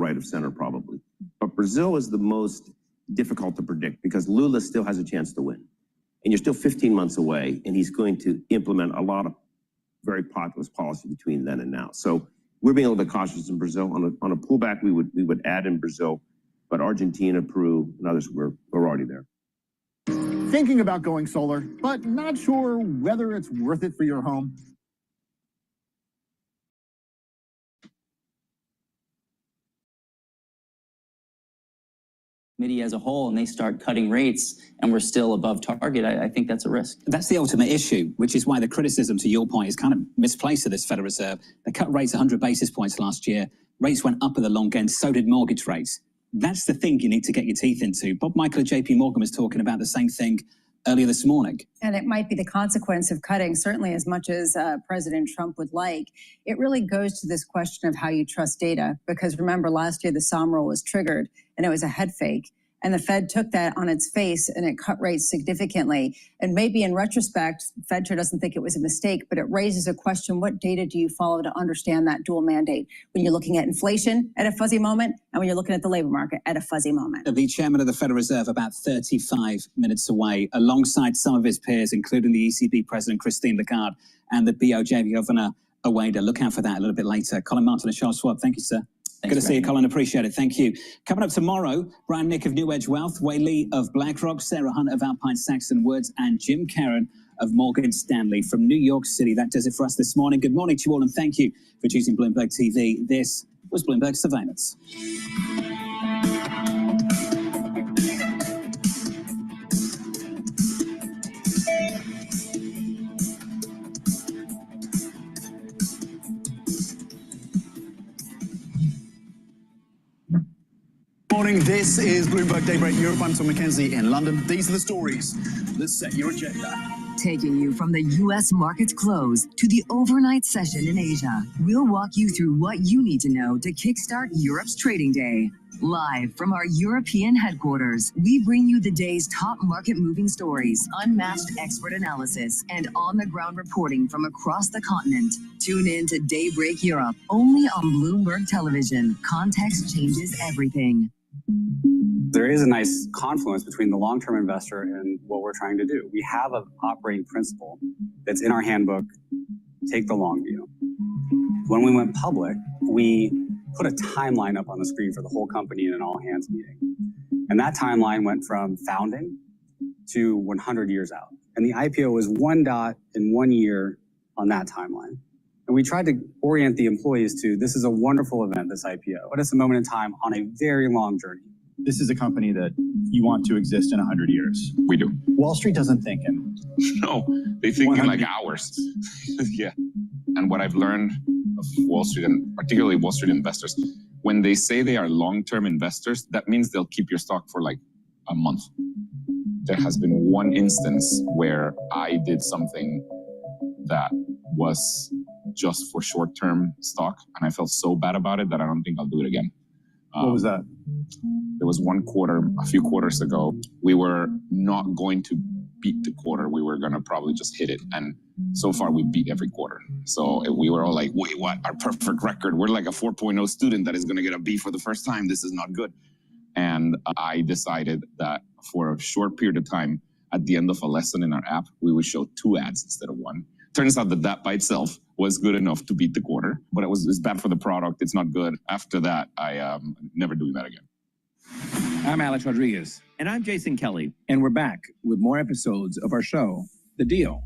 right of center probably. But Brazil is the most difficult to predict because Lula still has a chance to win. And you're still 15 months away, and he's going to implement a lot of very populist policy between then and now. So we're being a little bit cautious in Brazil. On a pullback, we would add in Brazil, but Argentina, Peru, and others, we're already there. Thinking about going solar, but not sure whether it's worth it for your home? Committee as a whole, and they start cutting rates and we're still above target, I think that's a risk. That's the ultimate issue, which is why the criticism, to your point, is kind of misplaced to this Federal Reserve. They cut rates 100 basis points last year. Rates went up at the long end, so did mortgage rates. That's the thing you need to get your teeth into. Bob Michael at JP Morgan was talking about the same thing earlier this morning. And it might be the consequence of cutting, certainly as much as President Trump would like. It really goes to this question of how you trust data, because remember last year the SOM rule was triggered and it was a head fake. And the Fed took that on its face and it cut rates significantly. And maybe in retrospect, Fed chair doesn't think it was a mistake, but it raises a question, what data do you follow to understand that dual mandate when you're looking at inflation at a fuzzy moment and when you're looking at the labor market at a fuzzy moment? The chairman of the Federal Reserve about 35 minutes away, alongside some of his peers, including the ECB President Christine Lagarde and the BOJ Governor Oweda. Look out for that a little bit later. Colin Martin and Charles Schwab, thank you, sir. Thanks, good to see you, Colin. Appreciate it. Thank you. Coming up tomorrow, Brian Nick of New Edge Wealth, Wei Lee of BlackRock, Sarah Hunt of Alpine Saxon Woods, and Jim Karen of Morgan Stanley from New York City. That does it for us this morning. Good morning to you all, and thank you for choosing Bloomberg TV. This was Bloomberg Surveillance. Morning, this is Bloomberg Daybreak Europe. I'm Tom McKenzie in London. These are the stories that set your agenda. Taking you from the U.S. market's close to the overnight session in Asia, we'll walk you through what you need to know to kickstart Europe's trading day. Live from our European headquarters, we bring you the day's top market-moving stories, unmatched expert analysis, and on-the-ground reporting from across the continent. Tune in to Daybreak Europe, only on Bloomberg Television. Context changes everything. There is a nice confluence between the long-term investor and what we're trying to do. We have an operating principle that's in our handbook, take the long view. When we went public, we put a timeline up on the screen for the whole company in an all-hands meeting. And that timeline went from founding to 100 years out. And the IPO was one dot in 1 year on that timeline. And we tried to orient the employees to, this is a wonderful event, this IPO, but it's a moment in time on a very long journey. This is a company that you want to exist in 100 years. We do. Wall Street doesn't think in. No, they think in like hours. Yeah. And what I've learned of Wall Street, and particularly Wall Street investors, when they say they are long-term investors, that means they'll keep your stock for like a month. There has been one instance where I did something that was just for short-term stock, and I felt so bad about it that I don't think I'll do it again. What was that? There was one quarter, a few quarters ago, we were not going to beat the quarter. We were going to probably just hit it. And so far, we beat every quarter. So we were all like, wait, what? Our perfect record. We're like a 4.0 student that is going to get a B for the first time. This is not good. And I decided that for a short period of time, at the end of a lesson in our app, we would show 2 ads instead of 1. Turns out that by itself was good enough to beat the quarter, but it's bad for the product. It's not good. After that, I never doing that again. I'm Alex Rodriguez. And I'm Jason Kelly. And we're back with more episodes of our show, The Deal.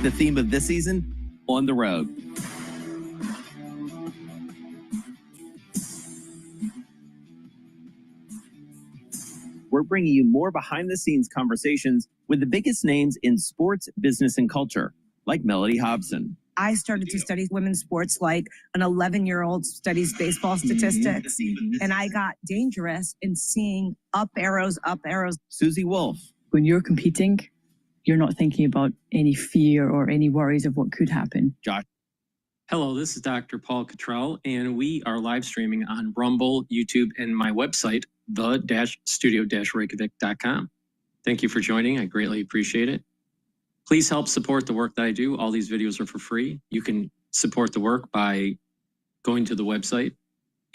The theme of this season, On the Road. We're bringing you more behind-the-scenes conversations with the biggest names in sports, business, and culture, like Melody Hobson. I started to study women's sports like an 11-year-old studies baseball statistics, and I got dangerous in seeing up arrows. Susie Wolf. When you're competing, you're not thinking about any fear or any worries of what could happen. Josh. Hello, this is DrPaulCottrell, and we are live streaming on Rumble, YouTube, and my website, the-studio-reykjavik.com. Thank you for joining. I greatly appreciate it. Please help support the work that I do. All these videos are for free. You can support the work by going to the website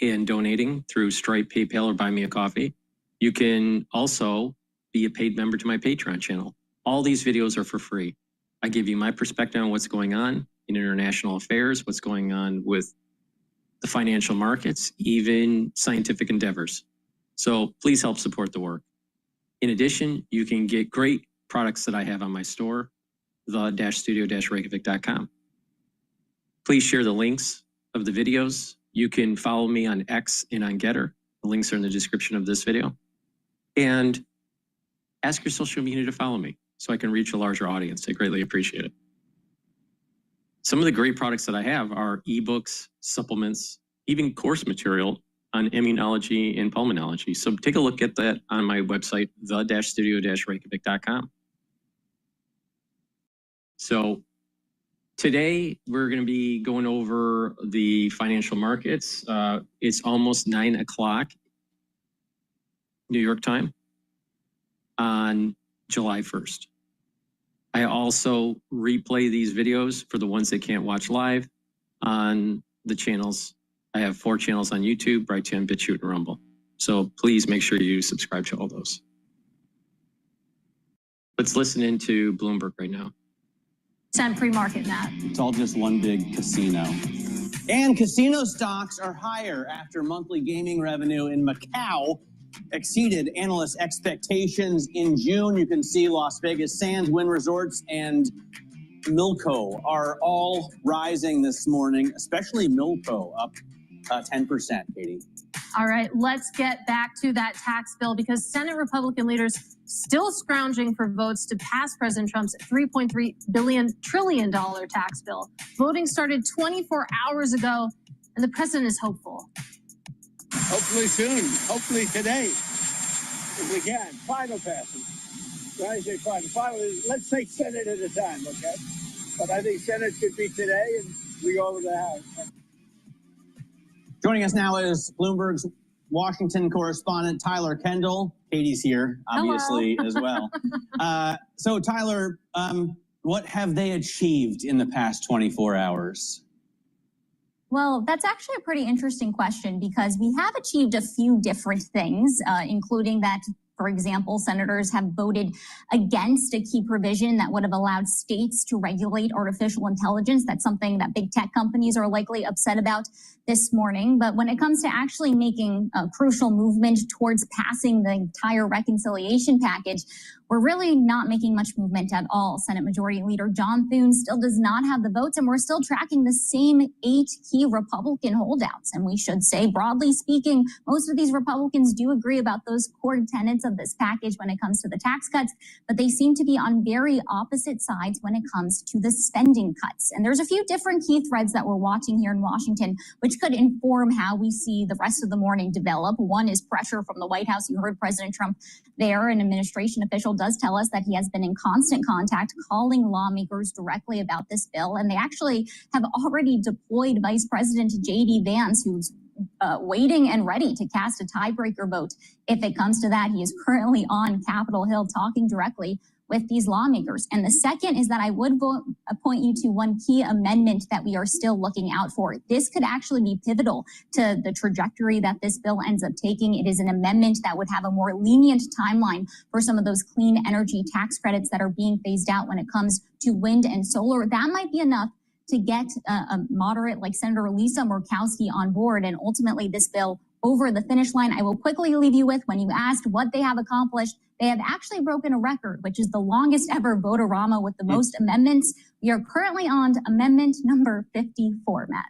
and donating through Stripe, PayPal, or Buy Me a Coffee. You can also be a paid member to my Patreon channel. All these videos are for free. I give you my perspective on what's going on in international affairs, what's going on with the financial markets, even scientific endeavors. So please help support the work. In addition, you can get great products that I have on my store, the-studio-reykjavik.com. Please share the links of the videos. You can follow me on X and on GETTR. The links are in the description of this video. And ask your social media to follow me so I can reach a larger audience. I greatly appreciate it. Some of the great products that I have are ebooks, supplements, even course material on immunology and pulmonology. So take a look at that on my website, the-studio-reykjavik.com. So today we're going to be going over the financial markets. It's almost 9 o'clock New York time on July 1st. I also replay these videos for the ones that can't watch live on the channels. I have 4 channels on YouTube, Brighteon, Bitchute, and Rumble. So please make sure you subscribe to all those. Let's listen into Bloomberg right now. Pre-market, Matt. It's all just one big casino. And casino stocks are higher after monthly gaming revenue in Macau exceeded analyst expectations in June. You can see Las Vegas Sands, Wynn Resorts, and Milco are all rising this morning, especially Milco up 10%, Katie. All right, let's get back to that tax bill because Senate Republican leaders still scrounging for votes to pass President Trump's $3.3 trillion tax bill. Voting started 24 hours ago, and the president is hopeful. Hopefully soon, hopefully today, if we can. Final passage. When I say final is, let's take Senate at a time, okay? But I think Senate should be today, and we go over the House. Joining us now is Bloomberg's Washington correspondent, Tyler Kendall. Katie's here, obviously, as well. So, Tyler, what have they achieved in the past 24 hours? Well, that's actually a pretty interesting question because we have achieved a few different things, including that, for example, senators have voted against a key provision that would have allowed states to regulate artificial intelligence. That's something that big tech companies are likely upset about this morning. But when it comes to actually making a crucial movement towards passing the entire reconciliation package, we're really not making much movement at all. Senate Majority Leader John Thune still does not have the votes, and we're still tracking the same 8 key Republican holdouts. And we should say, broadly speaking, most of these Republicans do agree about those core tenets of this package when it comes to the tax cuts, but they seem to be on very opposite sides when it comes to the spending cuts. And there's a few different key threads that we're watching here in Washington, which could inform how we see the rest of the morning develop. One is pressure from the White House. You heard President Trump there. An administration official does tell us that he has been in constant contact calling lawmakers directly about this bill. And they actually have already deployed Vice President J.D. Vance, who's waiting and ready to cast a tiebreaker vote. If it comes to that, he is currently on Capitol Hill talking directly with these lawmakers. And the second is that I would point you to one key amendment that we are still looking out for. This could actually be pivotal to the trajectory that this bill ends up taking. It is an amendment that would have a more lenient timeline for some of those clean energy tax credits that are being phased out when it comes to wind and solar. That might be enough to get a moderate like Senator Lisa Murkowski on board and ultimately this bill over the finish line. I will quickly leave you with, when you asked what they have accomplished, they have actually broken a record, which is the longest ever vote-a-rama with the most amendments. We are currently on amendment number 54, Matt.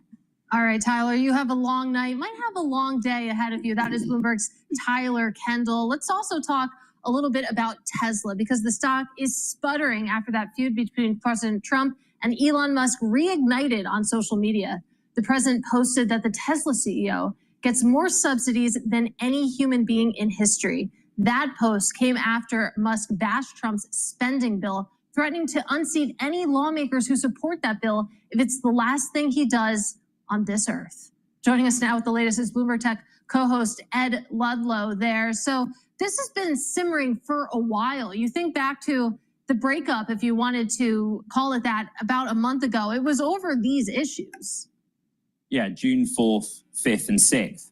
All right, Tyler, you have a long night, might have a long day ahead of you. That is Bloomberg's Tyler Kendall. Let's also talk a little bit about Tesla because the stock is sputtering after that feud between President Trump and Elon Musk reignited on social media. The president posted that the Tesla CEO gets more subsidies than any human being in history. That post came after Musk bashed Trump's spending bill, threatening to unseat any lawmakers who support that bill if it's the last thing he does on this earth. Joining us now with the latest is Bloomberg Tech co-host Ed Ludlow there. So this has been simmering for a while. You think back to the breakup, if you wanted to call it that, about a month ago. It was over these issues. June 4th, 5th, and 6th.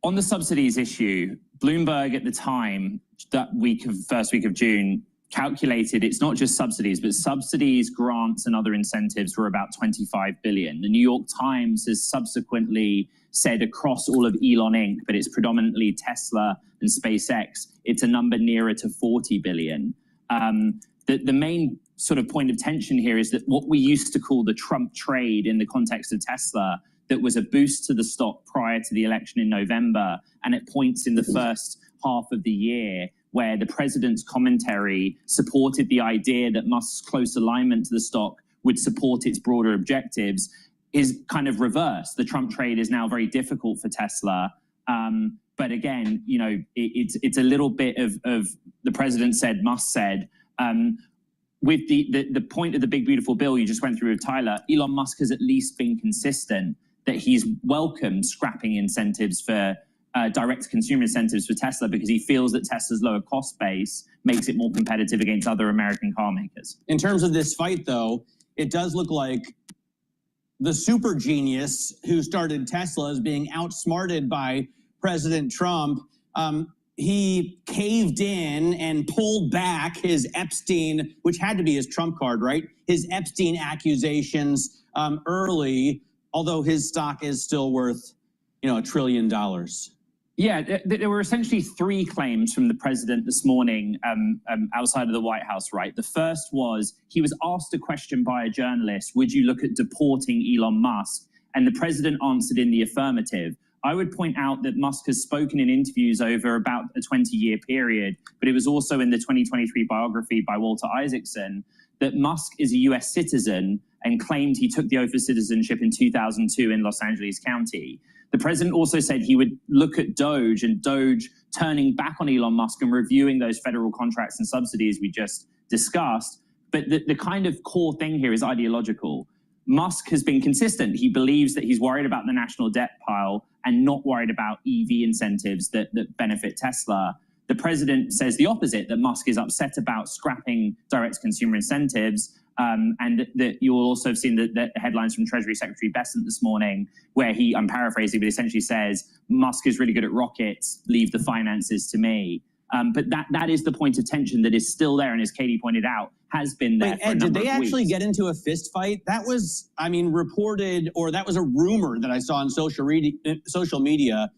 On the subsidies issue, Bloomberg at the time, that first week of June, calculated it's not just subsidies, but subsidies, grants, and other incentives were about 25 billion. The New York Times has subsequently said across all of Elon Inc., but it's predominantly Tesla and SpaceX, it's a number nearer to 40 billion. The main sort of point of tension here is that what we used to call the Trump trade in the context of Tesla, that was a boost to the stock prior to the election in November, and at points in the first half of the year where the president's commentary supported the idea that Musk's close alignment to the stock would support its broader objectives, is kind of reversed. The Trump trade is now very difficult for Tesla. But again, you know, it's a little bit of the president said, Musk said. With the point of the big, beautiful bill you just went through with Tyler, Elon Musk has at least been consistent that he's welcomed scrapping incentives for direct-to-consumer incentives for Tesla because he feels that Tesla's lower cost base makes it more competitive against other American car makers. In terms of this fight, though, it does look like the super genius who started Tesla is being outsmarted by President Trump. He caved in and pulled back his Epstein, which had to be his Trump card, right? His Epstein accusations early, although his stock is still worth, you know, $1 trillion. Yeah, there were essentially three claims from the president this morning outside of the White House, right? The first was he was asked a question by a journalist, would you look at deporting Elon Musk? And the president answered in the affirmative. I would point out that Musk has spoken in interviews over about a 20-year period, but it was also in the 2023 biography by Walter Isaacson that Musk is a US citizen and claimed he took the oath of citizenship in 2002 in Los Angeles County. The president also said he would look at Doge and Doge turning back on Elon Musk and reviewing those federal contracts and subsidies we just discussed. But the kind of core thing here is ideological. Musk has been consistent. He believes that he's worried about the national debt pile and not worried about EV incentives that benefit Tesla. The president says the opposite, that Musk is upset about scrapping direct-to-consumer incentives, and that you will also have seen the headlines from Treasury Secretary Bessent this morning, where he, I'm paraphrasing, but essentially says, Musk is really good at rockets, leave the finances to me. But that is the point of tension that is still there, and as Katie pointed out, has been there. Wait, Ed, did they actually get into a fist fight? That was, I mean, reported, or that was a rumor that I saw on social media.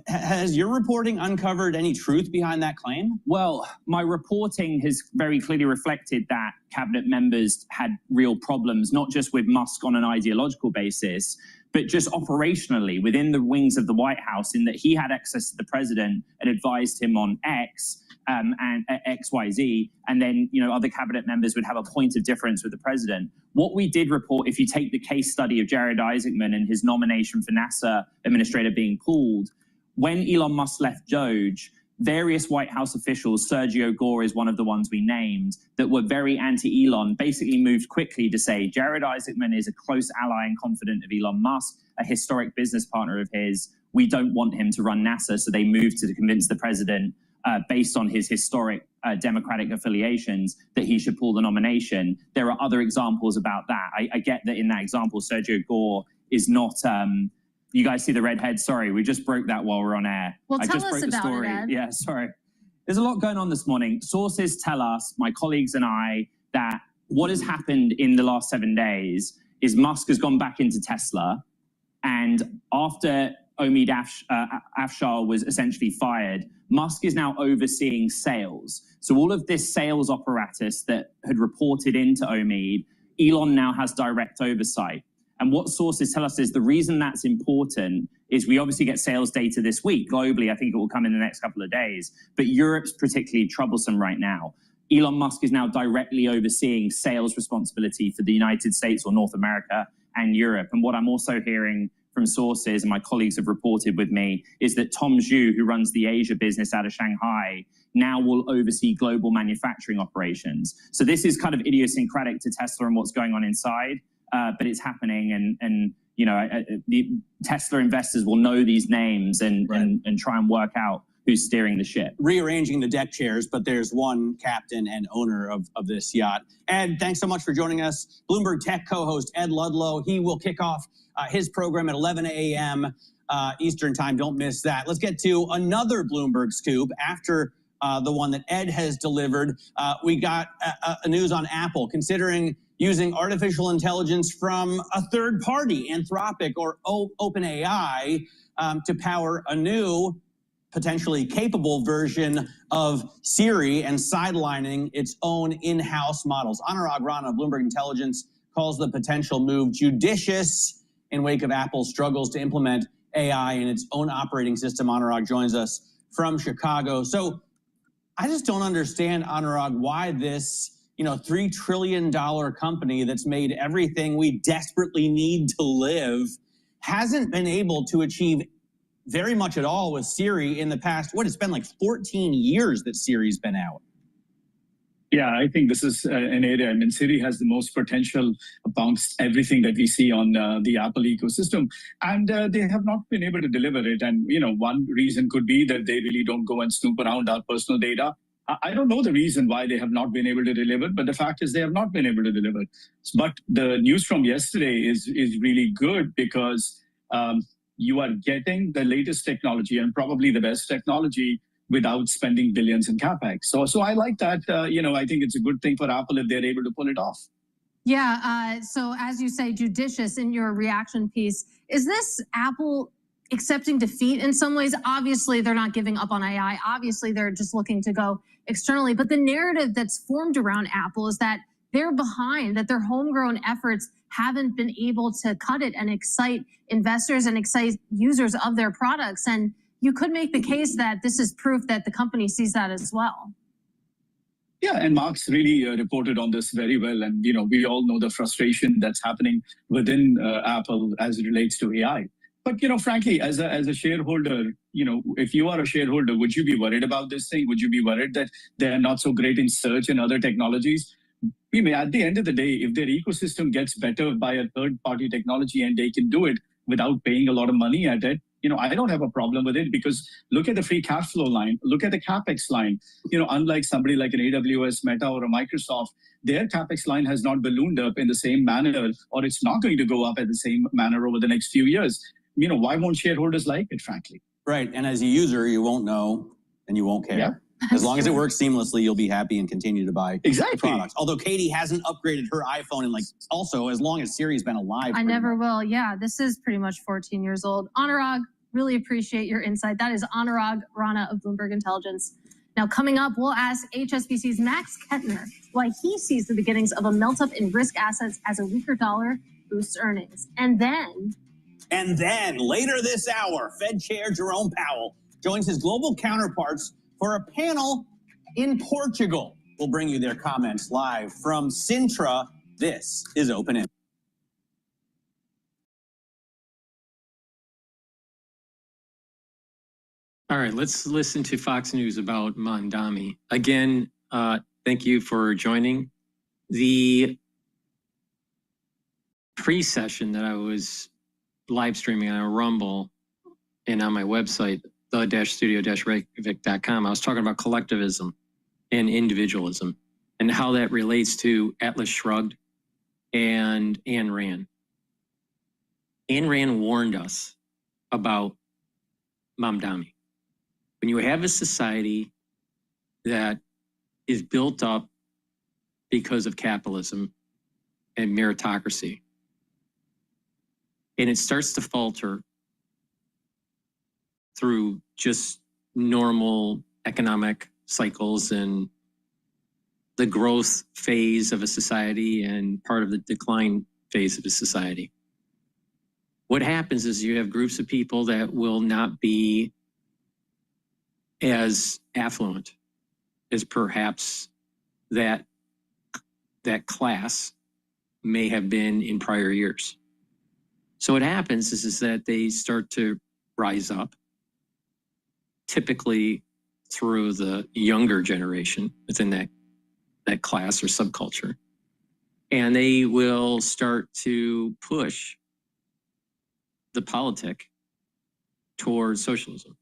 Has your reporting uncovered any truth behind that claim? Well, my reporting has very clearly reflected that cabinet members had real problems, not just with Musk on an ideological basis, but just operationally within the wings of the White House, in that he had access to the president and advised him on X and XYZ, and then, you know, other cabinet members would have a point of difference with the president. What we did report, if you take the case study of Jared Isaacman and his nomination for NASA administrator being pulled, when Elon Musk left Doge, various White House officials, Sergio Gore is one of the ones we named, that were very anti-Elon, basically moved quickly to say Jared Isaacman is a close ally and confidant of Elon Musk, a historic business partner of his. We don't want him to run NASA. So they moved to convince the president, based on his historic Democratic affiliations, that he should pull the nomination. There are other examples about that. I get that in that example, Sergio Gore is not... you guys see the red head? Sorry, we just broke that while we're on air. Well, I tell just us broke the about story. it, Ed. Yeah, sorry. There's a lot going on this morning. Sources tell us, my colleagues and I, that what has happened in the last 7 days is Musk has gone back into Tesla, and after Omid Afshar was essentially fired, Musk is now overseeing sales. So all of this sales apparatus that had reported into Omid, Elon now has direct oversight. And what sources tell us is the reason that's important is we obviously get sales data this week. Globally, I think it will come in the next couple of days. But Europe's particularly troublesome right now. Elon Musk is now directly overseeing sales responsibility for the United States or North America and Europe. And what I'm also hearing from sources, and my colleagues have reported with me, is that Tom Zhu, who runs the Asia business out of Shanghai, now will oversee global manufacturing operations. So this is kind of idiosyncratic to Tesla and what's going on inside. But it's happening, and you know, the Tesla investors will know these names and try and work out who's steering the ship. Rearranging the deck chairs, but there's one captain and owner of this yacht. Ed, thanks so much for joining us. Bloomberg Tech co-host Ed Ludlow, he will kick off his program at 11 a.m. Eastern time. Don't miss that. Let's get to another Bloomberg scoop after the one that Ed has delivered. We got a news on Apple considering using artificial intelligence from a third party, Anthropic or OpenAI, to power a new, potentially capable version of Siri and sidelining its own in-house models. Anurag Rana of Bloomberg Intelligence calls the potential move judicious in wake of Apple's struggles to implement AI in its own operating system. Anurag joins us from Chicago. So I just don't understand, Anurag, why this $3 trillion company that's made everything we desperately need to live hasn't been able to achieve very much at all with Siri in the past. It's been like 14 years that Siri's been out. Yeah, I think this is an area. I mean, Siri has the most potential amongst everything that we see on the Apple ecosystem. And they have not been able to deliver it. And, one reason could be that they really don't go and snoop around our personal data. I don't know the reason why they have not been able to deliver, but the fact is they have not been able to deliver. But the news from yesterday is really good because you are getting the latest technology and probably the best technology without spending billions in CapEx. So I like that. I think it's a good thing for Apple if they're able to pull it off. Yeah. So as you say, judicious in your reaction piece, is this Apple accepting defeat in some ways? Obviously, they're not giving up on AI. Obviously, they're just looking to go externally. But the narrative that's formed around Apple is that they're behind, that their homegrown efforts haven't been able to cut it and excite investors and excite users of their products. And you could make the case that this is proof that the company sees that as well. Yeah, and Mark's really reported on this very well. And, we all know the frustration that's happening within Apple as it relates to AI. But, frankly, as a shareholder, if you are a shareholder, would you be worried about this thing? Would you be worried that they're not so great in search and other technologies? At the end of the day, if their ecosystem gets better by a third-party technology and they can do it without paying a lot of money at it, I don't have a problem with it because look at the free cash flow line, look at the CapEx line. Unlike somebody like an AWS, Meta, or a Microsoft, their CapEx line has not ballooned up in the same manner, or it's not going to go up at the same manner over the next few years. Why won't shareholders like it, frankly? Right. And as a user, you won't know and you won't care. Yeah. As long as it works seamlessly, you'll be happy and continue to buy products. Although Katie hasn't upgraded her iPhone in also as long as Siri's been alive. I never will. Yeah, this is pretty much 14 years old. Anurag, really appreciate your insight. That is Anurag Rana of Bloomberg Intelligence. Now, coming up, we'll ask HSBC's Max Kettner why he sees the beginnings of a melt-up in risk assets as a weaker dollar boosts earnings. And then later this hour, Fed Chair Jerome Powell joins his global counterparts for a panel in Portugal. We'll bring you their comments live from Sintra. This is Open End. All right, let's listen to Fox News about Mamdani. Again, thank you for joining. The pre-session that I was live streaming on Rumble and on my website, the-studio-reykjavik.com, I was talking about collectivism and individualism and how that relates to Atlas Shrugged and Ayn Rand. Ayn Rand warned us about Mamdani. When you have a society that is built up because of capitalism and meritocracy, and it starts to falter through just normal economic cycles and the growth phase of a society and part of the decline phase of a society. What happens is you have groups of people that will not be as affluent as perhaps that class may have been in prior years. So what happens is that they start to rise up, typically through the younger generation within that class or subculture. And they will start to push the politic towards socialism.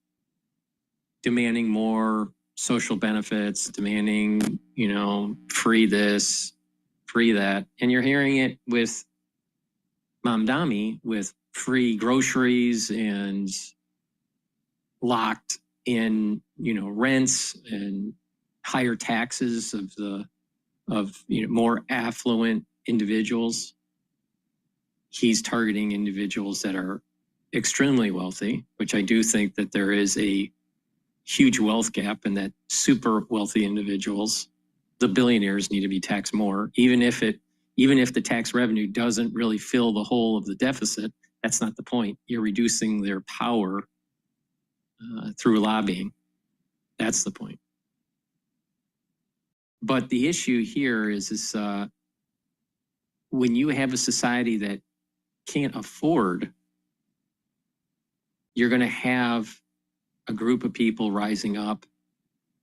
demanding more social benefits, demanding, free this, free that. And you're hearing it with Mamdani with free groceries and locked in, rents and higher taxes of more affluent individuals. He's targeting individuals that are extremely wealthy, which I do think that there is a huge wealth gap and that super wealthy individuals, the billionaires, need to be taxed more, even if the tax revenue doesn't really fill the whole of the deficit. That's not the point. You're reducing their power through lobbying. That's the point. But the issue here is when you have a society that can't afford, you're going to have a group of people rising up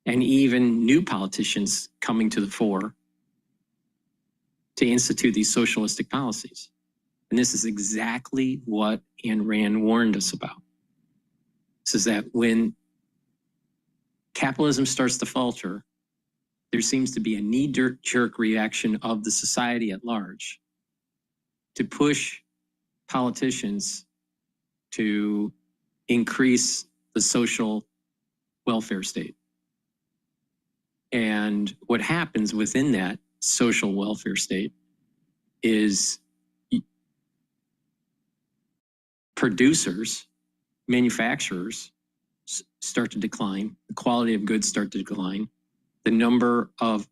and even new politicians coming to the fore to institute these socialistic policies. And this is exactly what Ayn Rand warned us about. This is that when capitalism starts to falter, there seems to be a knee-jerk reaction of the society at large to push politicians to increase the social welfare state. And what happens within that social welfare state is producers, manufacturers start to decline, the quality of goods start to decline, the number of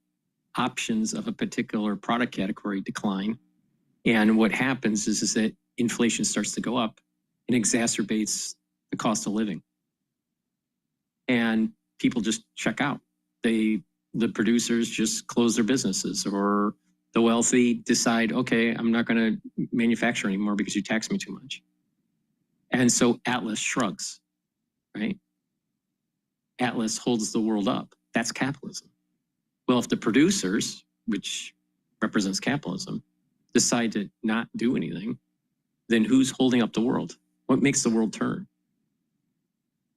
options of a particular product category decline. And what happens is that inflation starts to go up and exacerbates the cost of living. And people just check out. The producers just close their businesses, or the wealthy decide, okay, I'm not going to manufacture anymore because you tax me too much. And so Atlas shrugs, right? Atlas holds the world up. That's capitalism. Well, if the producers, which represents capitalism, decide to not do anything, then who's holding up the world? What makes the world turn?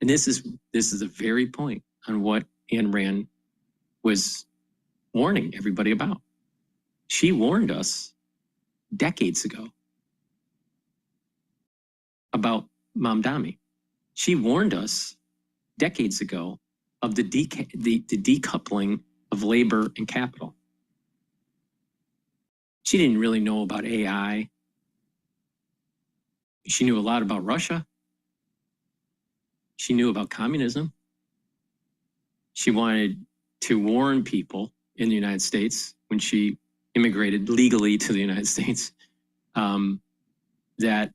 And this is the very point on what Ayn Rand was warning everybody about. She warned us decades ago about Mamdani. She warned us decades ago of the decoupling of labor and capital. She didn't really know about AI. She knew a lot about Russia. She knew about communism. She wanted to warn people in the United States when she immigrated legally to the United States that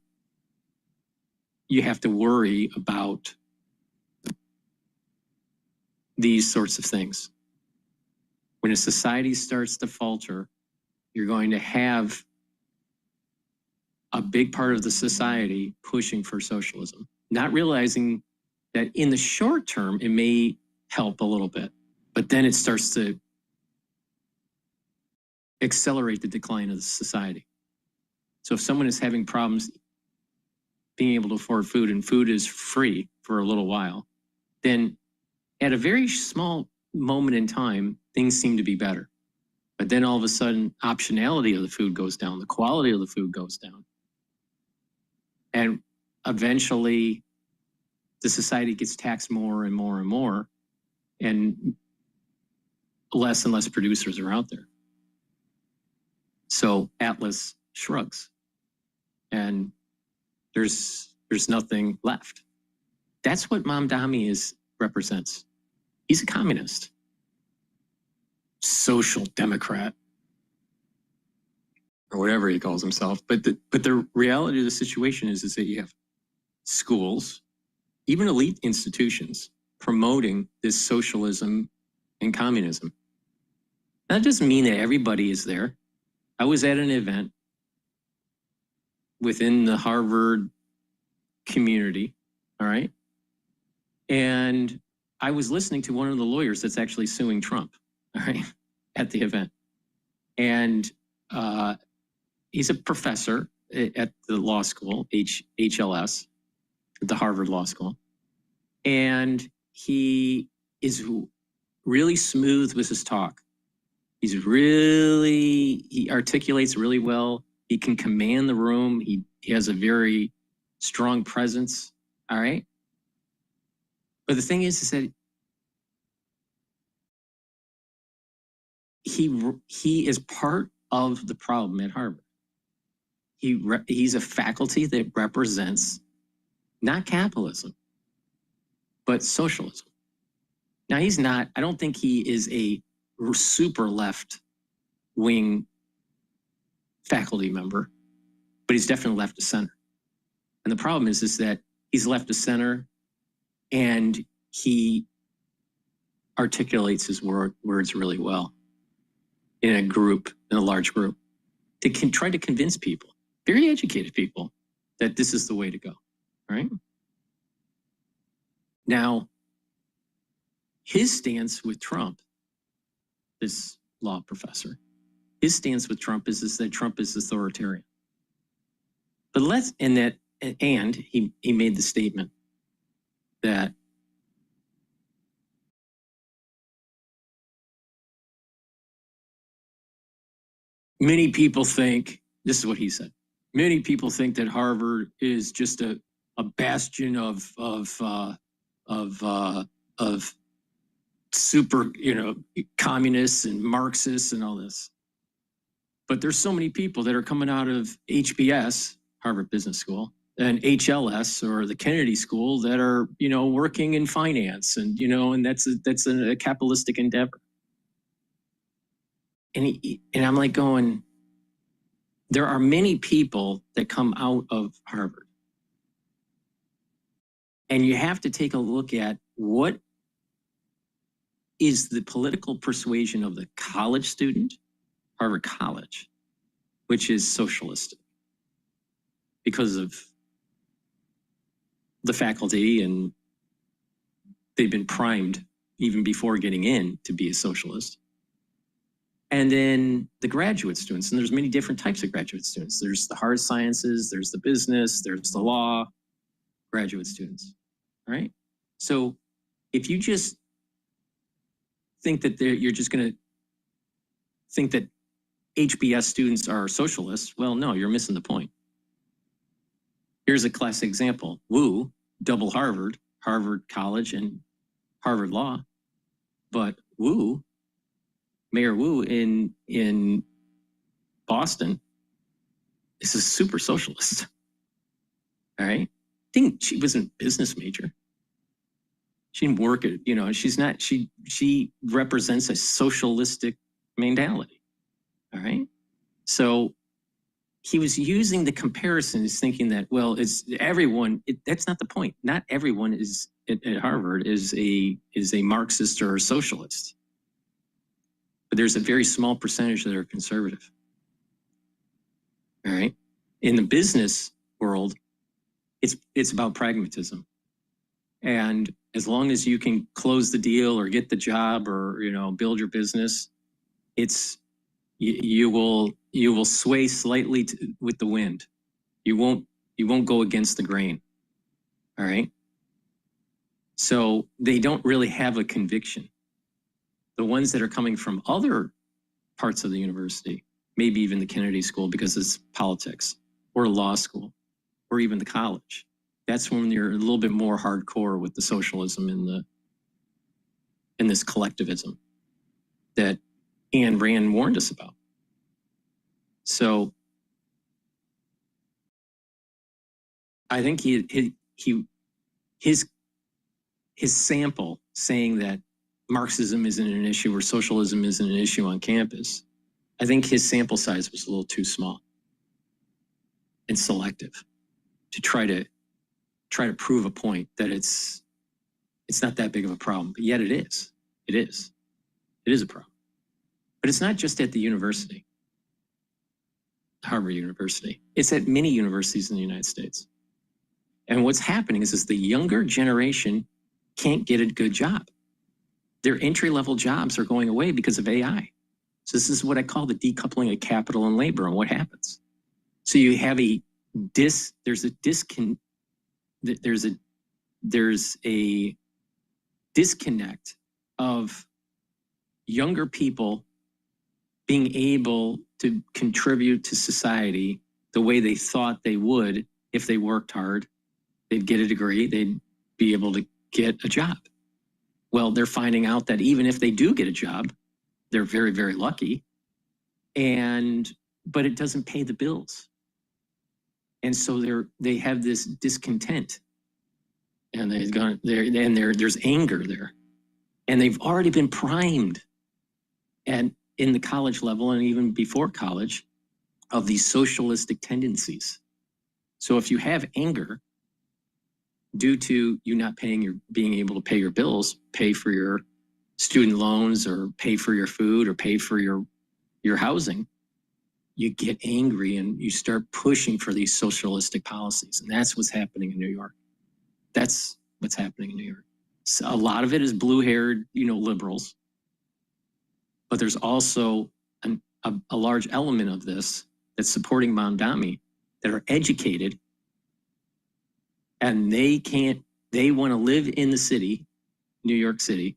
you have to worry about these sorts of things. When a society starts to falter, you're going to have a big part of the society pushing for socialism, not realizing that in the short term, it may help a little bit, but then it starts to accelerate the decline of the society. So if someone is having problems being able to afford food, and food is free for a little while, then at a very small moment in time, things seem to be better. But then all of a sudden, optionality of the food goes down, the quality of the food goes down. And eventually, the society gets taxed more and more and more, and less producers are out there. So Atlas shrugs, and there's nothing left. That's what Mamdani represents. He's a communist, social democrat, or whatever he calls himself. But the reality of the situation is that you have schools, even elite institutions, promoting this socialism and communism. That doesn't mean that everybody is there. I was at an event within the Harvard community, all right? And I was listening to one of the lawyers that's actually suing Trump, all right, at the event. And he's a professor at the law school, HLS, at the Harvard Law School. And he is really smooth with his talk. He articulates really well. He can command the room. He has a very strong presence. All right. But the thing is that he is part of the problem at Harvard. He's a faculty that represents not capitalism, but socialism. Now he's not, I don't think he is a super left wing faculty member, but he's definitely left of center. And the problem is that he's left of center and he articulates his words really well in a large group, to try to convince people, very educated people, that this is the way to go, right? Now, his stance with Trump, this law professor, his stance with Trump is that Trump is authoritarian. But he made the statement that many people think, this is what he said, many people think that Harvard is just a bastion of super, communists and Marxists and all this. But there's so many people that are coming out of HBS, Harvard Business School, and HLS or the Kennedy School that are, working in finance and, and that's a capitalistic endeavor. And I'm like going, there are many people that come out of Harvard. And you have to take a look at what is the political persuasion of the college student, Harvard College, which is socialistic because of the faculty, and they've been primed even before getting in to be a socialist. And then the graduate students, and there's many different types of graduate students. There's the hard sciences, there's the business, there's the law graduate students, right? So if you just think that you're just going to think that HBS students are socialists, well, no, you're missing the point. Here's a classic example. Wu, double Harvard, Harvard College and Harvard Law. But Wu, Mayor Wu in Boston, is a super socialist. All right. I think she was a business major. She didn't work at, she's not, she represents a socialistic mentality. All right. So he was using the comparisons thinking that, well, it's everyone, that's not the point. Not everyone is at Harvard is a Marxist or a socialist. But there's a very small percentage that are conservative. All right. In the business world, it's about pragmatism. And as long as you can close the deal or get the job or, build your business, you will sway slightly with the wind. You won't go against the grain. All right. So they don't really have a conviction. The ones that are coming from other parts of the university, maybe even the Kennedy School because it's politics, or law school, or even the college. That's when you're a little bit more hardcore with the socialism and this collectivism that Ayn Rand warned us about. So I think his sample saying that Marxism isn't an issue or socialism isn't an issue on campus, I think his sample size was a little too small and selective to try to prove a point that it's not that big of a problem, but yet it is. It is a problem. But it's not just at the university, Harvard University. It's at many universities in the United States. And what's happening is the younger generation can't get a good job. Their entry-level jobs are going away because of AI. So this is what I call the decoupling of capital and labor and what happens. So you have there's a disconnect of younger people being able to contribute to society the way they thought they would if they worked hard. They'd get a degree, they'd be able to get a job. Well, they're finding out that even if they do get a job, they're very, very lucky, but it doesn't pay the bills. And so they have this discontent, and there's anger there. And they've already been primed in the college level and even before college of these socialistic tendencies. So if you have anger due to you not being able to pay your bills, pay for your student loans, or pay for your food, or pay for your housing, you get angry and you start pushing for these socialistic policies. And that's what's happening in New York. That's what's happening in New York. So a lot of it is blue-haired, liberals. But there's also a large element of this that's supporting Mamdani that are educated, and they want to live in the city, New York City,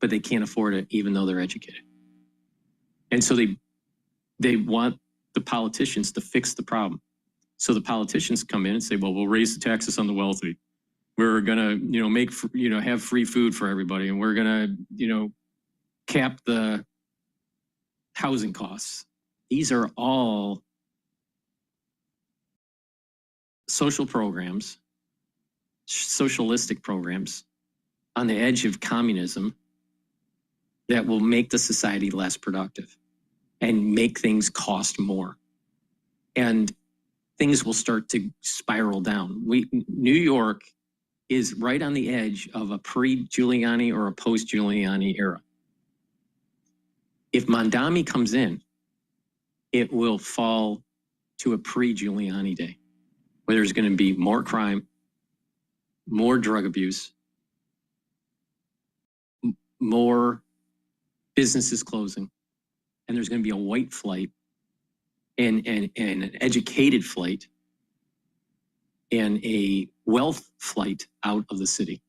but they can't afford it even though they're educated. And so they want the politicians to fix the problem. So the politicians come in and say, well, we'll raise the taxes on the wealthy. We're going to, have free food for everybody. And we're going to, cap the housing costs. These are all social programs, socialistic programs on the edge of communism that will make the society less productive and make things cost more. And things will start to spiral down. New York is right on the edge of a pre-Giuliani or a post-Giuliani era. If Mamdani comes in, it will fall to a pre-Giuliani day, where there's going to be more crime, more drug abuse, more businesses closing, and there's going to be a white flight and an educated flight and a wealth flight out of the city.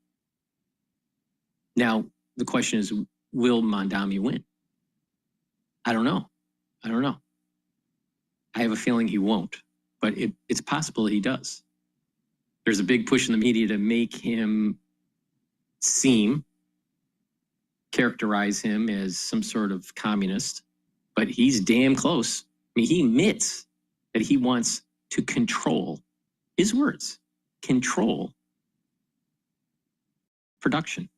Now, the question is, will Mamdani win? I don't know. I have a feeling he won't, but it's possible he does. There's a big push in the media to make him characterize him as some sort of communist, but he's damn close. I mean, he admits that he wants to control, his words, control production.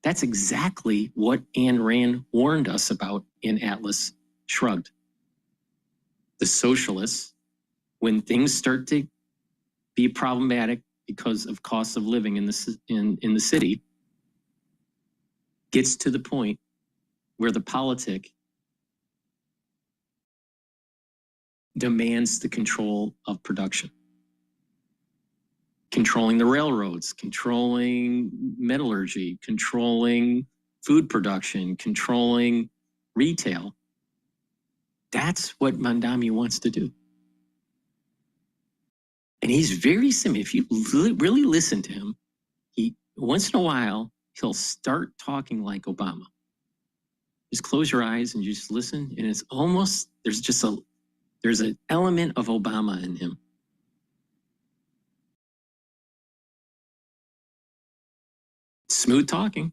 That's exactly what Ayn Rand warned us about in Atlas Shrugged. The socialists, when things start to be problematic because of cost of living in the city, gets to the point where the politic demands the control of production. Controlling the railroads, controlling metallurgy, controlling food production, controlling retail. That's what Mamdani wants to do. And he's very similar. If you really listen to him, once in a while, he'll start talking like Obama. Just close your eyes and you just listen, and it's almost, there's an element of Obama in him. Smooth talking.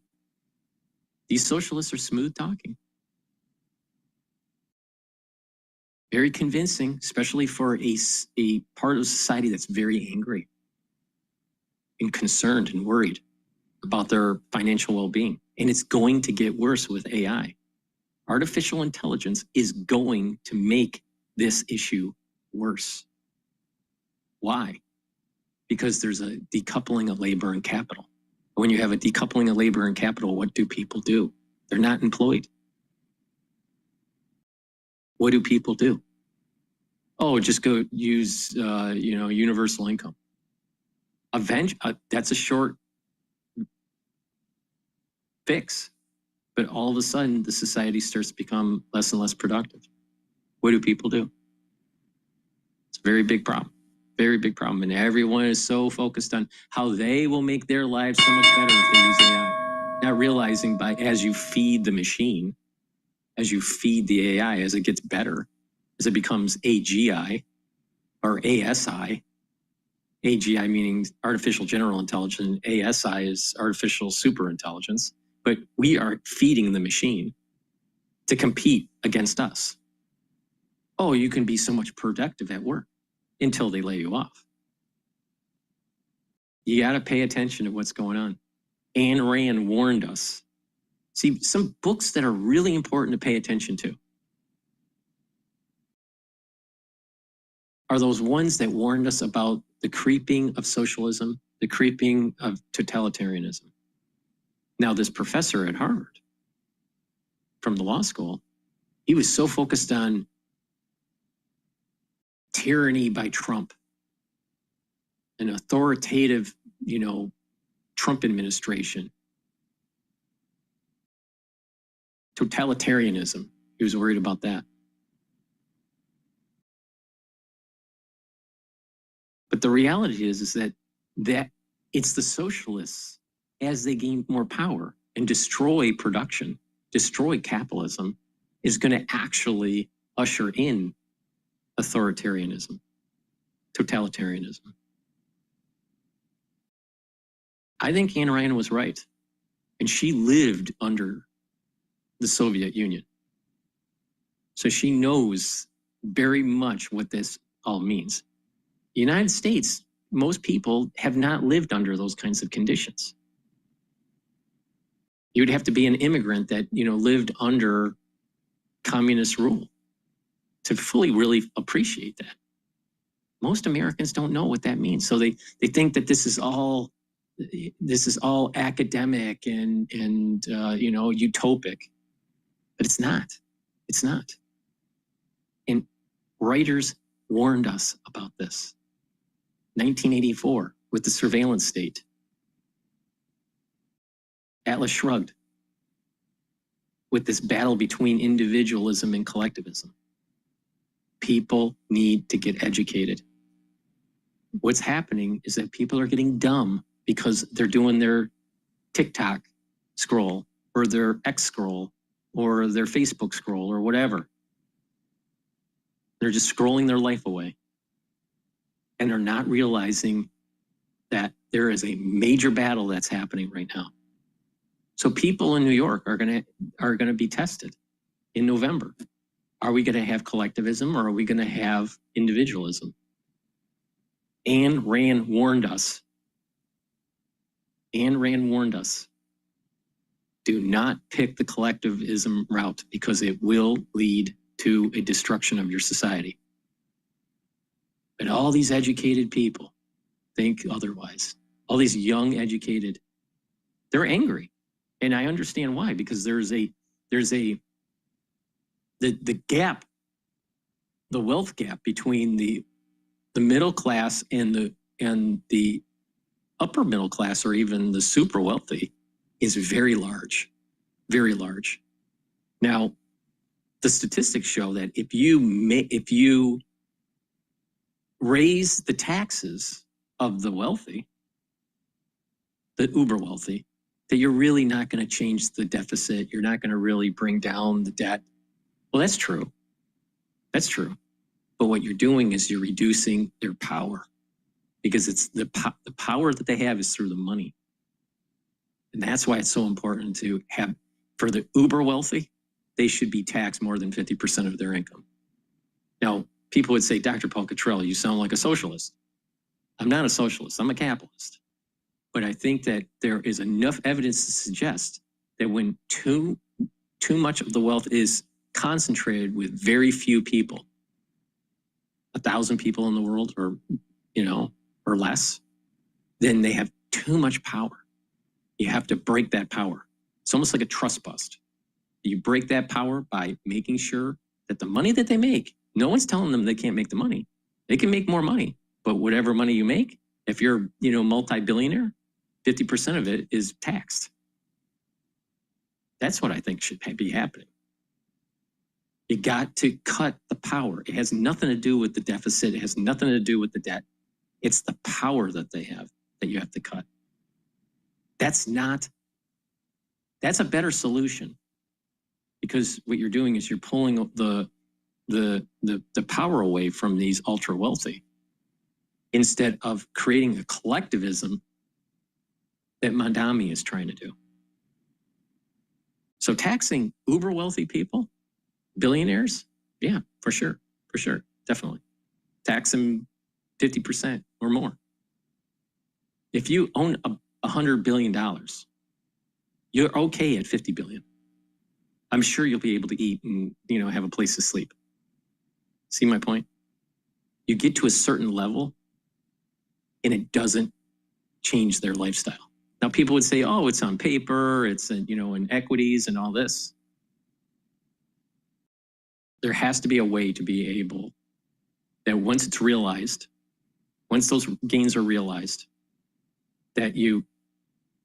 These socialists are smooth talking. Very convincing, especially for a part of society that's very angry and concerned and worried about their financial well-being. And it's going to get worse with AI. Artificial intelligence is going to make this issue worse. Why? Because there's a decoupling of labor and capital. When you have a decoupling of labor and capital, what do people do? They're not employed. What do people do? Oh, just go use, universal income. That's a short fix, but all of a sudden the society starts to become less and less productive. What do people do? It's a very big problem. Very big problem. And everyone is so focused on how they will make their lives so much better if they use AI. Not realizing as you feed the machine, as you feed the AI, as it gets better, as it becomes AGI or ASI, AGI meaning artificial general intelligence, ASI is artificial super intelligence, but we are feeding the machine to compete against us. Oh, you can be so much productive at work until they lay you off. You got to pay attention to what's going on. Ayn Rand warned us. See, some books that are really important to pay attention to are those ones that warned us about the creeping of socialism, the creeping of totalitarianism. Now, this professor at Harvard from the law school, he was so focused on tyranny by Trump, an authoritative, Trump administration, totalitarianism. He was worried about that. But the reality is that it's the socialists, as they gain more power and destroy production, destroy capitalism, is going to actually usher in authoritarianism, totalitarianism. I think Ayn Rand was right. And she lived under the Soviet Union. So she knows very much what this all means. The United States, most people have not lived under those kinds of conditions. You'd have to be an immigrant that, lived under communist rule to fully really appreciate that. Most Americans don't know what that means. So they think that this is all academic and utopic, but it's not. It's not. And writers warned us about this. 1984 with the surveillance state. Atlas Shrugged with this battle between individualism and collectivism. People need to get educated. What's happening is that people are getting dumb because they're doing their TikTok scroll or their X scroll or their Facebook scroll or whatever. They're just scrolling their life away. And they're not realizing that there is a major battle that's happening right now. So people in New York are gonna be tested in November. Are we gonna have collectivism or are we gonna have individualism? Ayn Rand warned us. Ayn Rand warned us. Do not pick the collectivism route because it will lead to a destruction of your society. But all these educated people think otherwise. All these young educated, they're angry. And I understand why, because there's the gap, the wealth gap between the middle class and the upper middle class or even the super wealthy is very large, very large. Now, the statistics show that if you raise the taxes of the wealthy, the uber wealthy, that you're really not going to change the deficit. You're not going to really bring down the debt. Well, that's true. That's true. But what you're doing is you're reducing their power because it's the power that they have is through the money. And that's why it's so important to have, for the uber wealthy, they should be taxed more than 50% of their income. Now, people would say, Dr. Paul Cottrell, you sound like a socialist. I'm not a socialist, I'm a capitalist. But I think that there is enough evidence to suggest that when too much of the wealth is concentrated with very few people, 1,000 people in the world or less, then they have too much power. You have to break that power. It's almost like a trust bust. You break that power by making sure that the money that they make, no one's telling them they can't make the money. They can make more money, but whatever money you make, if you're, multi-billionaire, 50% of it is taxed. That's what I think should be happening. You got to cut the power. It has nothing to do with the deficit. It has nothing to do with the debt. It's the power that they have that you have to cut. That's a better solution, because what you're doing is you're pulling the power away from these ultra wealthy, instead of creating a collectivism that Mamdani is trying to do. So taxing uber wealthy people, billionaires, yeah, for sure, definitely. Tax them 50% or more. If you own $100 billion, you're okay at 50 billion. I'm sure you'll be able to eat and, have a place to sleep. See my point? You get to a certain level and it doesn't change their lifestyle. Now, people would say, oh, it's on paper, it's, in equities and all this. There has to be a way to be able that once it's realized, once those gains are realized, that you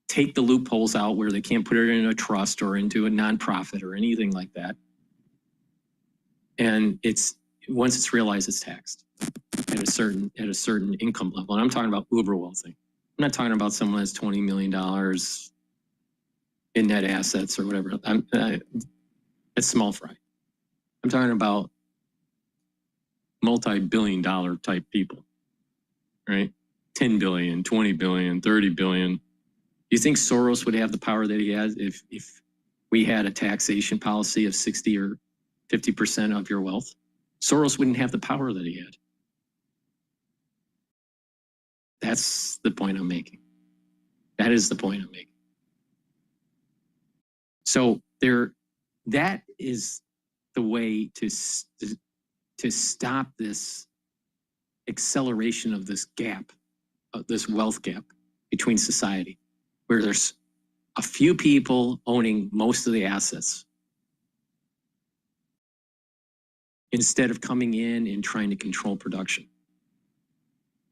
take the loopholes out where they can't put it in a trust or into a nonprofit or anything like that. And once it's realized, it's taxed at a certain income level. And I'm talking about uber wealthy. I'm not talking about someone that's $20 million in net assets or whatever. It's small fry. I'm talking about multi-billion dollar type people, right? 10 billion, 20 billion, 30 billion. Do you think Soros would have the power that he has if we had a taxation policy of 60 or 50% of your wealth? Soros wouldn't have the power that he had. That's the point I'm making. That is the point I'm making. So that is the way to stop this acceleration of this gap, this wealth gap between society, where there's a few people owning most of the assets, instead of coming in and trying to control production.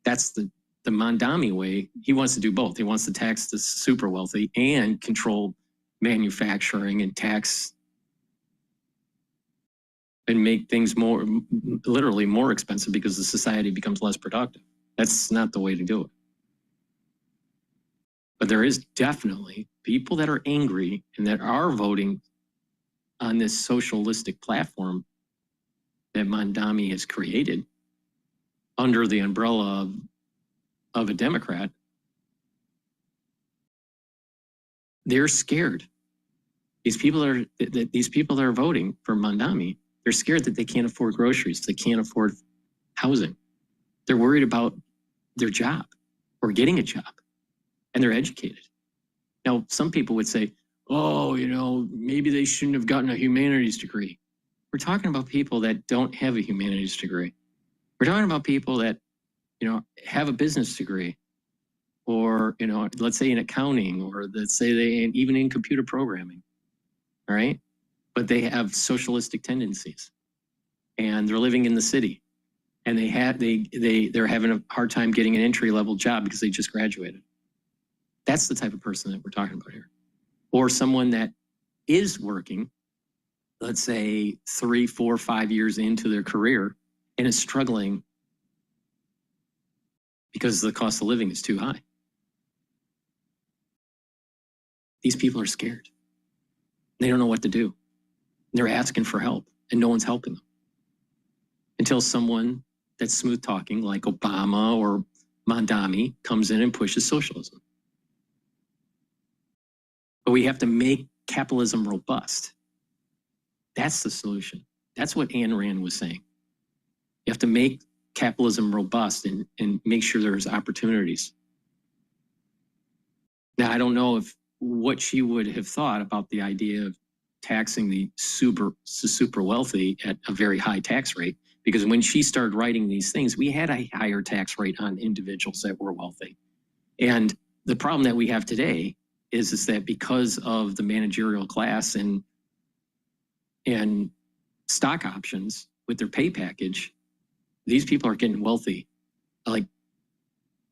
That's the Mamdani way. He wants to do both. He wants to tax the super wealthy and control manufacturing and tax and make things literally more expensive because the society becomes less productive. That's not the way to do it. But there is definitely people that are angry and that are voting on this socialistic platform that Mamdani has created under the umbrella of a Democrat. They're scared. These people that are voting for Mamdani, they're scared that they can't afford groceries, they can't afford housing. They're worried about their job or getting a job, and they're educated. Now, some people would say, oh, maybe they shouldn't have gotten a humanities degree. We're talking about people that don't have a humanities degree. We're talking about people that, have a business degree, or, let's say in accounting, or let's say even in computer programming, all right? But they have socialistic tendencies, and they're living in the city, and they're having a hard time getting an entry-level job because they just graduated. That's the type of person that we're talking about here. Or someone that is working, let's say 3, 4, 5 years into their career, and is struggling because the cost of living is too high. These people are scared. They don't know what to do. They're asking for help, and no one's helping them. Until someone that's smooth talking, like Obama or Mamdani, comes in and pushes socialism. But we have to make capitalism robust. That's the solution. That's what Ayn Rand was saying. You have to make capitalism robust and make sure there's opportunities. Now, I don't know what she would have thought about the idea of taxing the super wealthy at a very high tax rate, because when she started writing these things, we had a higher tax rate on individuals that were wealthy. And the problem that we have today is that because of the managerial class and stock options with their pay package, these people are getting wealthy like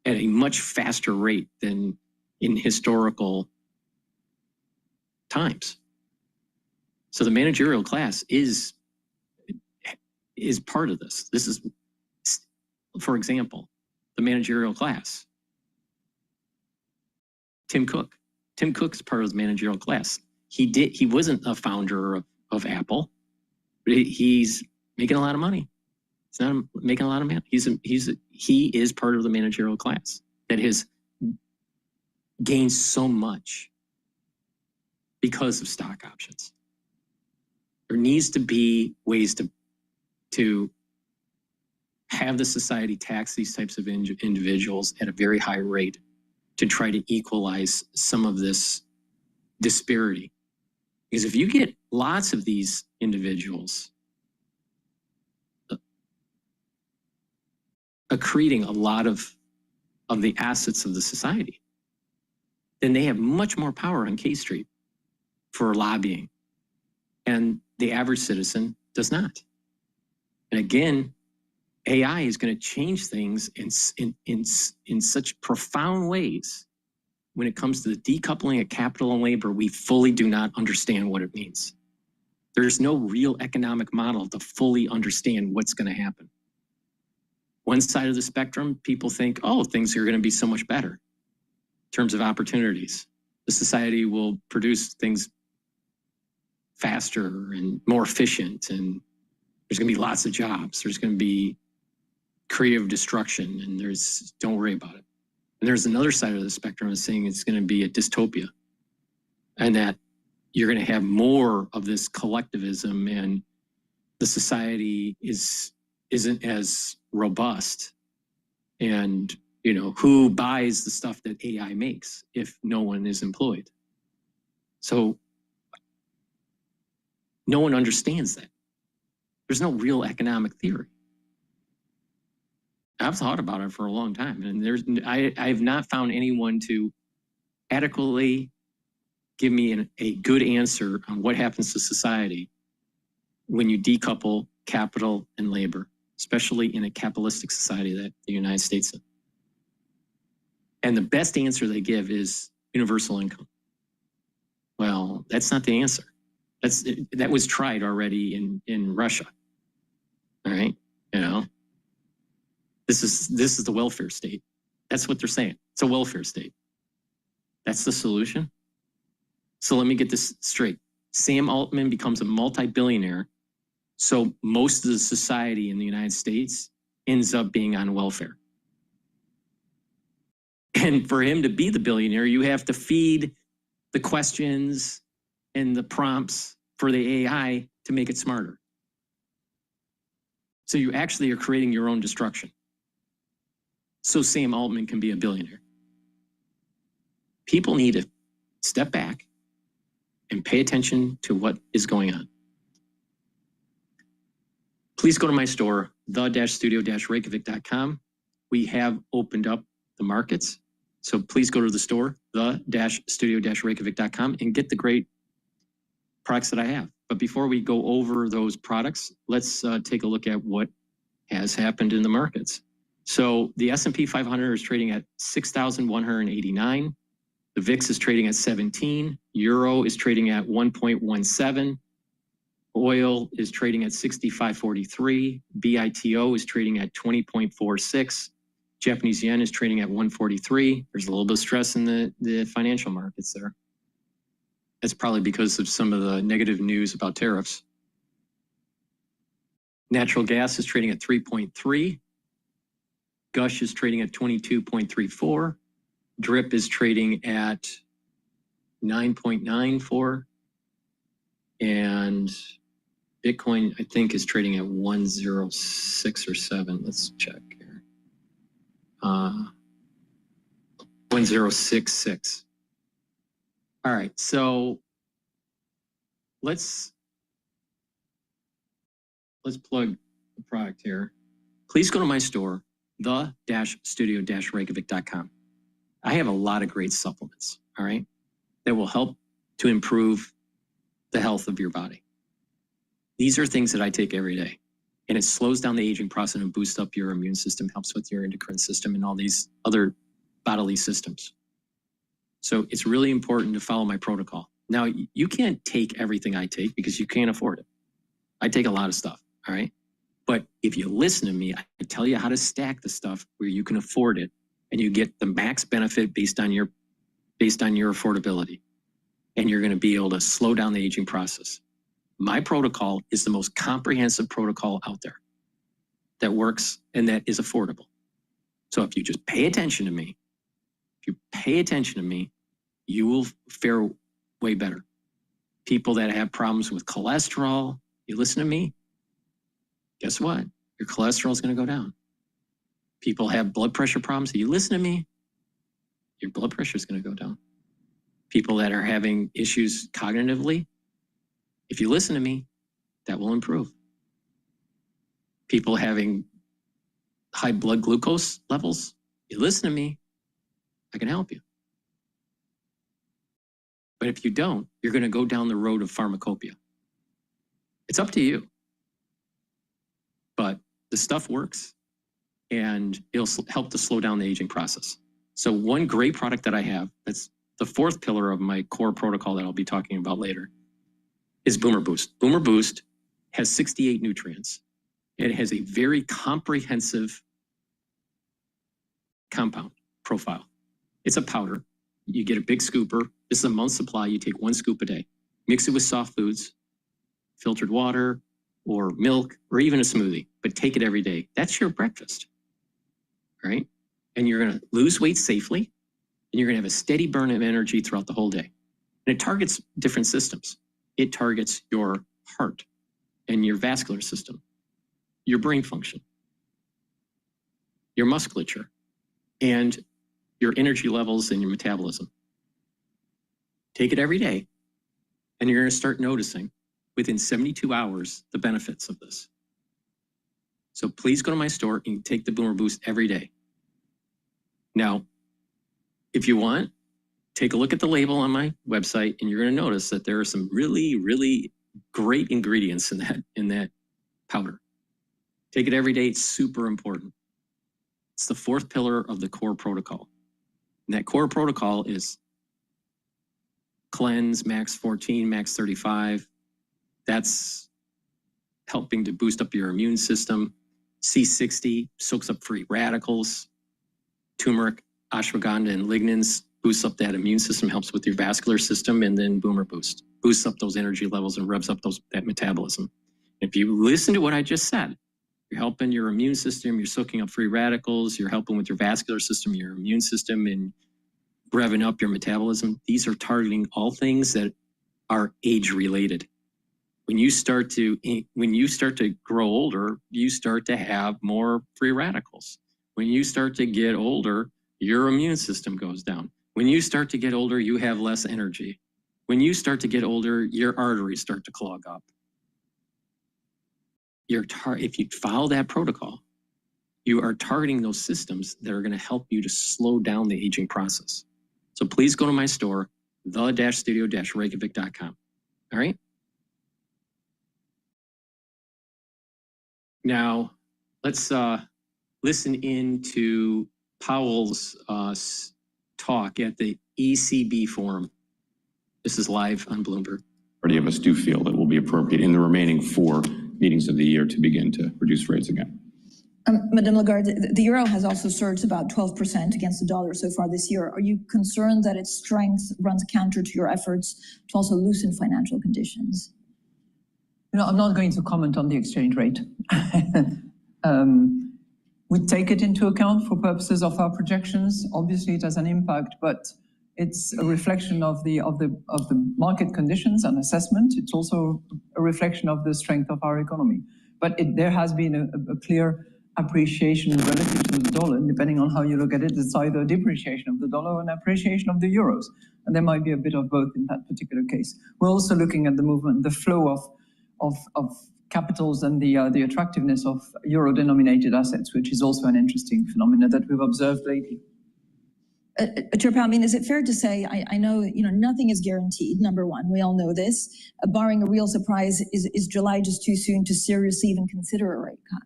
at a much faster rate than in historical times. So the managerial class is part of this. This is, for example, the managerial class. Tim Cook. Tim Cook's part of the managerial class. He wasn't a founder of Apple, but he's making a lot of money. He's not making a lot of money. He is part of the managerial class that has gained so much because of stock options. There needs to be ways to have the society tax these types of individuals at a very high rate to try to equalize some of this disparity. Because if you get lots of these individuals accreting a lot of the assets of the society, then they have much more power on K Street for lobbying. And the average citizen does not. And again, AI is going to change things in such profound ways. When it comes to the decoupling of capital and labor, we fully do not understand what it means. There's no real economic model to fully understand what's going to happen. One side of the spectrum, people think, oh, things are going to be so much better in terms of opportunities. The society will produce things faster and more efficient, and there's going to be lots of jobs. There's going to be creative destruction, and don't worry about it. And there's another side of the spectrum is saying it's going to be a dystopia, and that you're going to have more of this collectivism, and the society isn't as robust. And who buys the stuff that AI makes if no one is employed? So no one understands that. There's no real economic theory. I've thought about it for a long time, and I have not found anyone to adequately give me a good answer on what happens to society when you decouple capital and labor, especially in a capitalistic society that the United States is. And the best answer they give is universal income. Well, that's not the answer. That was tried already in Russia. All right, this is the welfare state. That's what they're saying. It's a welfare state. That's the solution. So let me get this straight. Sam Altman becomes a multi-billionaire, so most of the society in the United States ends up being on welfare. And for him to be the billionaire, you have to feed the questions and the prompts for the AI to make it smarter. So you actually are creating your own destruction. So Sam Altman can be a billionaire. People need to step back and pay attention to what is going on. Please go to my store, the-studio-reykjavik.com. We have opened up the markets. So please go to the store, the-studio-reykjavik.com, and get the great products that I have. But before we go over those products, let's take a look at what has happened in the markets. So the S&P 500 is trading at 6,189. The VIX is trading at 17. Euro is trading at 1.17. Oil is trading at 65.43. BITO is trading at 20.46. Japanese yen is trading at 143. There's a little bit of stress in the financial markets there. That's probably because of some of the negative news about tariffs. Natural gas is trading at 3.3. Gush is trading at 22.34. DRIP is trading at 9.94. And Bitcoin, I think, is trading at 106 or 7. Let's check here. 1066. All right, so let's plug the product here. Please go to my store, the-studio-reykjavik.com. I have a lot of great supplements, all right, that will help to improve the health of your body. These are things that I take every day, and it slows down the aging process and boosts up your immune system, helps with your endocrine system and all these other bodily systems. So it's really important to follow my protocol. Now, you can't take everything I take because you can't afford it. I take a lot of stuff, all right? But if you listen to me, I tell you how to stack the stuff where you can afford it and you get the max benefit based on your affordability. And you're going to be able to slow down the aging process. My protocol is the most comprehensive protocol out there that works and that is affordable. So if you just pay attention to me, you will fare way better. People that have problems with cholesterol, you listen to me, guess what? Your cholesterol is going to go down. People have blood pressure problems, you listen to me, your blood pressure is going to go down. People that are having issues cognitively, if you listen to me, that will improve. People having high blood glucose levels, you listen to me, I can help you. But if you don't, you're going to go down the road of pharmacopoeia. It's up to you. But the stuff works and it'll help to slow down the aging process. So one great product that I have, that's the fourth pillar of my core protocol that I'll be talking about later, is Boomer Boost. Boomer Boost has 68 nutrients. It has a very comprehensive compound profile. It's a powder. You get a big scooper. This is a month's supply. You take 1 scoop a day. Mix it with soft foods, filtered water, or milk, or even a smoothie, but take it every day. That's your breakfast, right? And you're going to lose weight safely, and you're going to have a steady burn of energy throughout the whole day. And it targets different systems. It targets your heart and your vascular system, your brain function, your musculature, and your energy levels and your metabolism. Take it every day, and you're going to start noticing within 72 hours the benefits of this. So please go to my store and take the Boomer Boost every day. Now, if you want, take a look at the label on my website, and you're going to notice that there are some really, really great ingredients in that powder. Take it every day. It's super important. It's the fourth pillar of the core protocol. And that core protocol is cleanse, max 14, max 35. That's helping to boost up your immune system. C60 soaks up free radicals. Turmeric, ashwagandha, and lignans boosts up that immune system, helps with your vascular system. And then Boomer Boost boosts up those energy levels and revs up that metabolism. If you listen to what I just said, you're helping your immune system, you're soaking up free radicals, you're helping with your vascular system, your immune system, and revving up your metabolism. These are targeting all things that are age-related. When you start to grow older, you start to have more free radicals. When you start to get older, your immune system goes down. When you start to get older, you have less energy. When you start to get older, your arteries start to clog up. If you follow that protocol, you are targeting those systems that are going to help you to slow down the aging process. So please go to my store, the-studio-reykjavik.com. All right? Now, let's listen in to Powell's talk at the ECB forum. This is live on Bloomberg. Many of us do feel it will be appropriate in the remaining 4 meetings of the year to begin to reduce rates again. Madame Lagarde, the euro has also surged about 12% against the dollar so far this year. Are you concerned that its strength runs counter to your efforts to also loosen financial conditions? You know, I'm not going to comment on the exchange rate. We take it into account for purposes of our projections. Obviously, it has an impact, but it's a reflection of the market conditions and assessment. It's also a reflection of the strength of our economy. But there has been a clear appreciation relative to the dollar. Depending on how you look at it, it's either a depreciation of the dollar or an appreciation of the euros. And there might be a bit of both in that particular case. We're also looking at the movement, the flow of capitals and the attractiveness of euro-denominated assets, which is also an interesting phenomenon that we've observed lately. Turpa, I mean, is it fair to say, I know, nothing is guaranteed, number one, we all know this. Barring a real surprise, is July just too soon to seriously even consider a rate cut?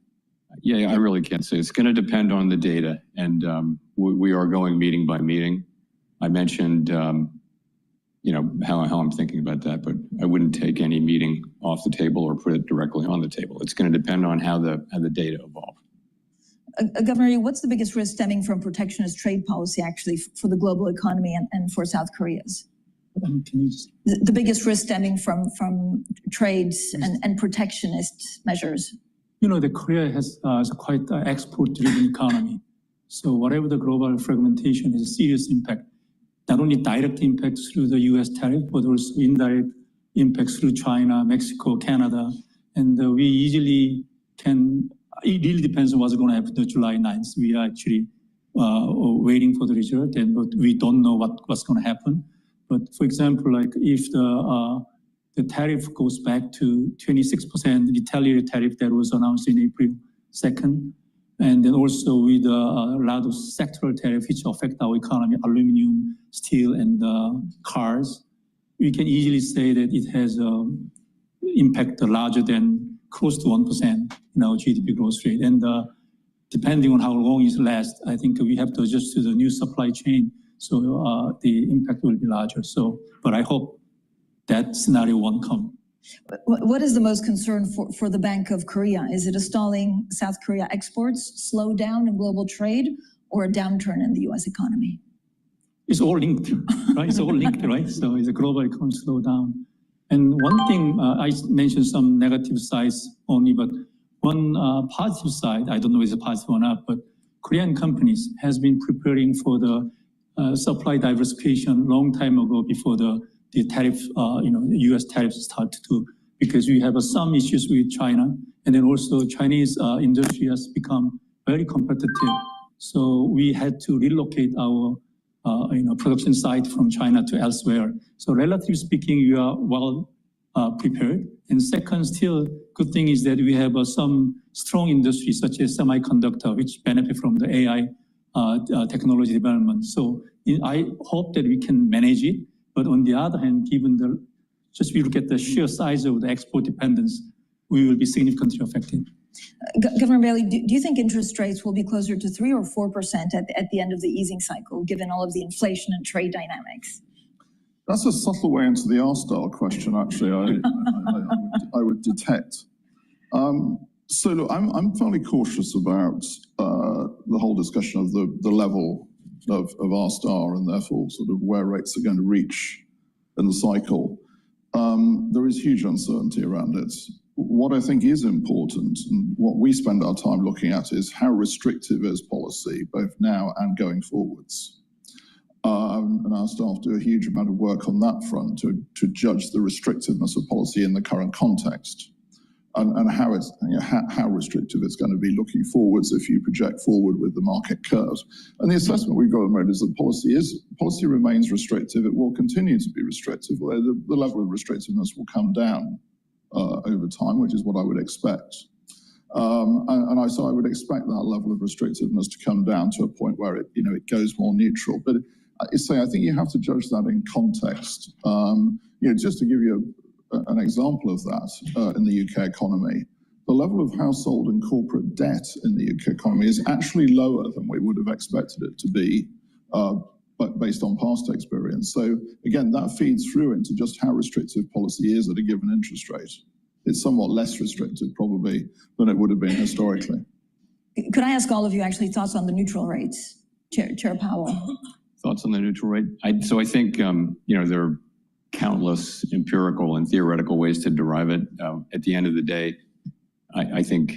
Yeah, I really can't say. It's going to depend on the data, and we are going meeting by meeting. I mentioned how I'm thinking about that, but I wouldn't take any meeting off the table or put it directly on the table. It's going to depend on how the data evolve. Governor, what's the biggest risk stemming from protectionist trade policy actually for the global economy and for South Korea's? Can you just... The biggest risk stemming from trades and protectionist measures? The Korea has quite an export-driven economy. So whatever the global fragmentation is a serious impact. Not only direct impact through the U.S. tariff, but also indirect impacts through China, Mexico, Canada. And we easily can, it really depends on what's going to happen on July 9th. We are actually waiting for the result, but we don't know what's going to happen. But for example, like if the tariff goes back to 26% retaliatory tariff that was announced in April 2nd, and then also with a lot of sectoral tariff which affect our economy, aluminum, steel, and cars, we can easily say that it has impact larger than close to 1% in our GDP growth rate. And depending on how long it lasts, I think we have to adjust to the new supply chain, so the impact will be larger. So, but I hope that scenario won't come. What is the most concern for the Bank of Korea? Is it a stalling South Korea exports, slowdown in global trade, or a downturn in the U.S. economy? It's all linked, right? It's all linked, right? So it's a global economic slowdown. And one thing, I mentioned some negative sides only, but one positive side, I don't know if it's a positive or not, but Korean companies has been preparing for the supply diversification long time ago before the tariff, U.S. tariffs started to, because we have some issues with China, and then also Chinese industry has become very competitive. So we had to relocate our, production site from China to elsewhere. So relatively speaking, we are well prepared. And second, still good thing is that we have some strong industries such as semiconductor, which benefit from the AI technology development. So I hope that we can manage it. But on the other hand, given just we look at the sheer size of the export dependence, we will be significantly affected. Governor Bailey, do you think interest rates will be closer to 3 or 4% at the end of the easing cycle, given all of the inflation and trade dynamics? That's a subtle way into the R-style question, actually, I would detect. So look, I'm fairly cautious about the whole discussion of the level of R-star and therefore sort of where rates are going to reach in the cycle. There is huge uncertainty around it. What I think is important and what we spend our time looking at is how restrictive is policy, both now and going forwards. And our staff do a huge amount of work on that front to judge the restrictiveness of policy in the current context. And how it's how restrictive it's going to be looking forwards if you project forward with the market curves. And the assessment we've got at the moment is that policy remains restrictive. It will continue to be restrictive, although the level of restrictiveness will come down over time, which is what I would expect. So I would expect that level of restrictiveness to come down to a point where it goes more neutral. But I think you have to judge that in context. Just to give you an example of that in the UK economy, the level of household and corporate debt in the UK economy is actually lower than we would have expected it to be, but based on past experience. So again, that feeds through into just how restrictive policy is at a given interest rate. It's somewhat less restrictive probably than it would have been historically. Could I ask all of you actually thoughts on the neutral rates? Chair Powell. Thoughts on the neutral rate? I think, there are countless empirical and theoretical ways to derive it. At the end of the day, I think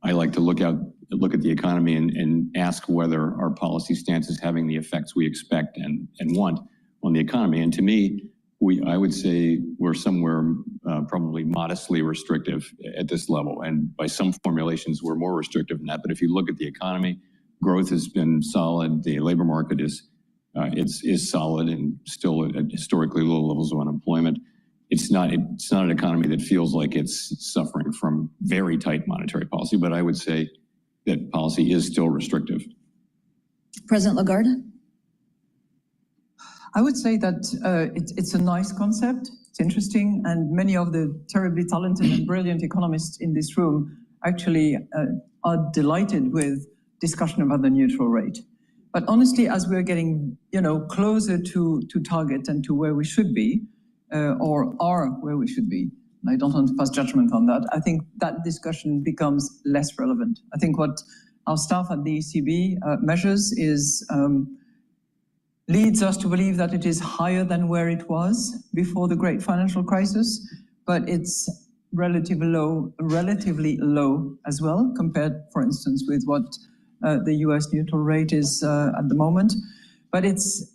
I like to look at the economy and ask whether our policy stance is having the effects we expect and want on the economy. And to me, I would say we're somewhere probably modestly restrictive at this level. And by some formulations, we're more restrictive than that. But if you look at the economy, growth has been solid. The labor market is solid and still at historically low levels of unemployment. It's not an economy that feels like it's suffering from very tight monetary policy, but I would say that policy is still restrictive. President Lagarde? I would say that it's a nice concept. It's interesting, and many of the terribly talented and brilliant economists in this room actually are delighted with discussion about the neutral rate. But honestly, as we're getting, closer to target and to where we should be, or are where we should be, and I don't want to pass judgment on that, I think that discussion becomes less relevant. I think what our staff at the ECB measures is leads us to believe that it is higher than where it was before the great financial crisis, but it's relatively low as well, compared, for instance, with what the US neutral rate is at the moment. But it's,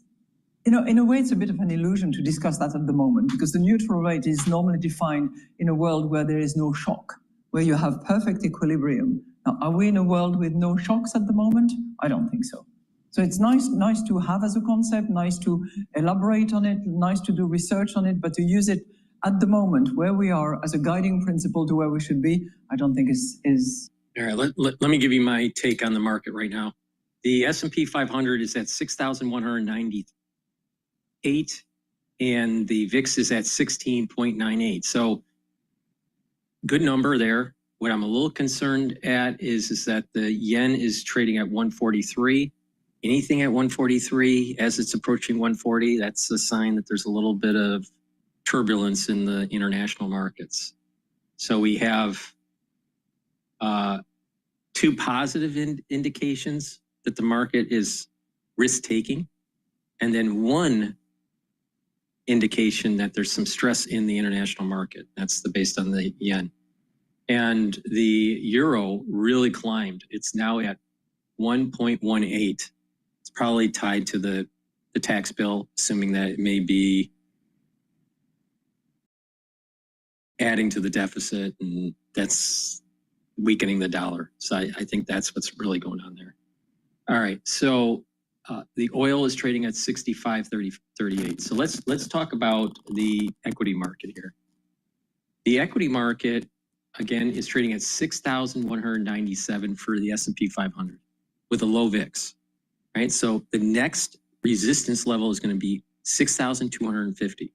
in a way, it's a bit of an illusion to discuss that at the moment, because the neutral rate is normally defined in a world where there is no shock, where you have perfect equilibrium. Now, are we in a world with no shocks at the moment? I don't think so. So it's nice to have as a concept, nice to elaborate on it, nice to do research on it, but to use it at the moment where we are as a guiding principle to where we should be, I don't think is. All right, let me give you my take on the market right now. The S&P 500 is at 6,198, and the VIX is at 16.98. So good number there. What I'm a little concerned at is that the yen is trading at 143. Anything at 143 as it's approaching 140, that's a sign that there's a little bit of turbulence in the international markets. So we have two positive indications that the market is risk-taking, and then one indication that there's some stress in the international market. That's based on the yen. And the euro really climbed. It's now at 1.18. It's probably tied to the tax bill, assuming that it may be adding to the deficit, and that's weakening the dollar. So I think that's what's really going on there. All right, so the oil is trading at 65.38. So let's talk about the equity market here. The equity market, again, is trading at 6,197 for the S&P 500 with a low VIX. Right, so the next resistance level is going to be 6,250.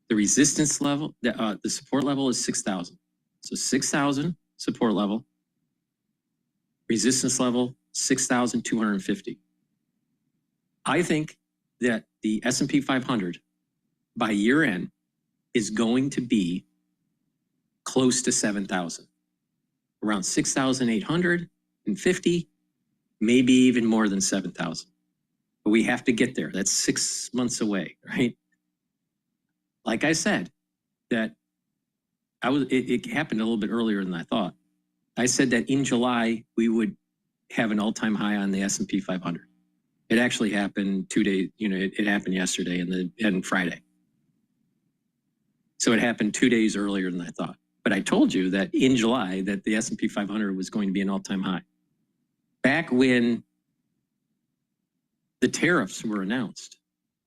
The resistance level, the support level is 6,000. So 6,000 support level, resistance level 6,250. I think that the S&P 500 by year end is going to be close to 7,000, around 6,850. Maybe even more than 7,000. But we have to get there. That's 6 months away, right? Like I said, that it happened a little bit earlier than I thought. I said that in July, we would have an all-time high on the S&P 500. It actually happened 2 days, it happened yesterday and Friday. So it happened 2 days earlier than I thought. But I told you that in July that the S&P 500 was going to be an all-time high. Back when the tariffs were announced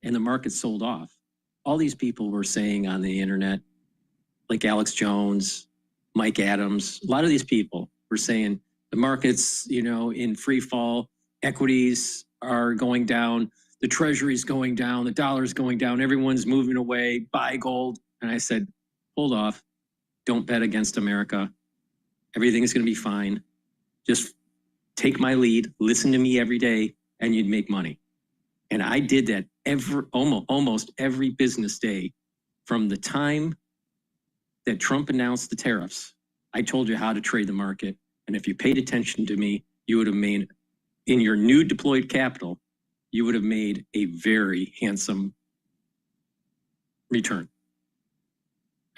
and the market sold off, all these people were saying on the internet, like Alex Jones, Mike Adams, a lot of these people were saying the market's, in free fall, equities are going down, the treasury's going down, the dollar's going down, everyone's moving away, buy gold. And I said, hold off, don't bet against America. Everything is going to be fine. Just take my lead, listen to me every day, and you'd make money. And I did that almost every business day from the time that Trump announced the tariffs. I told you how to trade the market. And if you paid attention to me, you would have made, in your new deployed capital, you would have made a very handsome return.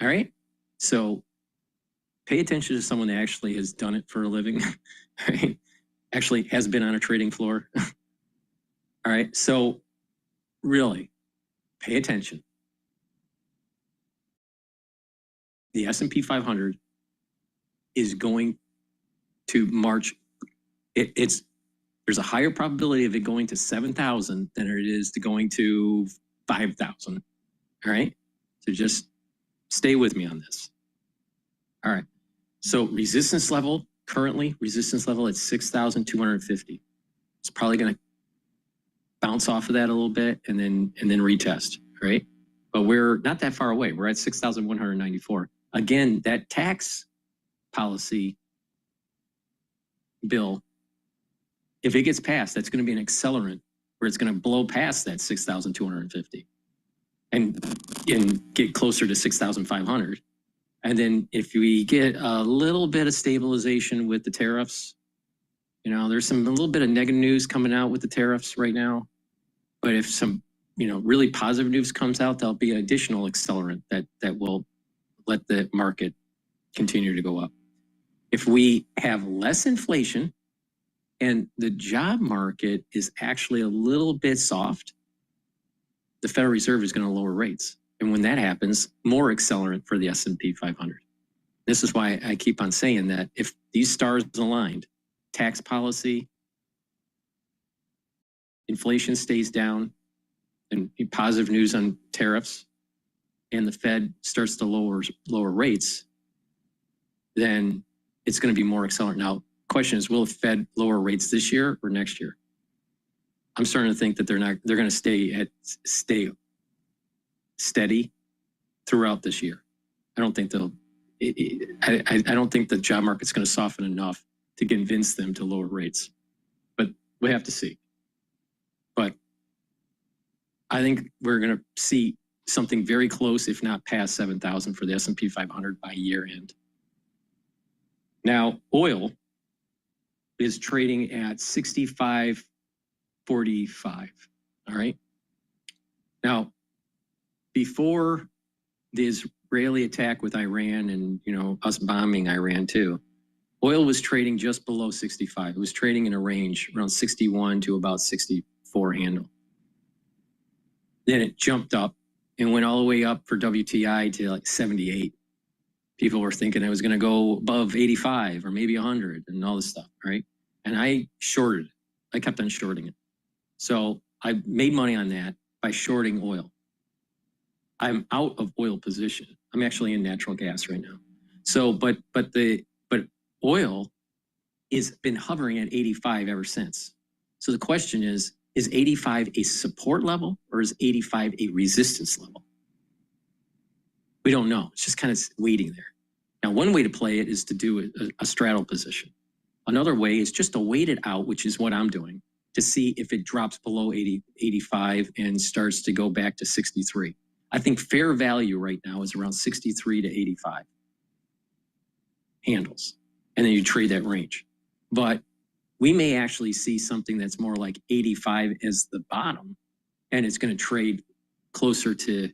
All right? So pay attention to someone that actually has done it for a living, right? Actually has been on a trading floor. All right, so really pay attention. The S&P 500 is going to march. There's a higher probability of it going to 7,000 than it is to going to 5,000. All right, so just stay with me on this. All right, so resistance level. Currently, resistance level at 6,250. It's probably going to bounce off of that a little bit and then retest, right? But we're not that far away. We're at 6,194. Again, that tax policy bill if it gets passed, that's going to be an accelerant where it's going to blow past that 6,250 and get closer to 6,500. And then if we get a little bit of stabilization with the tariffs, you know, there's a little bit of negative news coming out with the tariffs right now. But if some, you know, really positive news comes out, there'll be an additional accelerant that will let the market continue to go up. If we have less inflation and the job market is actually a little bit soft, the Federal Reserve is going to lower rates. And when that happens, more accelerant for the S&P 500. This is why I keep on saying that if these stars aligned, tax policy, inflation stays down, and positive news on tariffs, and the Fed starts to lower rates, then it's going to be more accelerant. Now, question is, will the Fed lower rates this year or next year? I'm starting to think that they're going to stay steady throughout this year. I don't think I don't think the job market's going to soften enough to convince them to lower rates, but we have to see. But I think we're going to see something very close, if not past 7,000 for the S&P 500 by year end. Now, oil is trading at 65.45. All right. Now, before the Israeli attack with Iran and, you know, us bombing Iran too, oil was trading just below 65. It was trading in a range around 61 to about 64 handle. Then it jumped up and went all the way up for WTI to like 78. People were thinking it was going to go above 85 or maybe 100 and all this stuff, right? And I shorted it. I kept on shorting it. So I made money on that by shorting oil. I'm out of oil position. I'm actually in natural gas right now. So, but oil has been hovering at 85 ever since. So the question is 85 a support level or is 85 a resistance level? We don't know. It's just kind of waiting there. Now, one way to play it is to do a straddle position. Another way is just to wait it out, which is what I'm doing, to see if it drops below 85 and starts to go back to 63. I think fair value right now is around 63 to 85 handles. And then you trade that range. But we may actually see something that's more like 85 as the bottom, and it's going to trade closer to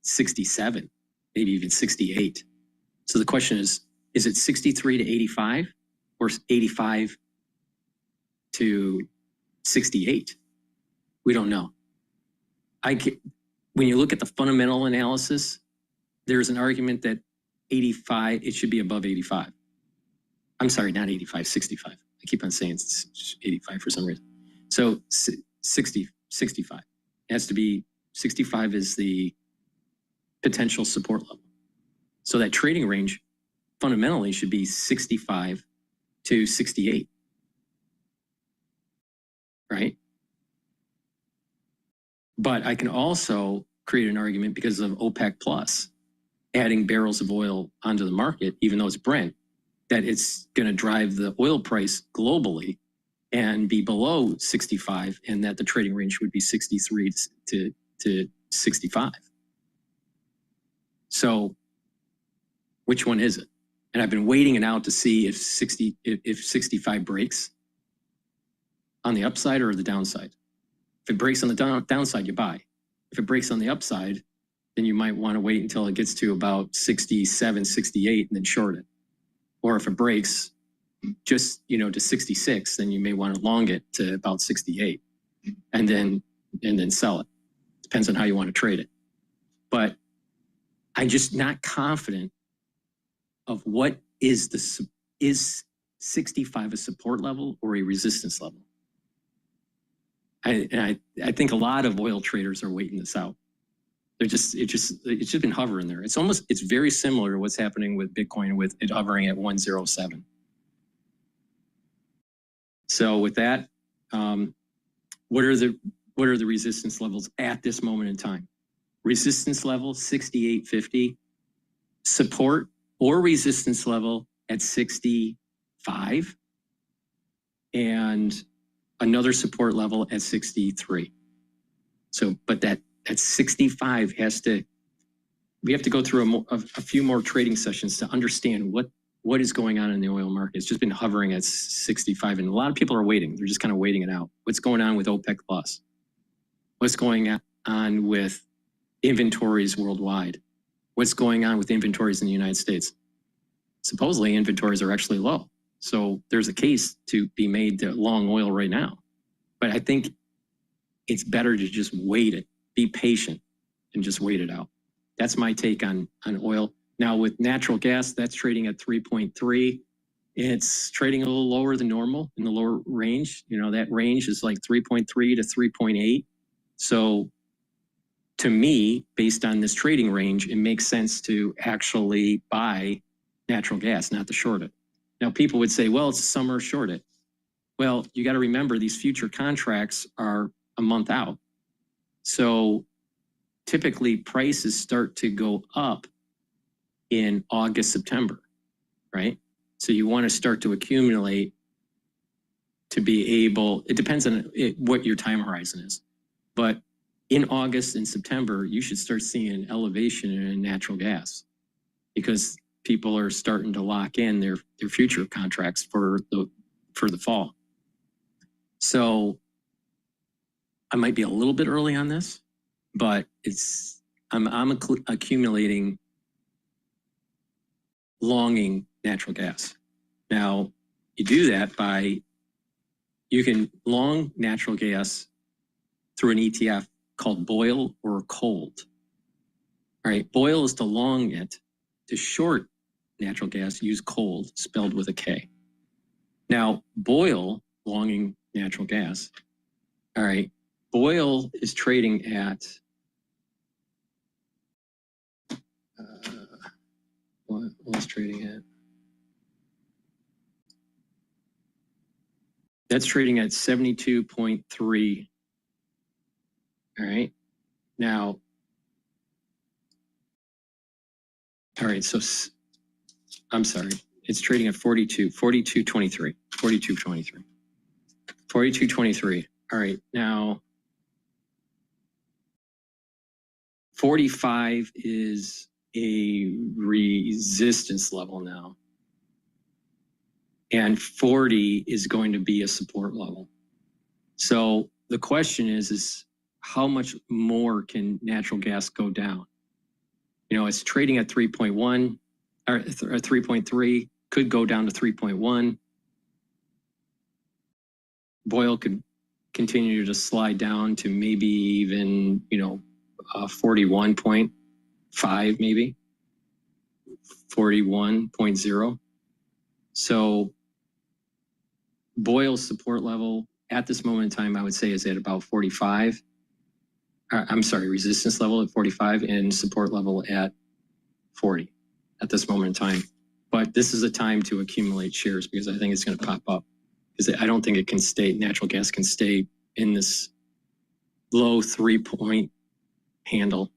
67, maybe even 68. So the question is it 63 to 85 or 85 to 68? We don't know. When you look at the fundamental analysis, there's an argument that 85, it should be above 85. I'm sorry, not 85, 65. I keep on saying it's 85 for some reason. So 65. It has to be, 65 is the potential support level. So that trading range fundamentally should be 65 to 68. Right? But I can also create an argument because of OPEC Plus adding barrels of oil onto the market, even though it's Brent, that it's going to drive the oil price globally and be below 65, and that the trading range would be 63 to 65. So which one is it? And I've been waiting it out to see if 65 breaks on the upside or the downside. If it breaks on the downside, you buy. If it breaks on the upside, then you might want to wait until it gets to about 67, 68 and then short it. Or if it breaks just, to 66, then you may want to long it to about 68 and then sell it. Depends on how you want to trade it. But I'm just not confident of what is 65 a support level or a resistance level. I think a lot of oil traders are waiting this out. It's just been hovering there. It's very similar to what's happening with Bitcoin with it hovering at 107. So with that, what are the resistance levels at this moment in time? Resistance level 68.50, support or resistance level at 65, and another support level at 63. So, but that at 65 we have to go through a few more trading sessions to understand what is going on in the oil market. It's just been hovering at 65, and a lot of people are waiting. They're just kind of waiting it out. What's going on with OPEC Plus? What's going on with inventories worldwide? What's going on with inventories in the United States? Supposedly inventories are actually low. So there's a case to be made to long oil right now. But I think it's better to just wait it, be patient, and just wait it out. That's my take on oil. Now with natural gas, that's trading at 3.3. It's trading a little lower than normal in the lower range. You know, that range is like 3.3 to 3.8. So to me, based on this trading range, it makes sense to actually buy natural gas, not to short it. Now, people would say, well, it's summer, short it. Well, you got to remember these future contracts are a month out. So typically prices start to go up in August, September, right? So you want to start to accumulate to be able, it depends on what your time horizon is. But in August and September, you should start seeing an elevation in natural gas because people are starting to lock in their future contracts for the fall. So I might be a little bit early on this, but I'm accumulating longing natural gas. Now you do that you can long natural gas through an ETF called boil or cold. All right, boil is to long it. To short natural gas, use cold, spelled with a K. Now, boil, longing natural gas. All right, boil is trading at, what's trading at? That's trading at 72.3. All right, now, all right, so I'm sorry, it's trading at 42.23. All right, now 45 is a resistance level now. And 40 is going to be a support level. So the question is how much more can natural gas go down? You know, it's trading at 3.1 or 3.3, could go down to 3.1. Boil could continue to slide down to maybe even, 41.5, maybe 41.0. So Boil's support level at this moment in time, I would say, is at about 45. I'm sorry, resistance level at 45 and support level at 40 at this moment in time. But this is a time to accumulate shares because I think it's going to pop up. Because I don't think it can stay, natural gas can stay in this low 3-point handle.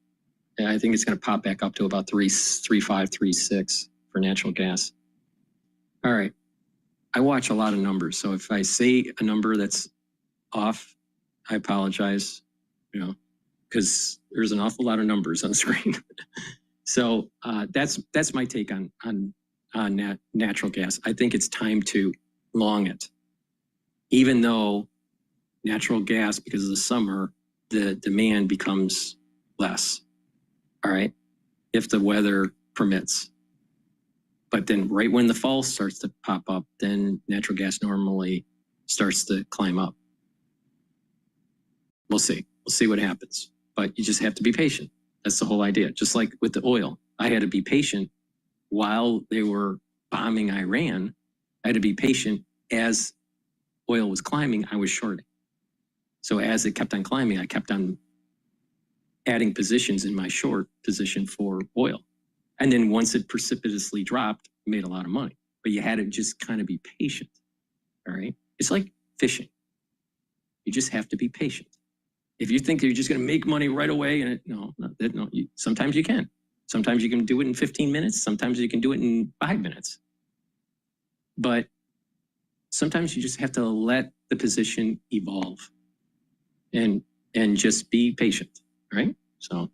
And I think it's going to pop back up to about 3.5, 3.6 for natural gas. All right. I watch a lot of numbers. So if I say a number that's off, I apologize, because there's an awful lot of numbers on the screen. So that's my take on natural gas. I think it's time to long it. Even though natural gas, because of the summer, the demand becomes less, all right, if the weather permits. But then right when the fall starts to pop up, then natural gas normally starts to climb up. We'll see. We'll see what happens. But you just have to be patient. That's the whole idea. Just like with the oil, I had to be patient while they were bombing Iran. I had to be patient as oil was climbing, I was shorting. So as it kept on climbing, I kept on adding positions in my short position for oil. And then once it precipitously dropped, I made a lot of money. But you had to just kind of be patient, all right? It's like fishing. You just have to be patient. If you think you're just going to make money right away, and sometimes you can. Sometimes you can do it in 15 minutes. Sometimes you can do it in 5 minutes. But sometimes you just have to let the position evolve and just be patient, right? So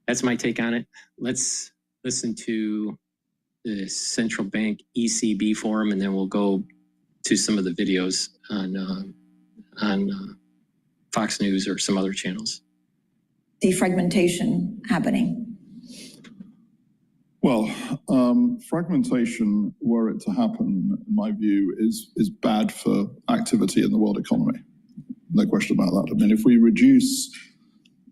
that's my take on it. Let's listen to the central bank ECB forum, and then we'll go to some of the videos on Fox News or some other channels. Defragmentation happening. Well, fragmentation, were it to happen, in my view, is bad for activity in the world economy. No question about that. I mean, if we reduce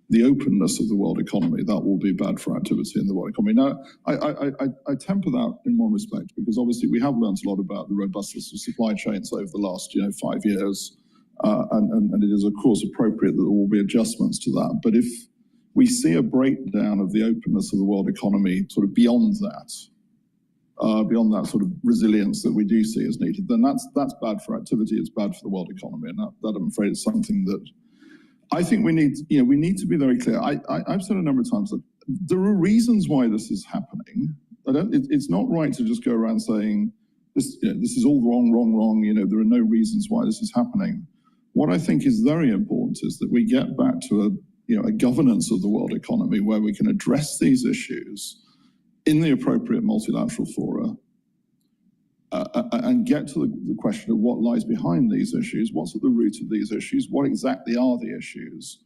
the openness of the world economy, that will be bad for activity in the world economy. Now, I temper that in one respect, because obviously we have learned a lot about the robustness of supply chains over the last 5 years, and it is of course appropriate that there will be adjustments to that. But if we see a breakdown of the openness of the world economy sort of beyond that sort of resilience that we do see as needed, then that's bad for activity, it's bad for the world economy, and that I'm afraid is something that I think we need to be very clear. I've said a number of times that there are reasons why this is happening. It's not right to just go around saying this is all wrong. There are no reasons why this is happening. What I think is very important is that we get back to a governance of the world economy where we can address these issues in the appropriate multilateral fora, and get to the question of what lies behind these issues, what's at the root of these issues, what exactly are the issues,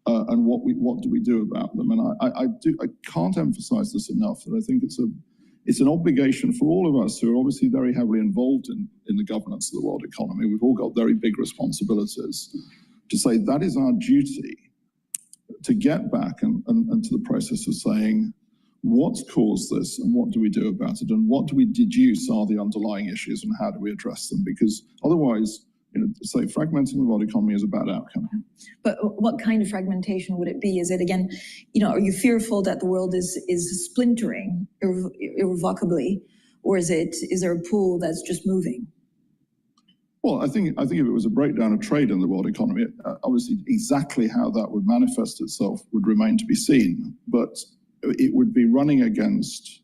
and what do we do about them. And I can't emphasize this enough, that I think it's an obligation for all of us who are obviously very heavily involved in the governance of the world economy. We've all got very big responsibilities to say that is our duty, to get back and to the process of saying, what's caused this and what do we do about it, and what do we deduce are the underlying issues and how do we address them? Because otherwise, say fragmenting the world economy is a bad outcome. But what kind of fragmentation would it be? Is it, again, are you fearful that the world is splintering irrevocably, or is there a pool that's just moving? Well, I think if it was a breakdown of trade in the world economy, obviously exactly how that would manifest itself would remain to be seen. But it would be running against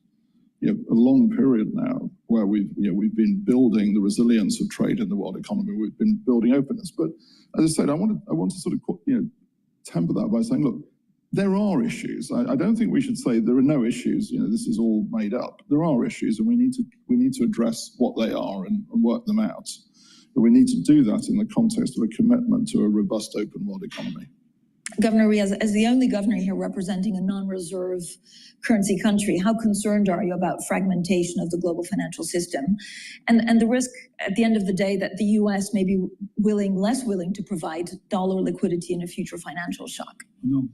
a long period now where we've been building the resilience of trade in the world economy. We've been building openness. But as I said, I want to sort of temper that by saying, look, there are issues. I don't think we should say there are no issues. This is all made up. There are issues, and we need to address what they are and work them out. But we need to do that in the context of a commitment to a robust, open world economy. Governor Rhee, as the only governor here representing a non-reserve currency country, how concerned are you about fragmentation of the global financial system and the risk at the end of the day that the US may be less willing to provide dollar liquidity in a future financial shock? No.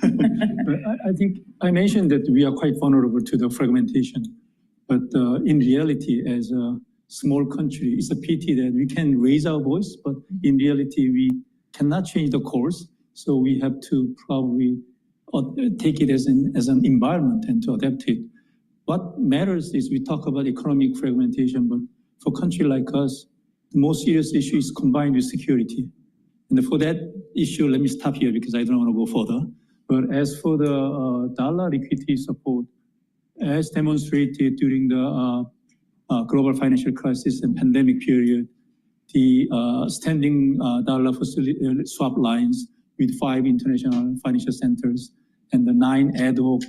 But I think I mentioned that we are quite vulnerable to the fragmentation. But in reality, as a small country, it's a pity that we can raise our voice, but in reality, we cannot change the course. So we have to probably take it as an environment and to adapt it. What matters is we talk about economic fragmentation, but for a country like us, the most serious issue is combined with security. And for that issue, let me stop here because I don't want to go further. But as for the dollar liquidity support, as demonstrated during the global financial crisis and pandemic period, the standing dollar swap lines with 5 international financial centers and the 9 ad hoc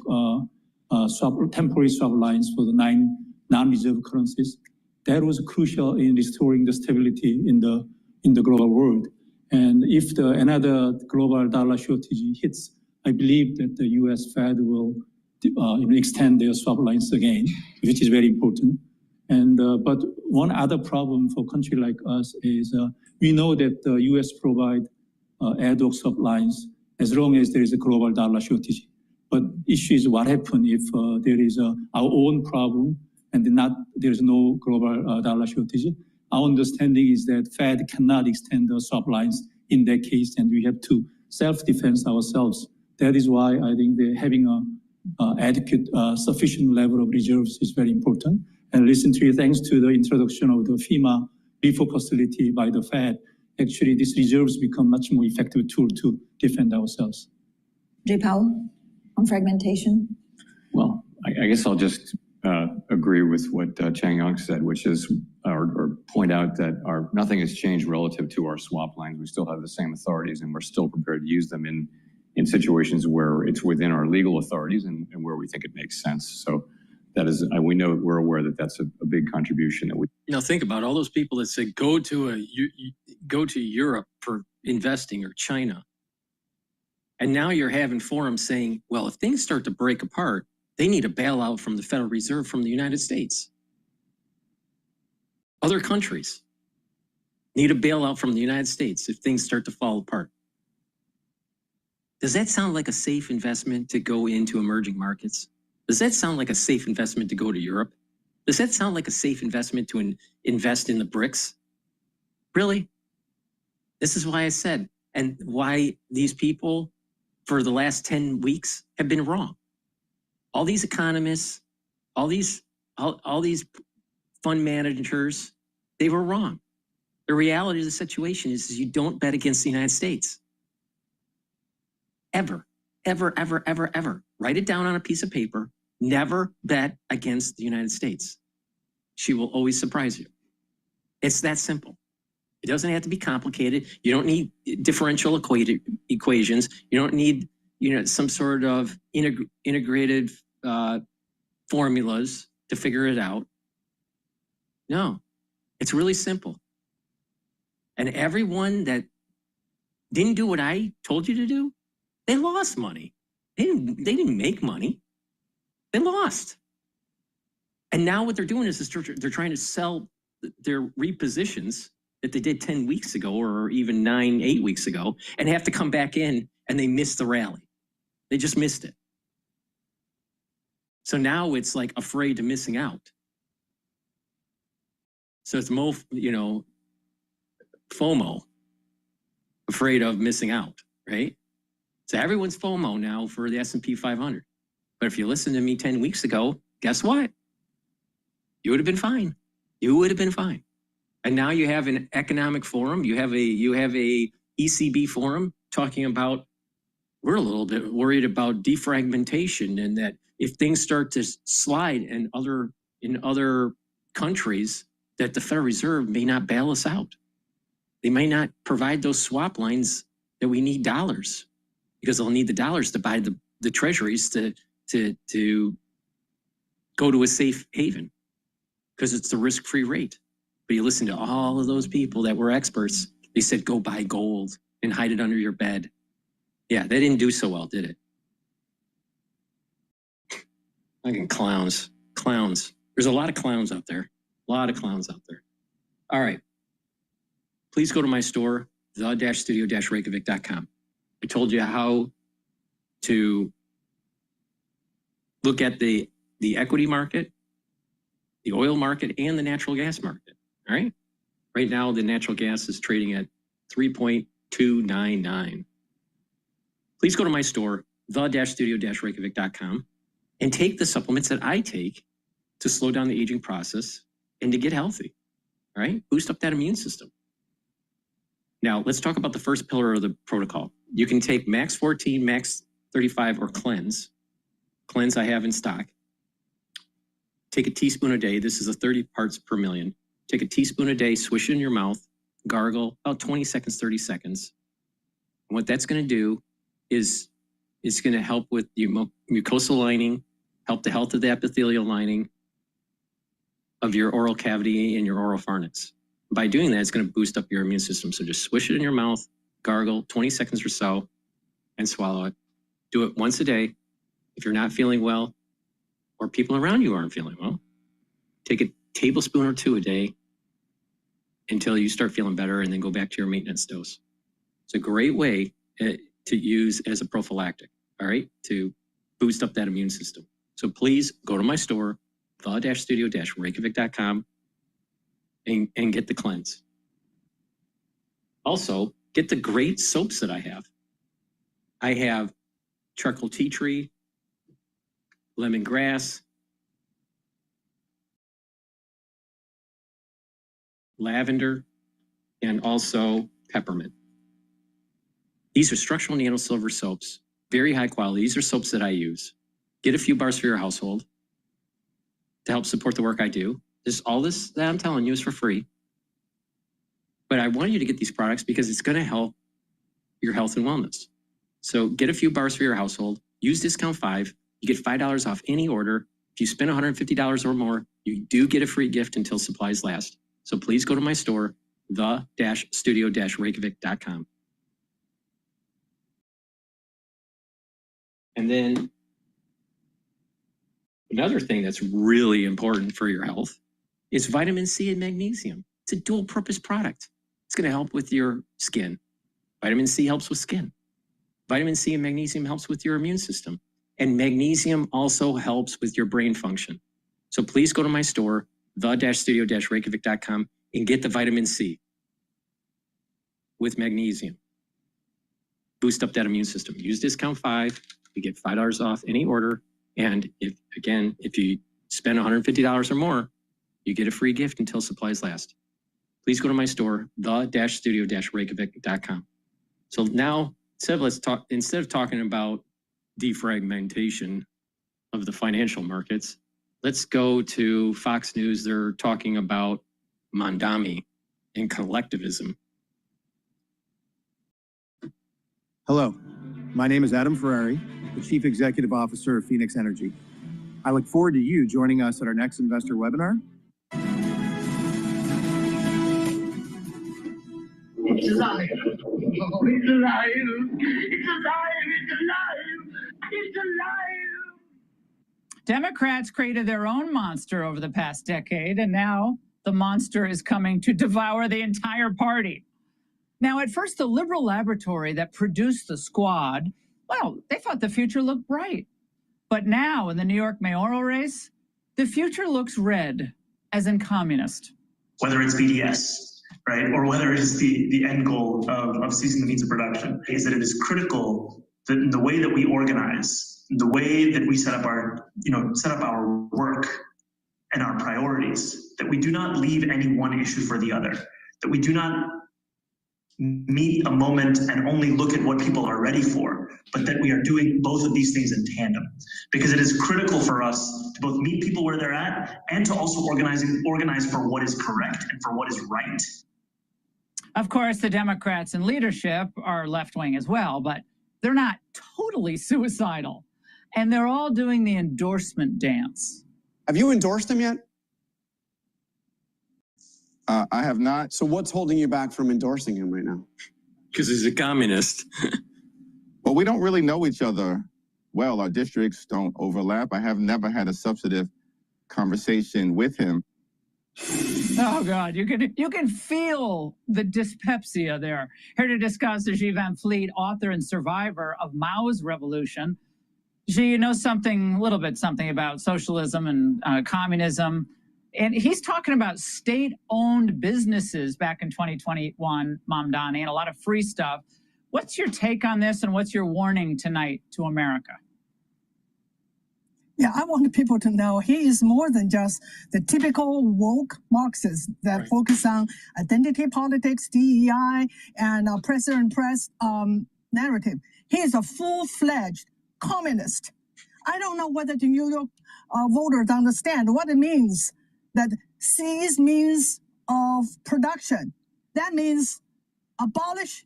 temporary swap lines for the 9 non-reserve currencies. That was crucial in restoring the stability in the global world. And if another global dollar shortage hits, I believe that the US Fed will extend their swap lines again, which is very important. And but one other problem for a country like us is we know that the US provide ad hoc swap lines as long as there is a global dollar shortage. But issue is what happens if there is our own problem and there is no global dollar shortage. Our understanding is that Fed cannot extend the swap lines in that case, and we have to self-defense ourselves. That is why I think having a adequate, sufficient level of reserves is very important. And recently, thanks to the introduction of the FEMA repo facility by the Fed, actually these reserves become much more effective tool to defend ourselves. J. Powell, on fragmentation? Well, I guess I'll just agree with what Chang Yang said, which is, or point out that nothing has changed relative to our swap lines. We still have the same authorities, and we're still prepared to use them in situations where it's within our legal authorities and where we think it makes sense. So that is, we're aware that that's a big contribution that we. Now think about all those people that say go to Europe for investing, or China, and now you're having forums saying, well, if things start to break apart, they need a bailout from the Federal Reserve from the United States. Other countries need a bailout from the United States if things start to fall apart. Does that sound like a safe investment to go into emerging markets? Does that sound like a safe investment to go to Europe? Does that sound like a safe investment to invest in the BRICS? Really? This is why I said, and why these people for the last 10 weeks have been wrong. All these economists, all these fund managers, they were wrong. The reality of the situation is you don't bet against the United States. Ever, ever, ever, ever, ever. Write it down on a piece of paper. Never bet against the United States. She will always surprise you. It's that simple. It doesn't have to be complicated. You don't need differential equations. You don't need, some sort of integrated formulas to figure it out. No, it's really simple. And everyone that didn't do what I told you to do, they lost money. They didn't make money. They lost. And now what they're doing is they're trying to sell their repositions that they did 10 weeks ago, or even 8 weeks ago, and have to come back in, and they missed the rally. They just missed it. So now it's like afraid of missing out. So it's FOMO, afraid of missing out, right? So everyone's FOMO now for the S&P 500. But if you listened to me 10 weeks ago, guess what? You would have been fine. You would have been fine. And now you have an economic forum. You have a ECB forum talking about, we're a little bit worried about defragmentation, and that if things start to slide in other countries, that the Federal Reserve may not bail us out. They may not provide those swap lines that we need dollars, because they'll need the dollars to buy the treasuries to go to a safe haven, because it's the risk-free rate. But you listen to all of those people that were experts. They said, go buy gold and hide it under your bed. Yeah, they didn't do so well, did it? Fucking clowns. Clowns. There's a lot of clowns out there. A lot of clowns out there. All right. Please go to my store, the-studio-reykjavik.com. I told you how to look at the equity market, the oil market, and the natural gas market. All right. Right now, the natural gas is trading at 3.299. Please go to my store, the-studio-reykjavik.com, and take the supplements that I take to slow down the aging process and to get healthy. All right. Boost up that immune system. Now, let's talk about the first pillar of the protocol. You can take Max 14, Max 35, or Cleanse. Cleanse I have in stock. Take a teaspoon a day. This is a 30 parts per million. Take a teaspoon a day, swish it in your mouth, gargle, about 20 seconds, 30 seconds. And what that's going to do is it's going to help with the mucosal lining, help the health of the epithelial lining of your oral cavity and your oral pharynx. By doing that, it's going to boost up your immune system. So just swish it in your mouth, gargle, 20 seconds or so, and swallow it. Do it once a day. If you're not feeling well, or people around you aren't feeling well, take a tablespoon or two a day until you start feeling better, and then go back to your maintenance dose. It's a great way to use as a prophylactic, all right, to boost up that immune system. So please go to my store, the-studio-reykjavik.com, and get the cleanse. Also, get the great soaps that I have. I have charcoal tea tree, lemongrass, lavender, and also peppermint. These are structural nano silver soaps, very high quality. These are soaps that I use. Get a few bars for your household. to help support the work I do. All this that I'm telling you is for free. But I want you to get these products because it's going to help your health and wellness. So get a few bars for your household. Use discount 5. You get $5 off any order. If you spend $150 or more, you do get a free gift until supplies last. So please go to my store, the-studio-reykjavik.com. And then another thing that's really important for your health is vitamin C and magnesium. It's a dual purpose product. It's going to help with your skin. Vitamin C helps with skin. Vitamin C and magnesium helps with your immune system. And magnesium also helps with your brain function. So please go to my store, the-studio-reykjavik.com, and get the vitamin C with magnesium. Boost up that immune system. Use discount 5. You get $5 off any order. And if you spend $150 or more, you get a free gift until supplies last. Please go to my store, the-studio-reykjavik.com. So now, instead of talking about defragmentation of the financial markets, let's go to Fox News. They're talking about Mamdani and collectivism. Hello, my name is Adam Ferrari, the Chief Executive Officer of Phoenix Energy. I look forward to you joining us at our next investor webinar. It's alive. Oh, it's alive. It's alive. It's alive. It's alive. Democrats created their own monster over the past decade, and now the monster is coming to devour the entire party. Now, at first, the liberal laboratory that produced the squad, well, they thought the future looked bright. But now, in the New York mayoral race, the future looks red, as in communist. Whether it's BDS, right, or whether it is the end goal of ceasing the means of production, is that it is critical that in the way that we organize, the way that we set up our work and our priorities, that we do not leave any one issue for the other, that we do not meet a moment and only look at what people are ready for, but that we are doing both of these things in tandem. Because it is critical for us to both meet people where they're at and to also organize for what is correct and for what is right. Of course, the Democrats in leadership are left-wing as well, but they're not totally suicidal. And they're all doing the endorsement dance. Have you endorsed him yet? I have not. So what's holding you back from endorsing him right now? Because he's a communist. Well, we don't really know each other well. Our districts don't overlap. I have never had a substantive conversation with him. Oh, God, you can feel the dyspepsia there. Here to discuss is G. Van Fleet, author and survivor of Mao's Revolution. G, you know something about socialism and communism. And he's talking about state-owned businesses back in 2021, Mamdani, and a lot of free stuff. What's your take on this, and what's your warning tonight to America? Yeah, I want people to know he is more than just the typical woke Marxist that focus on identity politics, DEI, and oppressor and press narrative. He is a full-fledged communist. I don't know whether the New York voters understand what it means. That seize means of production. That means abolish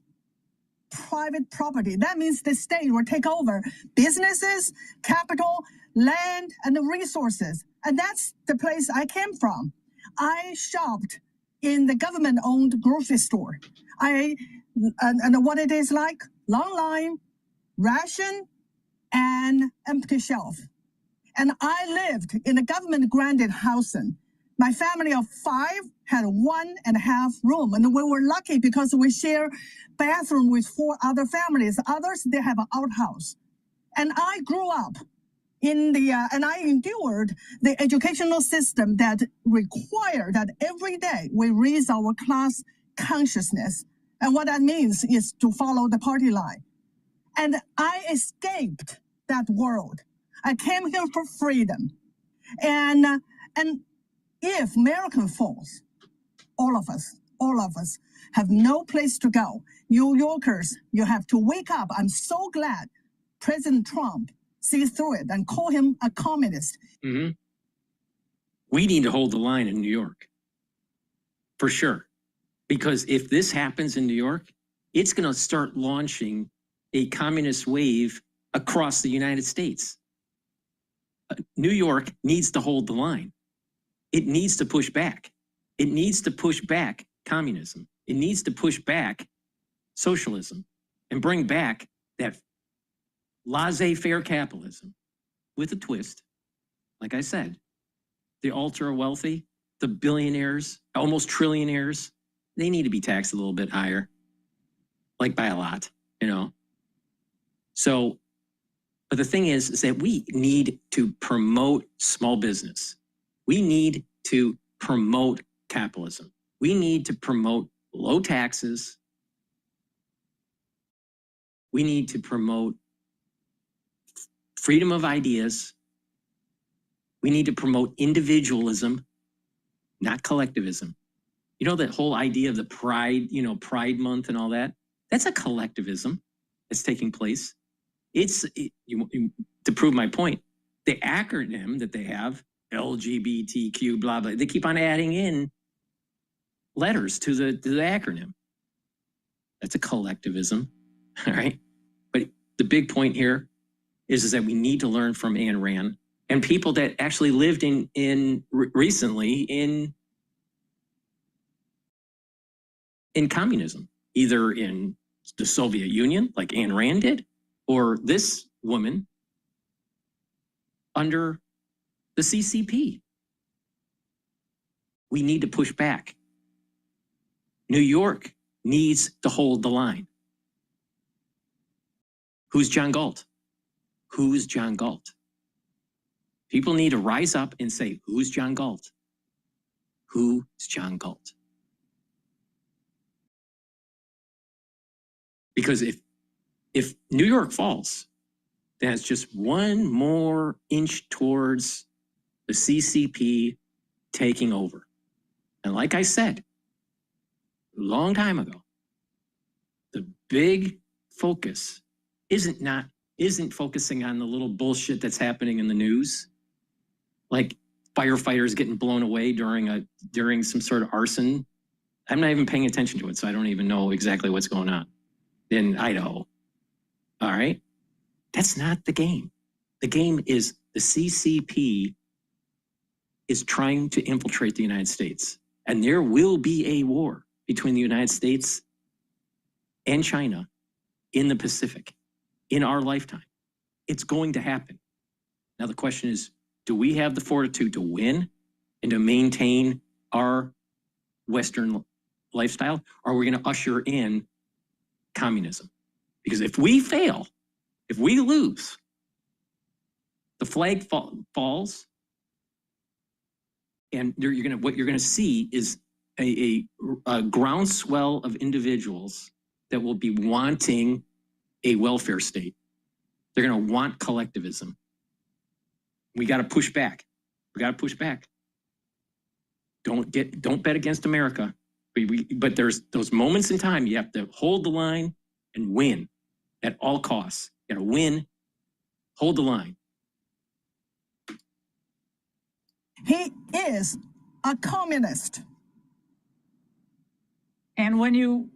private property. That means the state will take over businesses, capital, land, and the resources. And that's the place I came from. I shopped in the government-owned grocery store. And what it is like, long line, ration, and empty shelf. And I lived in a government-granted housing. My family of 5 had 1.5 rooms, and we were lucky because we share bathroom with 4 other families. Others, they have an outhouse. And I grew up in and I endured the educational system that required that every day we raise our class consciousness. And what that means is to follow the party line. And I escaped that world. I came here for freedom. And if America falls, all of us have no place to go. New Yorkers, you have to wake up. I'm so glad President Trump sees through it and call him a communist. Mm-hmm. We need to hold the line in New York, for sure. Because if this happens in New York, it's going to start launching a communist wave across the United States. New York needs to hold the line. It needs to push back. It needs to push back communism. It needs to push back socialism and bring back that laissez-faire capitalism with a twist. Like I said, the ultra wealthy, the billionaires, almost trillionaires, they need to be taxed a little bit higher, like by a lot, you know. So, but the thing is that we need to promote small business. We need to promote capitalism. We need to promote low taxes. We need to promote freedom of ideas. We need to promote individualism, not collectivism. You know, that whole idea of the Pride, you know, Pride Month and all that, that's a collectivism that's taking place. To prove my point, the acronym that they have, LGBTQ, blah, blah, they keep on adding in letters to the acronym. That's a collectivism, all right? But the big point here is that we need to learn from Ayn Rand and people that actually lived recently in communism, either in the Soviet Union, like Ayn Rand did, or this woman under the CCP. We need to push back. New York needs to hold the line. Who's John Galt? Who's John Galt? People need to rise up and say, who's John Galt? Who's John Galt? Because if New York falls, that's just one more inch towards the CCP taking over. And like I said, a long time ago, the big focus isn't focusing on the little bullshit that's happening in the news, like firefighters getting blown away during some sort of arson. I'm not even paying attention to it, so I don't even know exactly what's going on in Idaho. All right? That's not the game. The game is the CCP is trying to infiltrate the United States. And there will be a war between the United States and China in the Pacific in our lifetime. It's going to happen. Now the question is, do we have the fortitude to win and to maintain our Western lifestyle? Or are we going to usher in communism? Because if we fail, if we lose, the flag falls, and what you're going to see is a groundswell of individuals that will be wanting a welfare state. They're going to want collectivism. We got to push back. We got to push back. Don't bet against America. But there's those moments in time you have to hold the line and win at all costs. You got to win, hold the line. He is a communist. And when you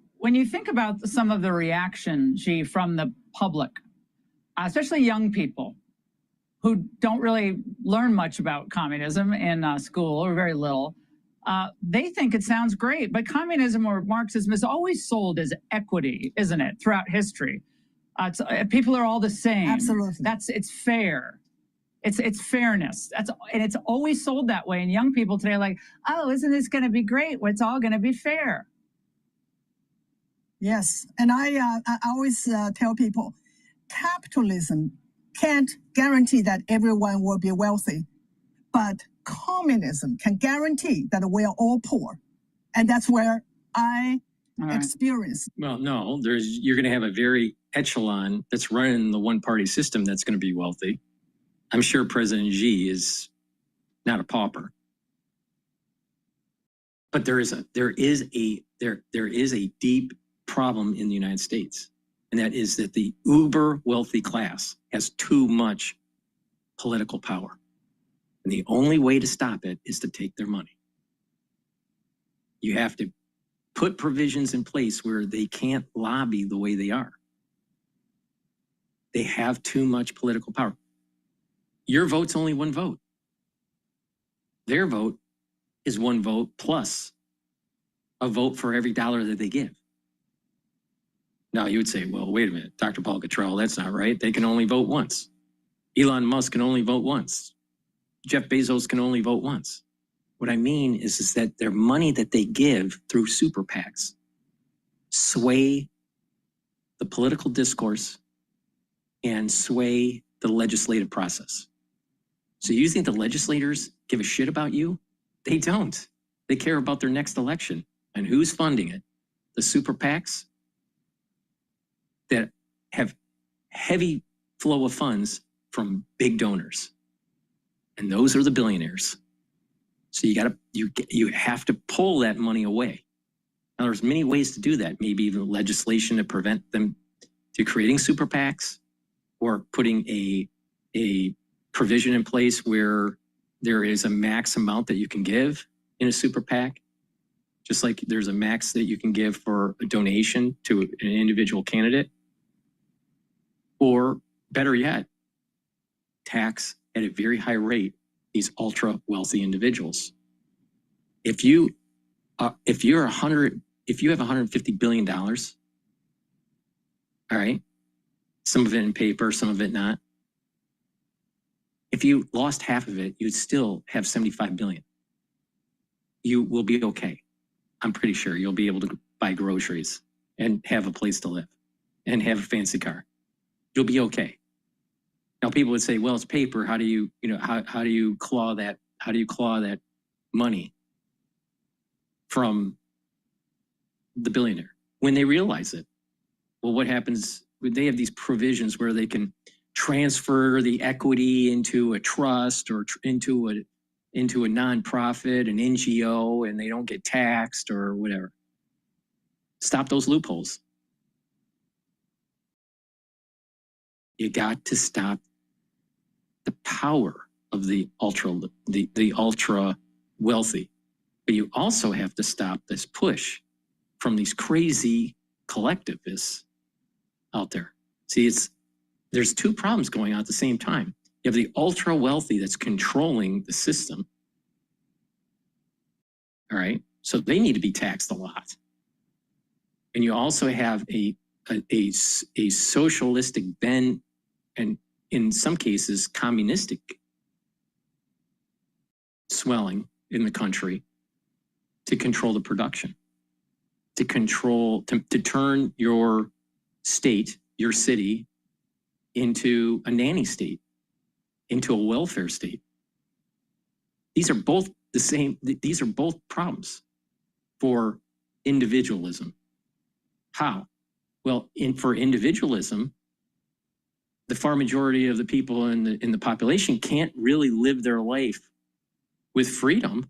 think about some of the reaction, Xi, from the public, especially young people who don't really learn much about communism in school or very little, they think it sounds great. But communism or Marxism is always sold as equity, isn't it, throughout history? People are all the same. Absolutely. It's fair. It's fairness. And it's always sold that way. And young people today are like, oh, isn't this going to be great? Well, it's all going to be fair. Yes, and I always tell people, capitalism can't guarantee that everyone will be wealthy, but communism can guarantee that we are all poor, and that's where I experience. Well, no, you're going to have a very echelon that's running the one-party system that's going to be wealthy. I'm sure President Xi is not a pauper, but there is a deep problem in the United States, and that is that the uber wealthy class has too much political power. And the only way to stop it is to take their money. You have to put provisions in place where they can't lobby the way they are. They have too much political power. Your vote's only one vote. Their vote is one vote plus a vote for every dollar that they give. Now you would say, well, wait a minute, DrPaulCottrell, that's not right. They can only vote once. Elon Musk can only vote once. Jeff Bezos can only vote once. What I mean is that their money that they give through super PACs sway the political discourse and sway the legislative process. So you think the legislators give a shit about you? They don't. They care about their next election. And who's funding it? The super PACs that have heavy flow of funds from big donors. And those are the billionaires. So you have to pull that money away. Now there's many ways to do that. Maybe even legislation to prevent them to creating super PACs, or putting a provision in place where there is a max amount that you can give in a super PAC, just like there's a max that you can give for a donation to an individual candidate. Or better yet, tax at a very high rate these ultra wealthy individuals. If you have $150 billion, all right, some of it in paper, some of it not. If you lost half of it, you'd still have 75 billion. You will be okay. I'm pretty sure you'll be able to buy groceries and have a place to live and have a fancy car. You'll be okay. Now people would say, well, it's paper. How do you claw that? How do you claw that money from the billionaire when they realize it? Well, what happens? They have these provisions where they can transfer the equity into a trust or into a nonprofit, an NGO, and they don't get taxed or whatever. Stop those loopholes. You got to stop the power of the ultra wealthy, but you also have to stop this push from these crazy collectivists out there. See, there's two problems going on at the same time. You have the ultra wealthy that's controlling the system. All right, so they need to be taxed a lot. And you also have a socialistic bent, and in some cases communistic swelling in the country to control the production, to turn your state, your city, into a nanny state, into a welfare state. These are both the same. These are both problems for individualism. How? Well, for individualism, the far majority of the people in the population can't really live their life with freedom,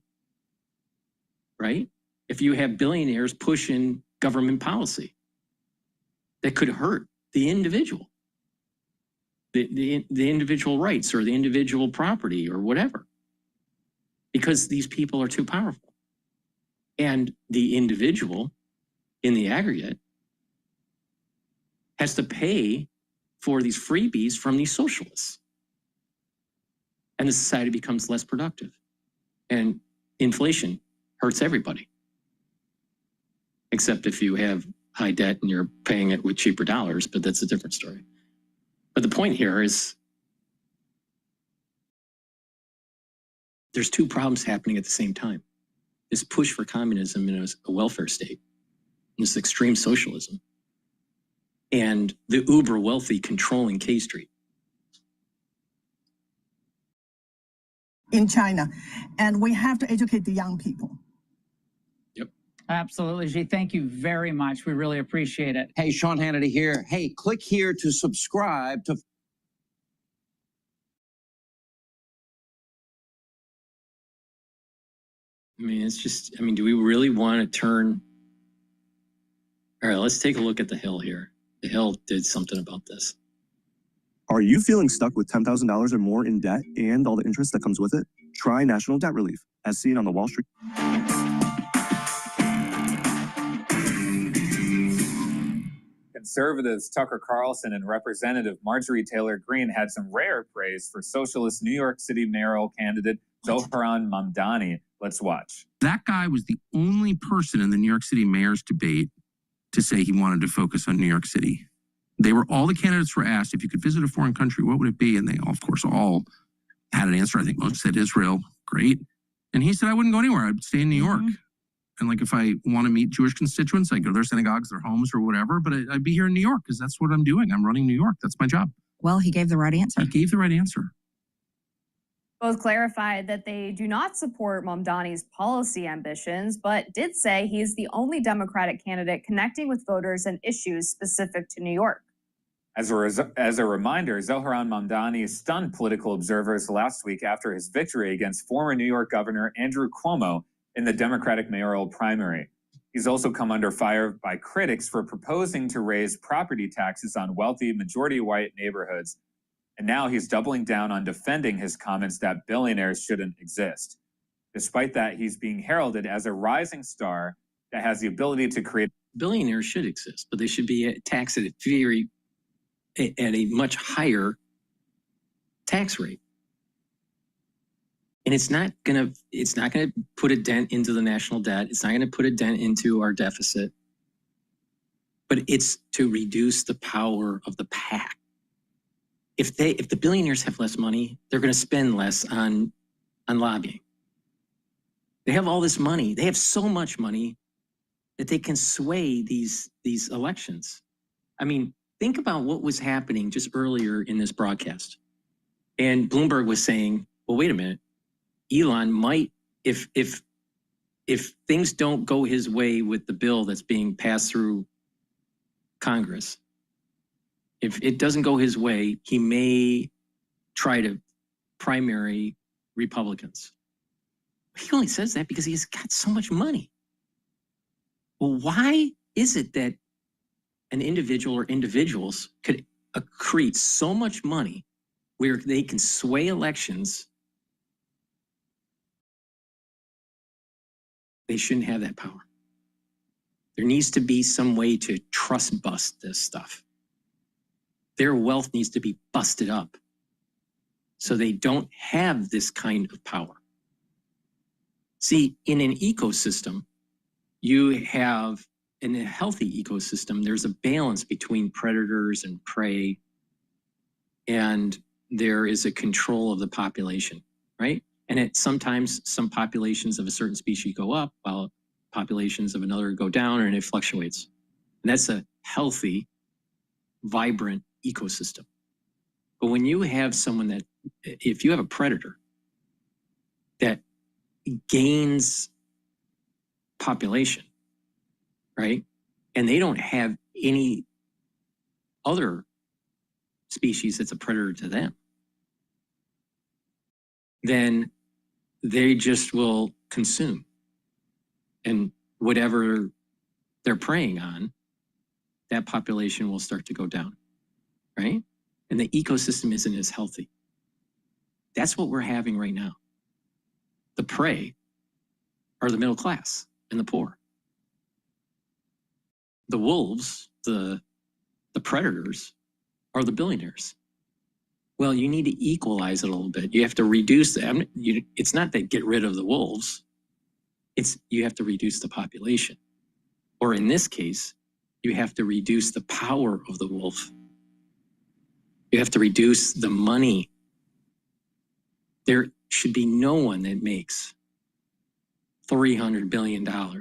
right? If you have billionaires pushing government policy that could hurt the individual, the individual rights or the individual property or whatever, because these people are too powerful. And the individual in the aggregate has to pay for these freebies from these socialists. And the society becomes less productive. And inflation hurts everybody. Except if you have high debt and you're paying it with cheaper dollars, but that's a different story. But the point here is there's two problems happening at the same time. This push for communism in a welfare state, and this extreme socialism, and the uber wealthy controlling K Street. In China, and we have to educate the young people. Yep. Absolutely, Xi. Thank you very much. We really appreciate it. Hey, Sean Hannity here. Hey, click here to subscribe to... I mean, it's just, I mean, do we really want to turn? All right, let's take a look at the Hill here. The Hill did something about this. Are you feeling stuck with $10,000 or more in debt and all the interest that comes with it? Try national debt relief, as seen on the Wall Street. Conservatives Tucker Carlson and Representative Marjorie Taylor Greene had some rare praise for socialist New York City mayoral candidate Zohran Mamdani. Let's watch. That guy was the only person in the New York City mayor's debate to say he wanted to focus on New York City. All the candidates were asked, if you could visit a foreign country, what would it be? And they, of course, all had an answer. I think most said Israel. Great. And he said, I wouldn't go anywhere. I'd stay in New York. And like, if I want to meet Jewish constituents, I go to their synagogues, their homes, or whatever. But I'd be here in New York because that's what I'm doing. I'm running New York. That's my job. Well, he gave the right answer. He gave the right answer. Both clarified that they do not support Mamdani's policy ambitions, but did say he's the only Democratic candidate connecting with voters and issues specific to New York. As a reminder, Zohran Mamdani stunned political observers last week after his victory against former New York Governor Andrew Cuomo in the Democratic mayoral primary. He's also come under fire by critics for proposing to raise property taxes on wealthy, majority-white neighborhoods. And now he's doubling down on defending his comments that billionaires shouldn't exist. Despite that, he's being heralded as a rising star that has the ability to create... Billionaires should exist, but they should be taxed at a much higher tax rate. And it's not gonna put a dent into the national debt. It's not gonna put a dent into our deficit. But it's to reduce the power of the PAC. If the billionaires have less money, they're gonna spend less on lobbying. They have all this money. They have so much money that they can sway these elections. I mean, think about what was happening just earlier in this broadcast. And Bloomberg was saying, well, wait a minute. Elon might, if things don't go his way with the bill that's being passed through Congress, if it doesn't go his way, he may try to primary Republicans. He only says that because he's got so much money. Well, why is it that an individual or individuals could accrete so much money where they can sway elections? They shouldn't have that power. There needs to be some way to trust bust this stuff. Their wealth needs to be busted up so they don't have this kind of power. See, in an ecosystem, you have, in a healthy ecosystem, there's a balance between predators and prey, and there is a control of the population, right? And sometimes some populations of a certain species go up while populations of another go down, and it fluctuates. And that's a healthy, vibrant ecosystem. But when you have someone that, if you have a predator that gains population, right? And they don't have any other species that's a predator to them, then they just will consume. And whatever they're preying on, that population will start to go down, right? And the ecosystem isn't as healthy. That's what we're having right now. The prey are the middle class and the poor. The wolves, the predators, are the billionaires. Well, you need to equalize it a little bit. You have to reduce them. It's not that get rid of the wolves. It's you have to reduce the population. Or in this case, you have to reduce the power of the wolf. You have to reduce the money. There should be no one that makes $300 billion. All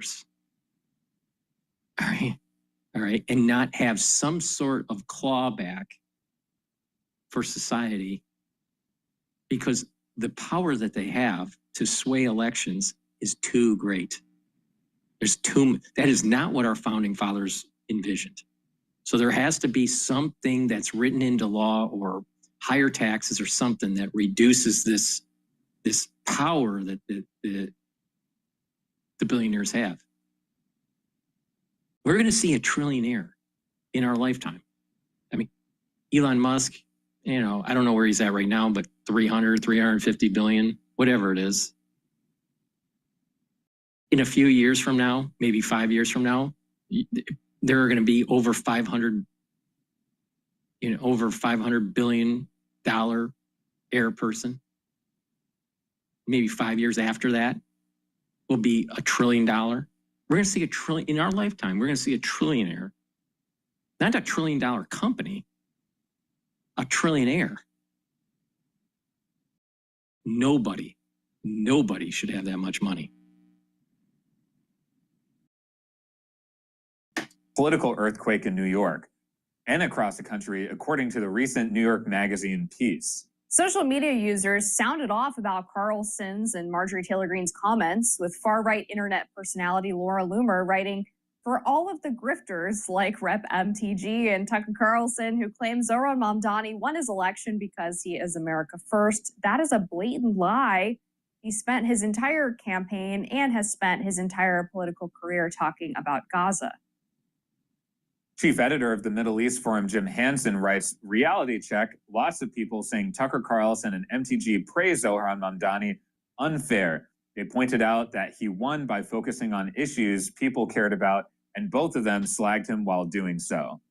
right, and not have some sort of clawback for society, because the power that they have to sway elections is too great. That is not what our founding fathers envisioned. So there has to be something that's written into law or higher taxes or something that reduces this power that the billionaires have. We're going to see a trillionaire in our lifetime. I mean, Elon Musk, I don't know where he's at right now, but 350 billion, whatever it is, in a few years from now, maybe 5 years from now, there are going to be over $500 billion air person. Maybe 5 years after that will be $1 trillion. We're going to see $1 trillion in our lifetime. We're going to see a trillionaire, not $1 trillion company, a trillionaire. Nobody should have that much money. Political earthquake in New York and across the country, according to the recent New York Magazine piece. Social media users sounded off about Carlson's and Marjorie Taylor Greene's comments, with far-right internet personality Laura Loomer writing, "For all of the grifters like Rep. MTG and Tucker Carlson who claim Zohran Mamdani won his election because he is America first, that is a blatant lie. He spent his entire campaign and has spent his entire political career talking about Gaza." Chief editor of the Middle East Forum, Jim Hansen, writes, "Reality check, lots of people saying Tucker Carlson and MTG praise Zohran Mamdani. Unfair. They pointed out that he won by focusing on issues people cared about, and both of them slagged him while doing so."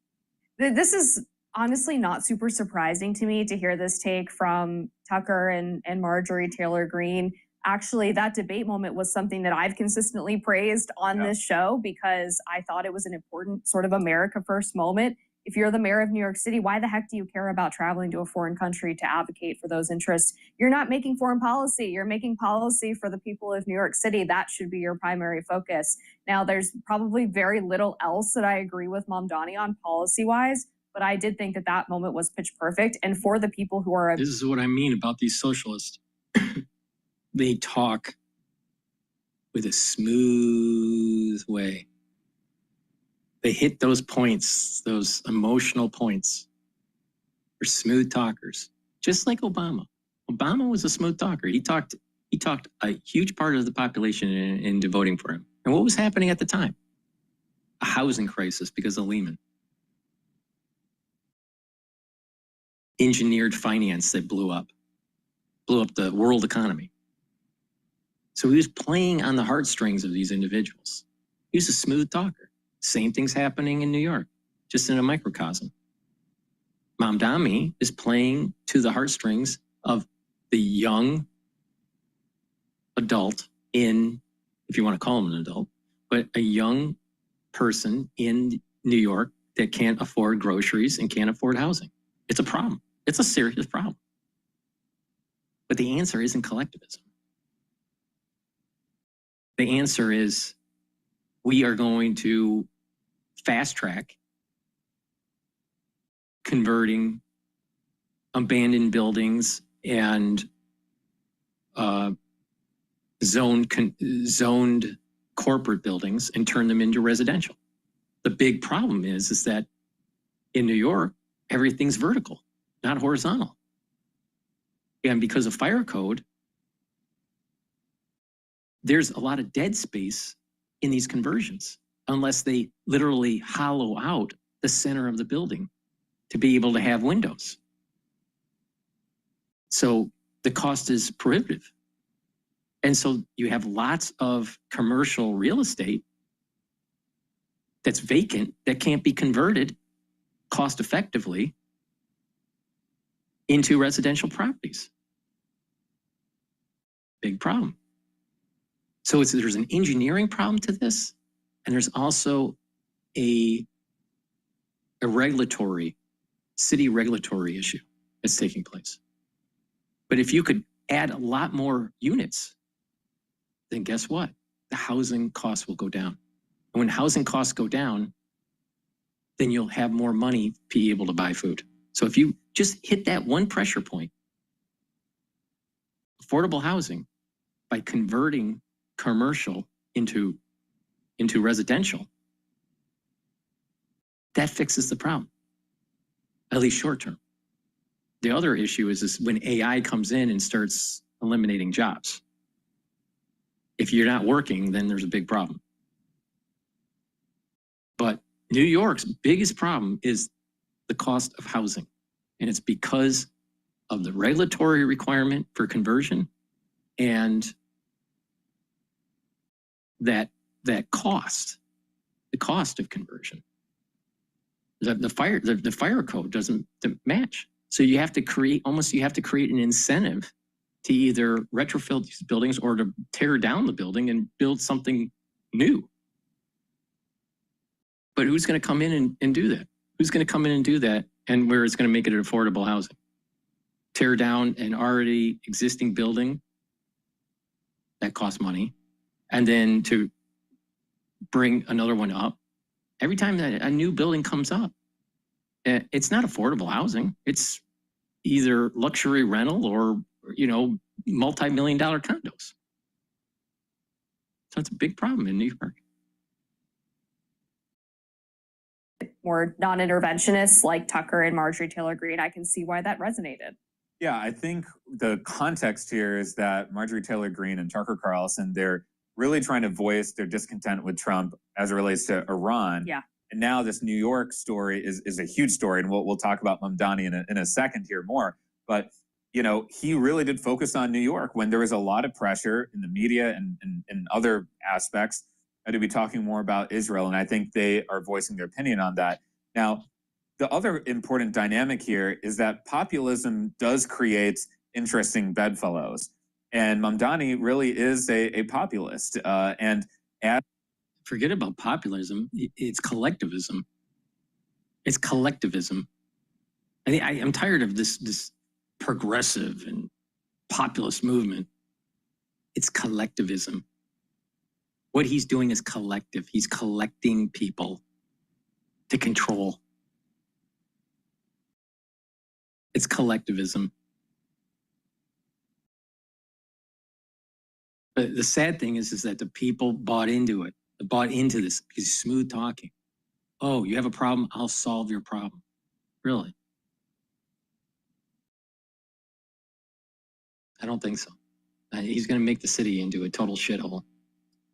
This is honestly not super surprising to me to hear this take from Tucker and Marjorie Taylor Greene. Actually, that debate moment was something that I've consistently praised on this show because I thought it was an important sort of America first moment. If you're the mayor of New York City, why the heck do you care about traveling to a foreign country to advocate for those interests? You're not making foreign policy. You're making policy for the people of New York City. That should be your primary focus. Now, there's probably very little else that I agree with Mamdani on policy-wise, but I did think that that moment was pitch perfect. And for the people who are... This is what I mean about these socialists. They talk with a smooth way. They hit those points, those emotional points. They're smooth talkers, just like Obama. Obama was a smooth talker. He talked a huge part of the population into voting for him. And what was happening at the time? A housing crisis because of Lehman. Engineered finance that blew up the world economy. So he was playing on the heartstrings of these individuals. He was a smooth talker. Same thing's happening in New York, just in a microcosm. Mamdani is playing to the heartstrings of the young adult in, if you want to call him an adult, but a young person in New York that can't afford groceries and can't afford housing. It's a problem. It's a serious problem. But the answer isn't collectivism. The answer is we are going to fast track converting abandoned buildings and zoned corporate buildings and turn them into residential. The big problem is that in New York, everything's vertical, not horizontal. And because of fire code, there's a lot of dead space in these conversions unless they literally hollow out the center of the building to be able to have windows. So the cost is prohibitive. And so you have lots of commercial real estate that's vacant that can't be converted cost effectively into residential properties. Big problem. So there's an engineering problem to this, and there's also a city regulatory issue that's taking place. But if you could add a lot more units, then guess what? The housing costs will go down. And when housing costs go down, then you'll have more money to be able to buy food. So if you just hit that one pressure point, affordable housing, by converting commercial into residential, that fixes the problem, at least short term. The other issue is when AI comes in and starts eliminating jobs. If you're not working, then there's a big problem. But New York's biggest problem is the cost of housing. And it's because of the regulatory requirement for conversion And that cost, the cost of conversion, the fire code doesn't match. So you have to create an incentive to either retrofit these buildings or to tear down the building and build something new. But who's going to come in and do that? Who's going to come in and do that, and where it's going to make it an affordable housing? Tear down an already existing building that costs money, and then to bring another one up. Every time that a new building comes up, it's not affordable housing. It's either luxury rental or, multi-million-dollar condos. So it's a big problem in New York. More non-interventionists like Tucker and Marjorie Taylor Greene, I can see why that resonated. Yeah, I think the context here is that Marjorie Taylor Greene and Tucker Carlson, they're really trying to voice their discontent with Trump as it relates to Iran. Yeah. And now this New York story is a huge story, and we'll talk about Mamdani in a second here more. But, he really did focus on New York when there was a lot of pressure in the media and other aspects to be talking more about Israel. And I think they are voicing their opinion on that. Now, the other important dynamic here is that populism does create interesting bedfellows. And Mamdani really is a populist. Forget about populism. It's collectivism. It's collectivism. I'm tired of this progressive and populist movement. It's collectivism. What he's doing is collective. He's collecting people to control. It's collectivism. But the sad thing is that the people bought into it. Bought into this because he's smooth talking. Oh, you have a problem? I'll solve your problem. Really? I don't think so. He's going to make the city into a total shithole.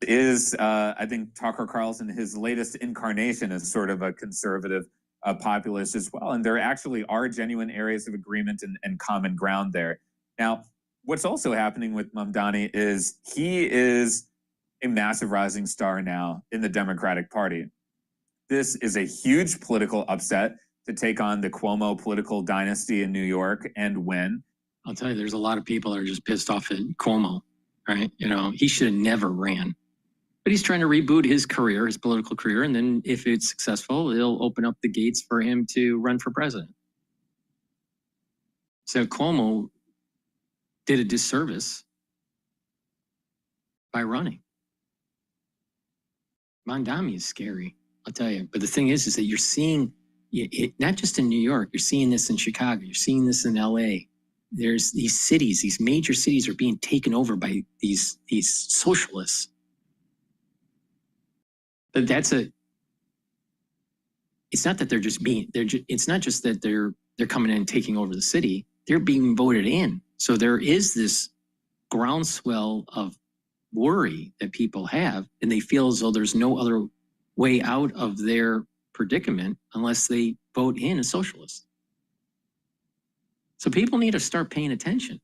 I think Tucker Carlson, his latest incarnation, is sort of a conservative populist as well. And there actually are genuine areas of agreement and common ground there. Now, what's also happening with Mamdani is he is a massive rising star now in the Democratic Party. This is a huge political upset to take on the Cuomo political dynasty in New York and win. I'll tell you, there's a lot of people that are just pissed off at Cuomo, right? He should have never ran. But he's trying to reboot his career, his political career, and then if it's successful, it'll open up the gates for him to run for president. So Cuomo did a disservice by running. Mamdani is scary, I'll tell you. But the thing is that you're seeing it not just in New York. You're seeing this in Chicago. You're seeing this in L.A. There's these cities, these major cities are being taken over by these socialists. But it's not that it's not just that they're coming in and taking over the city. They're being voted in. So there is this groundswell of worry that people have, and they feel as though there's no other way out of their predicament unless they vote in a socialist. So people need to start paying attention.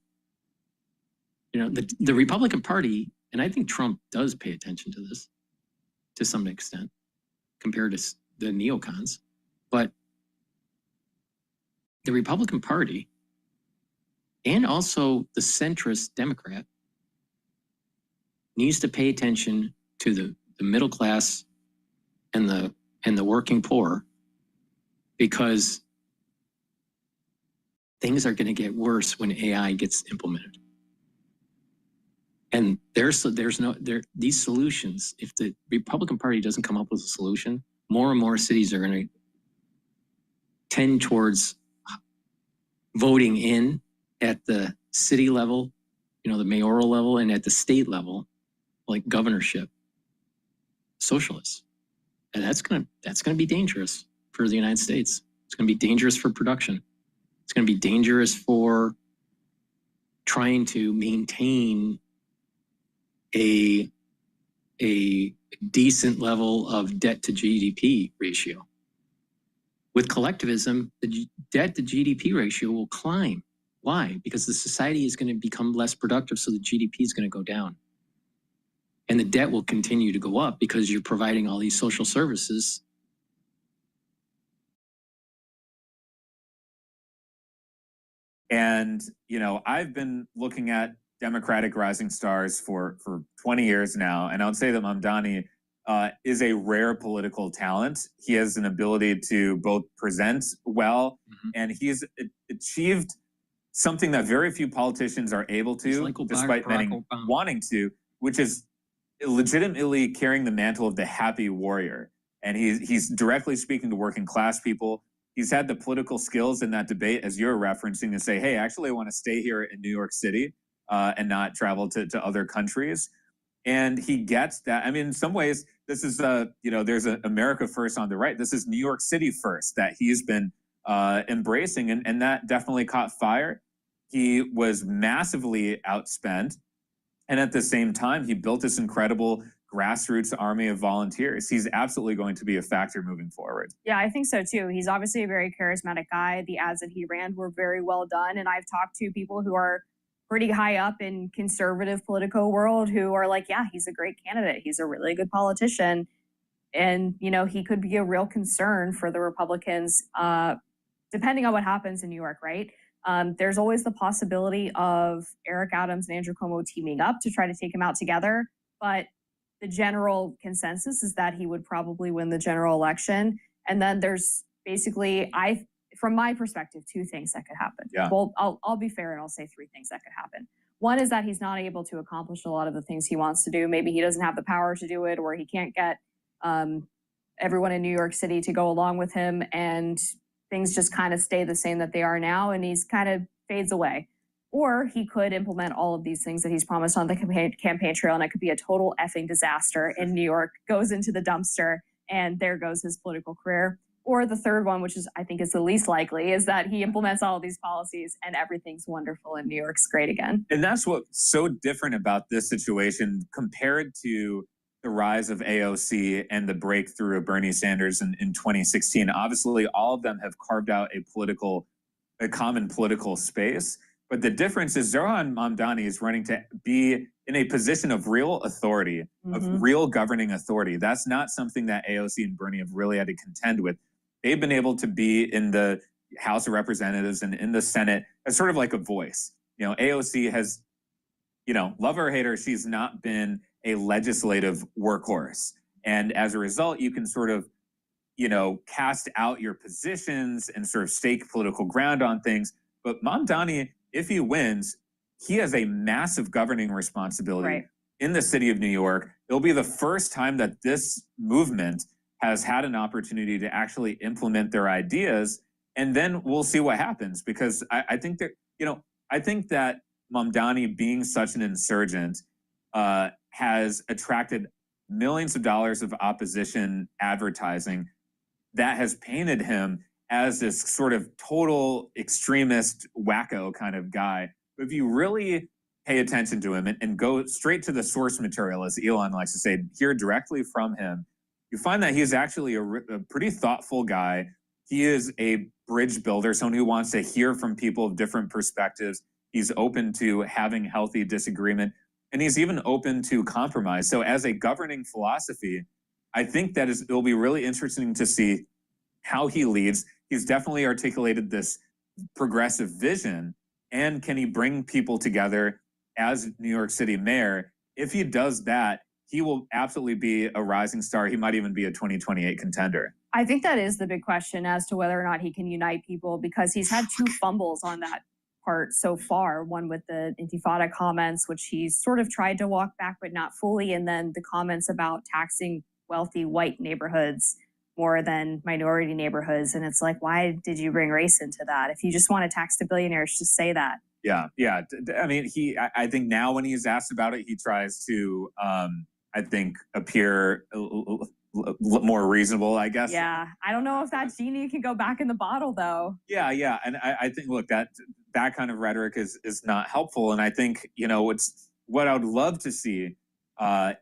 The Republican Party, and I think Trump does pay attention to this to some extent compared to the neocons, but the Republican Party and also the centrist Democrat needs to pay attention to the middle class and the working poor, because things are going to get worse when AI gets implemented. And these solutions, if the Republican Party doesn't come up with a solution, more and more cities are going to tend towards voting in at the city level, the mayoral level, and at the state level, like governorship, socialists. And that's going to be dangerous for the United States. It's going to be dangerous for production. It's going to be dangerous for trying to maintain a decent level of debt to GDP ratio. With collectivism, the debt to GDP ratio will climb Why? Because the society is going to become less productive, so the GDP is going to go down. And the debt will continue to go up because you're providing all these social services. And, I've been looking at Democratic rising stars for 20 years now, and I would say that Mamdani is a rare political talent. He has an ability to both present well, and he's achieved something that very few politicians are able to, like despite many Obama. wanting to, which is legitimately carrying the mantle of the happy warrior. And he's directly speaking to working class people. He's had the political skills in that debate, as you're referencing, to say, hey, actually, I want to stay here in New York City and not travel to other countries. And he gets that. I mean, in some ways, this is, there's an America first on the right. This is New York City first that he's been embracing. And that definitely caught fire. He was massively outspent. And at the same time, he built this incredible grassroots army of volunteers. He's absolutely going to be a factor moving forward. Yeah, I think so too. He's obviously a very charismatic guy. The ads that he ran were very well done. And I've talked to people who are pretty high up in conservative political world who are like, yeah, he's a great candidate. He's a really good politician. And, he could be a real concern for the Republicans, depending on what happens in New York, right? There's always the possibility of Eric Adams and Andrew Cuomo teaming up to try to take him out together. But the general consensus is that he would probably win the general election. And then there's basically, from my perspective, two things that could happen. Yeah. Well, I'll be fair and I'll say three things that could happen. One is that he's not able to accomplish a lot of the things he wants to do. Maybe he doesn't have the power to do it, or he can't get everyone in New York City to go along with him, and things just kind of stay the same that they are now, and he's kind of fades away. Or he could implement all of these things that he's promised on the campaign trail, and it could be a total effing disaster in New York, goes into the dumpster, and there goes his political career. Or the third one, which is I think is the least likely, is that he implements all of these policies and everything's wonderful and New York's great again. And that's what's so different about this situation compared to the rise of AOC and the breakthrough of Bernie Sanders in 2016. Obviously, all of them have carved out a common political space. But the difference is Zohran Mamdani is running to be in a position of real authority, of real governing authority. That's not something that AOC and Bernie have really had to contend with. They've been able to be in the House of Representatives and in the Senate as sort of like a voice. AOC has, love her or hate her, she's not been a legislative workhorse. And as a result, you can sort of, cast out your positions and sort of stake political ground on things. But Mamdani, if he wins, he has a massive governing responsibility in the city of New York. It'll be the first time that this movement has had an opportunity to actually implement their ideas. And then we'll see what happens, because I think that, I think that Mamdani being such an insurgent has attracted millions of dollars of opposition advertising that has painted him as this sort of total extremist wacko kind of guy. But if you really pay attention to him and go straight to the source material, as Elon likes to say, hear directly from him, you find that he's actually a pretty thoughtful guy. He is a bridge builder, someone who wants to hear from people of different perspectives. He's open to having healthy disagreement, and he's even open to compromise. So as a governing philosophy, I think that it'll be really interesting to see how he leads. He's definitely articulated this progressive vision, and can he bring people together as New York City mayor? If he does that, he will absolutely be a rising star. He might even be a 2028 contender. I think that is the big question as to whether or not he can unite people, because he's had two fumbles on that part so far. One with the Intifada comments, which he's sort of tried to walk back, but not fully. And then the comments about taxing wealthy white neighborhoods more than minority neighborhoods. And it's like, why did you bring race into that? If you just want to tax the billionaires, just say that. Yeah. I mean, I think now when he's asked about it, he tries to, I think, appear more reasonable, I guess. Yeah. I don't know if that genie can go back in the bottle, though. Yeah. And I think, look, that kind of rhetoric is not helpful. And I think, it's what I would love to see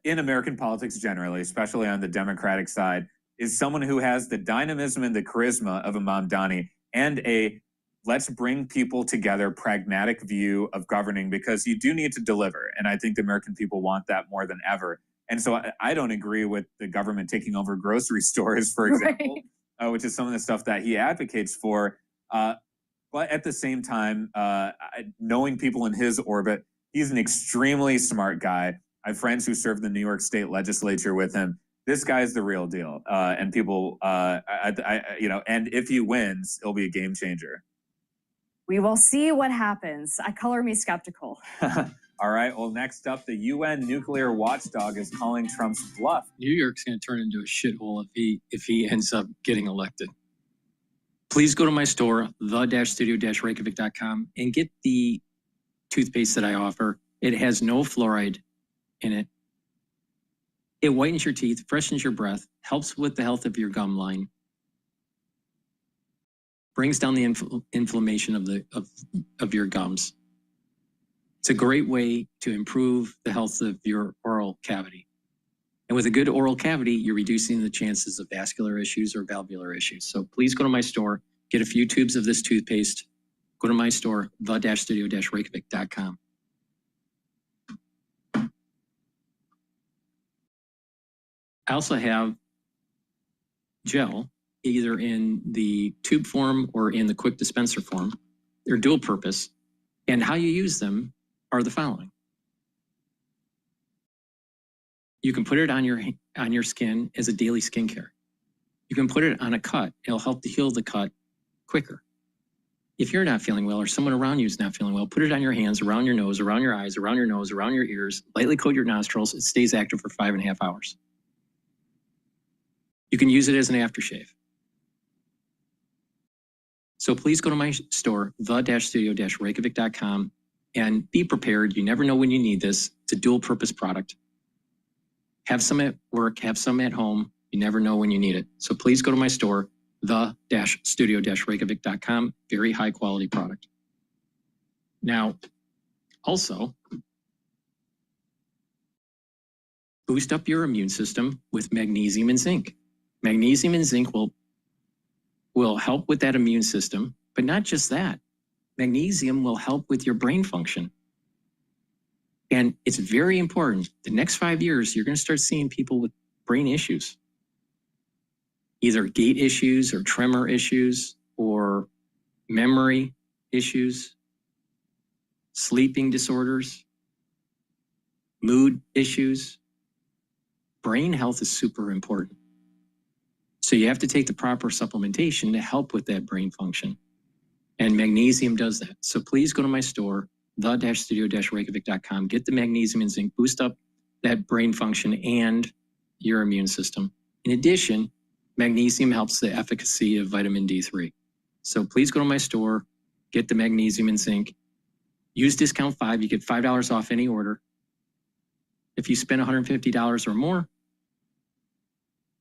in American politics generally, especially on the Democratic side, is someone who has the dynamism and the charisma of a Mamdani and a let's bring people together, pragmatic view of governing, because you do need to deliver. And I think the American people want that more than ever. And so I don't agree with the government taking over grocery stores, for example, which is some of the stuff that he advocates for. But at the same time, knowing people in his orbit, he's an extremely smart guy. I have friends who served the New York State legislature with him. This guy's the real deal. And people, and if he wins, it'll be a game changer. We will see what happens. I color me skeptical. All right. Well, next up, the UN nuclear watchdog is calling Trump's bluff. New York's going to turn into a shithole if he ends up getting elected. Please go to my store, the-studio-reykjavik.com, and get the toothpaste that I offer. It has no fluoride in it. It whitens your teeth, freshens your breath, helps with the health of your gum line, brings down the inflammation of your gums. It's a great way to improve the health of your oral cavity. And with a good oral cavity, you're reducing the chances of vascular issues or valvular issues. So please go to my store, get a few tubes of this toothpaste. Go to my store, the-studio-reykjavik.com. I also have gel, either in the tube form or in the quick dispenser form. They're dual purpose, and how you use them are the following. You can put it on your skin as a daily skincare. You can put it on a cut. It'll help to heal the cut quicker. If you're not feeling well or someone around you is not feeling well, put it on your hands, around your nose, around your eyes, around your nose, around your ears, lightly coat your nostrils. It stays active for 5.5 hours. You can use it as an aftershave. So please go to my store, the-studio-reykjavik.com, and be prepared. You never know when you need this. It's a dual purpose product. Have some at work, have some at home. You never know when you need it. So please go to my store, the-studio-reykjavik.com. Very high quality product. Now, also, boost up your immune system with magnesium and zinc. Magnesium and zinc will help with that immune system, but not just that. Magnesium will help with your brain function. And it's very important. The next 5 years, you're going to start seeing people with brain issues, either gait issues or tremor issues or memory issues, sleeping disorders, mood issues. Brain health is super important. So you have to take the proper supplementation to help with that brain function. And magnesium does that. So please go to my store, the-studio-reykjavik.com, get the magnesium and zinc, boost up that brain function and your immune system. In addition, magnesium helps the efficacy of vitamin D3. So please go to my store, get the magnesium and zinc, use discount 5, you get $5 off any order. If you spend $150 or more,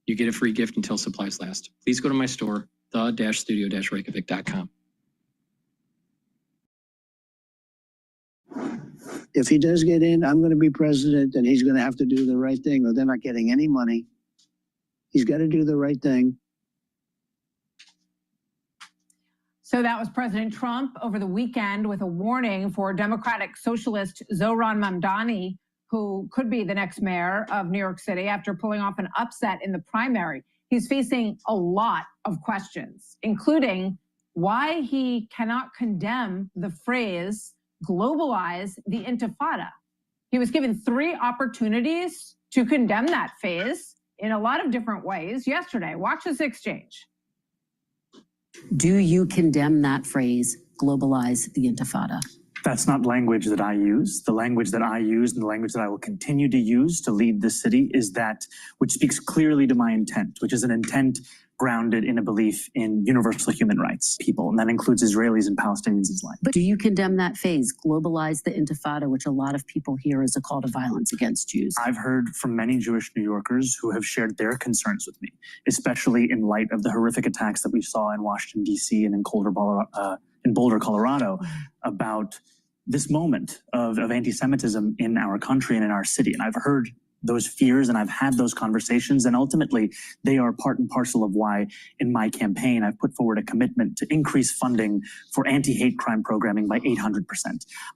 you get a free gift until supplies last. Please go to my store, the-studio-reykjavik.com. If he does get in, I'm going to be president, and he's going to have to do the right thing, or they're not getting any money. He's got to do the right thing. So that was President Trump over the weekend with a warning for Democratic Socialist Zohran Mamdani, who could be the next mayor of New York City after pulling off an upset in the primary. He's facing a lot of questions, including why he cannot condemn the phrase globalize the intifada. He was given 3 opportunities to condemn that phase in a lot of different ways yesterday. Watch this exchange. Do you condemn that phrase, globalize the intifada? That's not language that I use. The language that I use and the language that I will continue to use to lead this city is that which speaks clearly to my intent, which is an intent grounded in a belief in universal human rights, people, and that includes Israelis and Palestinians alike. But do you condemn that phase, globalize the intifada, which a lot of people hear as a call to violence against Jews? I've heard from many Jewish New Yorkers who have shared their concerns with me, especially in light of the horrific attacks that we saw in Washington, D.C. and in Boulder, Colorado, about this moment of anti-Semitism in our country and in our city. And I've heard those fears, and I've had those conversations, and ultimately they are part and parcel of why in my campaign I've put forward a commitment to increase funding for anti-hate crime programming by 800%.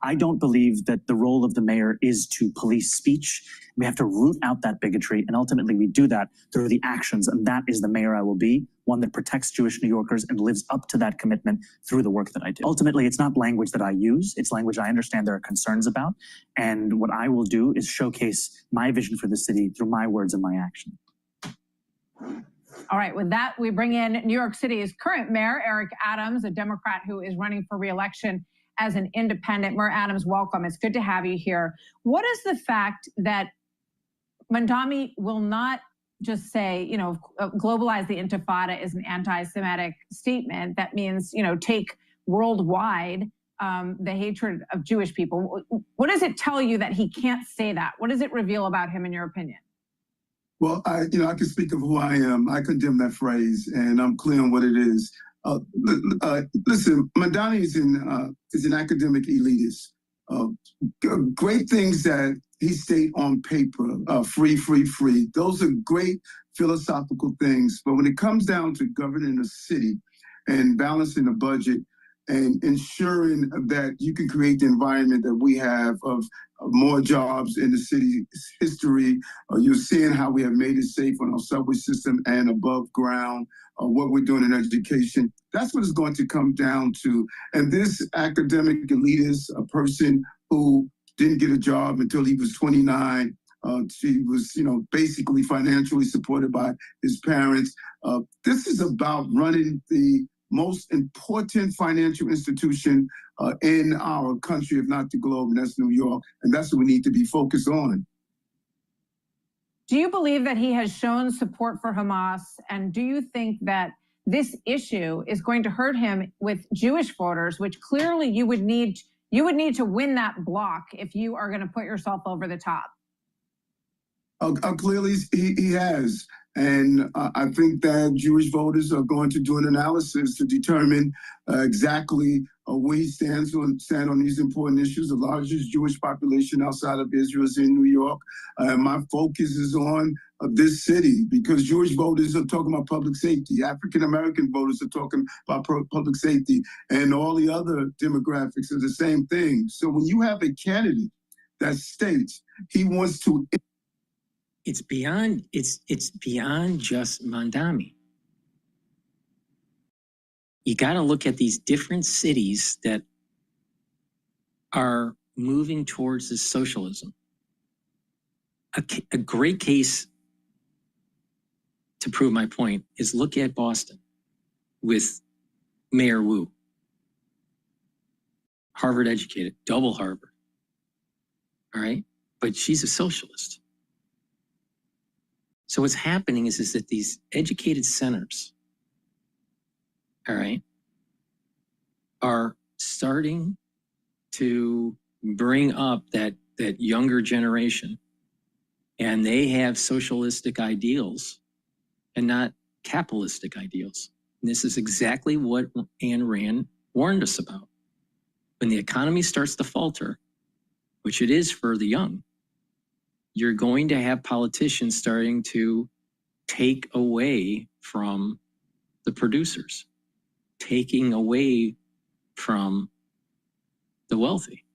I don't believe that the role of the mayor is to police speech. We have to root out that bigotry, and ultimately we do that through the actions, and that is the mayor I will be, one that protects Jewish New Yorkers and lives up to that commitment through the work that I do. Ultimately, it's not language that I use, it's language I understand there are concerns about, and what I will do is showcase my vision for the city through my words and my action. All right, with that, we bring in New York City's current mayor, Eric Adams, a Democrat who is running for re-election as an independent. Mayor Adams, welcome. It's good to have you here. What is the fact that Mamdani will not just say, you know, globalize the Intifada is an anti-Semitic statement? That means, you know, take worldwide the hatred of Jewish people. What does it tell you that he can't say that? What does it reveal about him, in your opinion? Well, I can speak of who I am. I condemn that phrase, and I'm clear on what it is. Listen, Mamdani is an academic elitist. Great things that he state on paper, free, free, free. Those are great philosophical things. But when it comes down to governing a city and balancing the budget and ensuring that you can create the environment that we have of more jobs in the city's history, you're seeing how we have made it safe on our subway system and above ground, what we're doing in education. That's what it's going to come down to. And this academic elitist, a person who didn't get a job until he was 29. She was, you know, basically financially supported by his parents. This is about running the most important financial institution in our country, if not the globe, and that's New York. And that's what we need to be focused on. Do you believe that he has shown support for Hamas? And do you think that this issue is going to hurt him with Jewish voters, which clearly you would need to win that block if you are going to put yourself over the top? Clearly, he has. And I think that Jewish voters are going to do an analysis to determine exactly where he stands on these important issues. The largest Jewish population outside of Israel is in New York. My focus is on this city because Jewish voters are talking about public safety. African-American voters are talking about public safety. And all the other demographics are the same thing. So when you have a candidate that states he wants to... It's beyond just Mamdani. You got to look at these different cities that are moving towards this socialism. A great case to prove my point is look at Boston with Mayor Wu. Harvard educated, double Harvard. All right, but she's a socialist. So what's happening is that these educated centers, all right, are starting to bring up that younger generation, and they have socialistic ideals and not capitalistic ideals. And this is exactly what Ayn Rand warned us about. When the economy starts to falter, which it is for the young, you're going to have politicians starting to take away from the producers, taking away from the wealthy.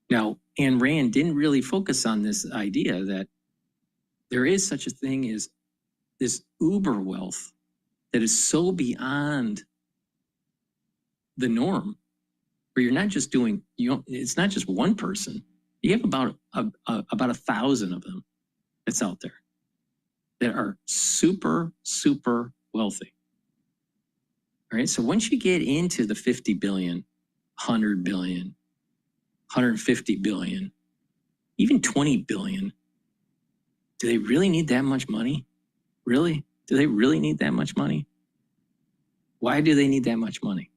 Now, Ayn Rand didn't really focus on this idea that there is such a thing as this uber wealth that is so beyond the norm, where you're not just doing, it's not just one person. You have about 1,000 of them that's out there that are super, super wealthy. All right. So once you get into the 50 billion, 100 billion, 150 billion, even 20 billion, do they really need that much money? Really? Do they really need that much money? Why do they need that much money?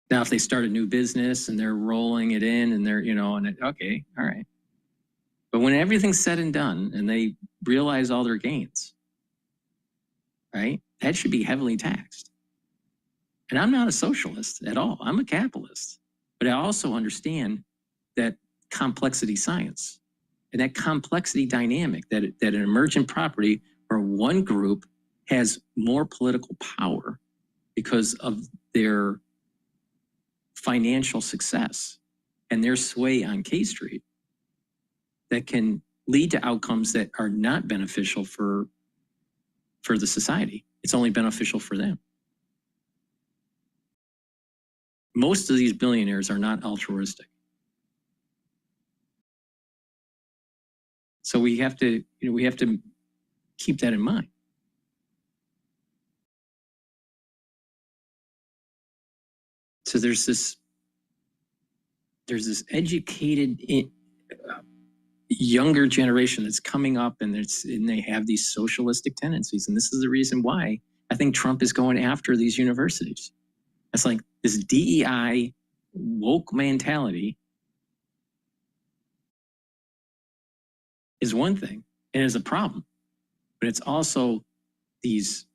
Now, if they start a new business and they're rolling it in and they're, okay, all right. But when everything's said and done and they realize all their gains, right, that should be heavily taxed. And I'm not a socialist at all. I'm a capitalist. But I also understand that complexity science. And that complexity dynamic, that an emergent property where one group has more political power because of their financial success and their sway on K Street, that can lead to outcomes that are not beneficial for the society. It's only beneficial for them. Most of these billionaires are not altruistic. So we have to keep that in mind. So there's this educated younger generation that's coming up, and they have these socialistic tendencies. And this is the reason why I think Trump is going after these universities. It's like this DEI woke mentality is one thing and is a problem, but it's also these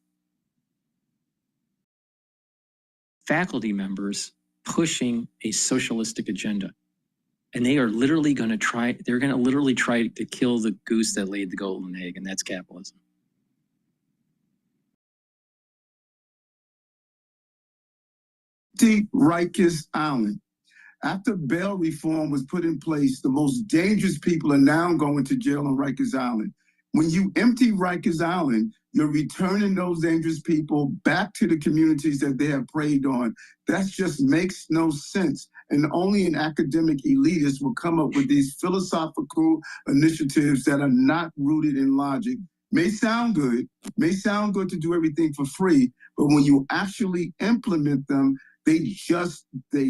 faculty members pushing a socialistic agenda. And they are literally going to try to kill the goose that laid the golden egg, and that's capitalism. Rikers Island. After bail reform was put in place, the most dangerous people are now going to jail on Rikers Island. When you empty Rikers Island, you're returning those dangerous people back to the communities that they have preyed on. That just makes no sense. And only an academic elitist will come up with these philosophical initiatives that are not rooted in logic. May sound good to do everything for free, but when you actually implement them, they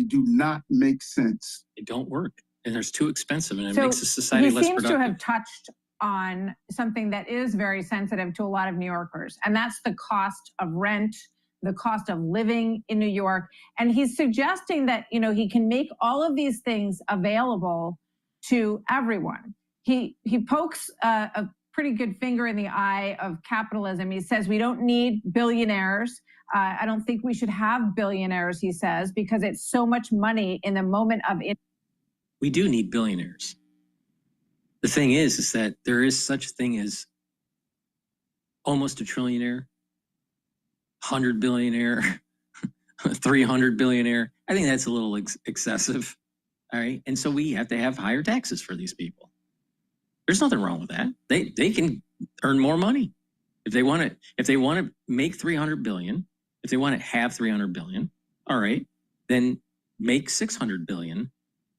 do not make sense. They don't work, and they're too expensive, and it makes the society less productive. He seems to have touched on something that is very sensitive to a lot of New Yorkers, and that's the cost of rent, the cost of living in New York. And he's suggesting that, he can make all of these things available to everyone. He pokes a pretty good finger in the eye of capitalism. He says we don't need billionaires. I don't think we should have billionaires, he says, because it's so much money in the moment of it. We do need billionaires. The thing is that there is such a thing as almost a trillionaire, 100 billionaire, 300 billionaire. I think that's a little excessive. All right. And so we have to have higher taxes for these people. There's nothing wrong with that. They can earn more money. If they want to make 300 billion, if they want to have 300 billion, all right, then make 600 billion.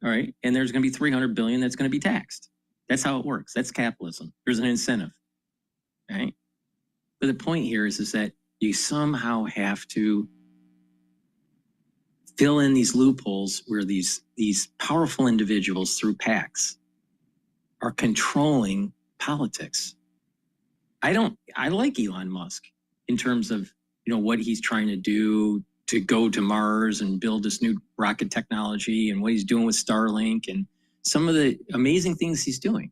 All right. And there's going to be 300 billion that's going to be taxed. That's how it works. That's capitalism. There's an incentive. Right. But the point here is that you somehow have to fill in these loopholes where these powerful individuals through PACs are controlling politics. I like Elon Musk in terms of, what he's trying to do to go to Mars and build this new rocket technology and what he's doing with Starlink and some of the amazing things he's doing.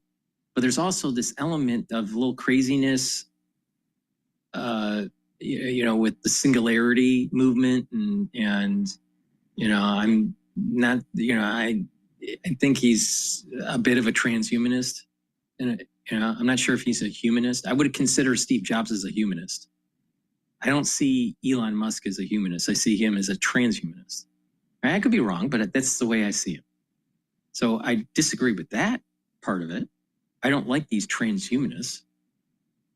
But there's also this element of a little craziness, with the singularity movement and I'm not, I think he's a bit of a transhumanist, and I'm not sure if he's a humanist. I would consider Steve Jobs as a humanist. I don't see Elon Musk as a humanist. I see him as a transhumanist. I could be wrong, but that's the way I see him. So I disagree with that part of it. I don't like these transhumanists.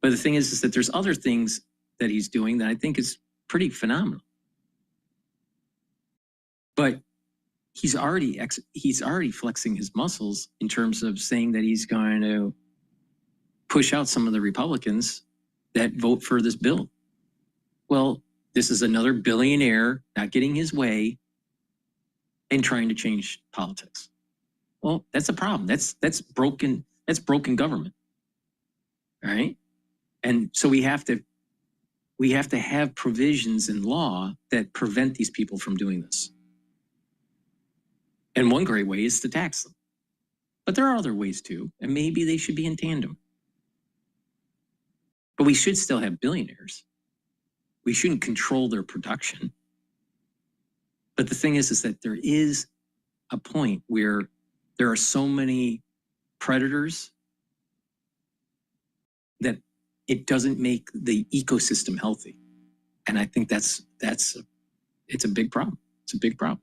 But the thing is that there's other things that he's doing that I think is pretty phenomenal. But he's already flexing his muscles in terms of saying that he's going to push out some of the Republicans that vote for this bill. Well, this is another billionaire not getting his way and trying to change politics. Well, that's a problem. That's broken government. All right? And so we have to have provisions in law that prevent these people from doing this. And one great way is to tax them. But there are other ways too, and maybe they should be in tandem. But we should still have billionaires. We shouldn't control their production. But the thing is that there is a point where There are so many predators that it doesn't make the ecosystem healthy. And I think it's a big problem. It's a big problem.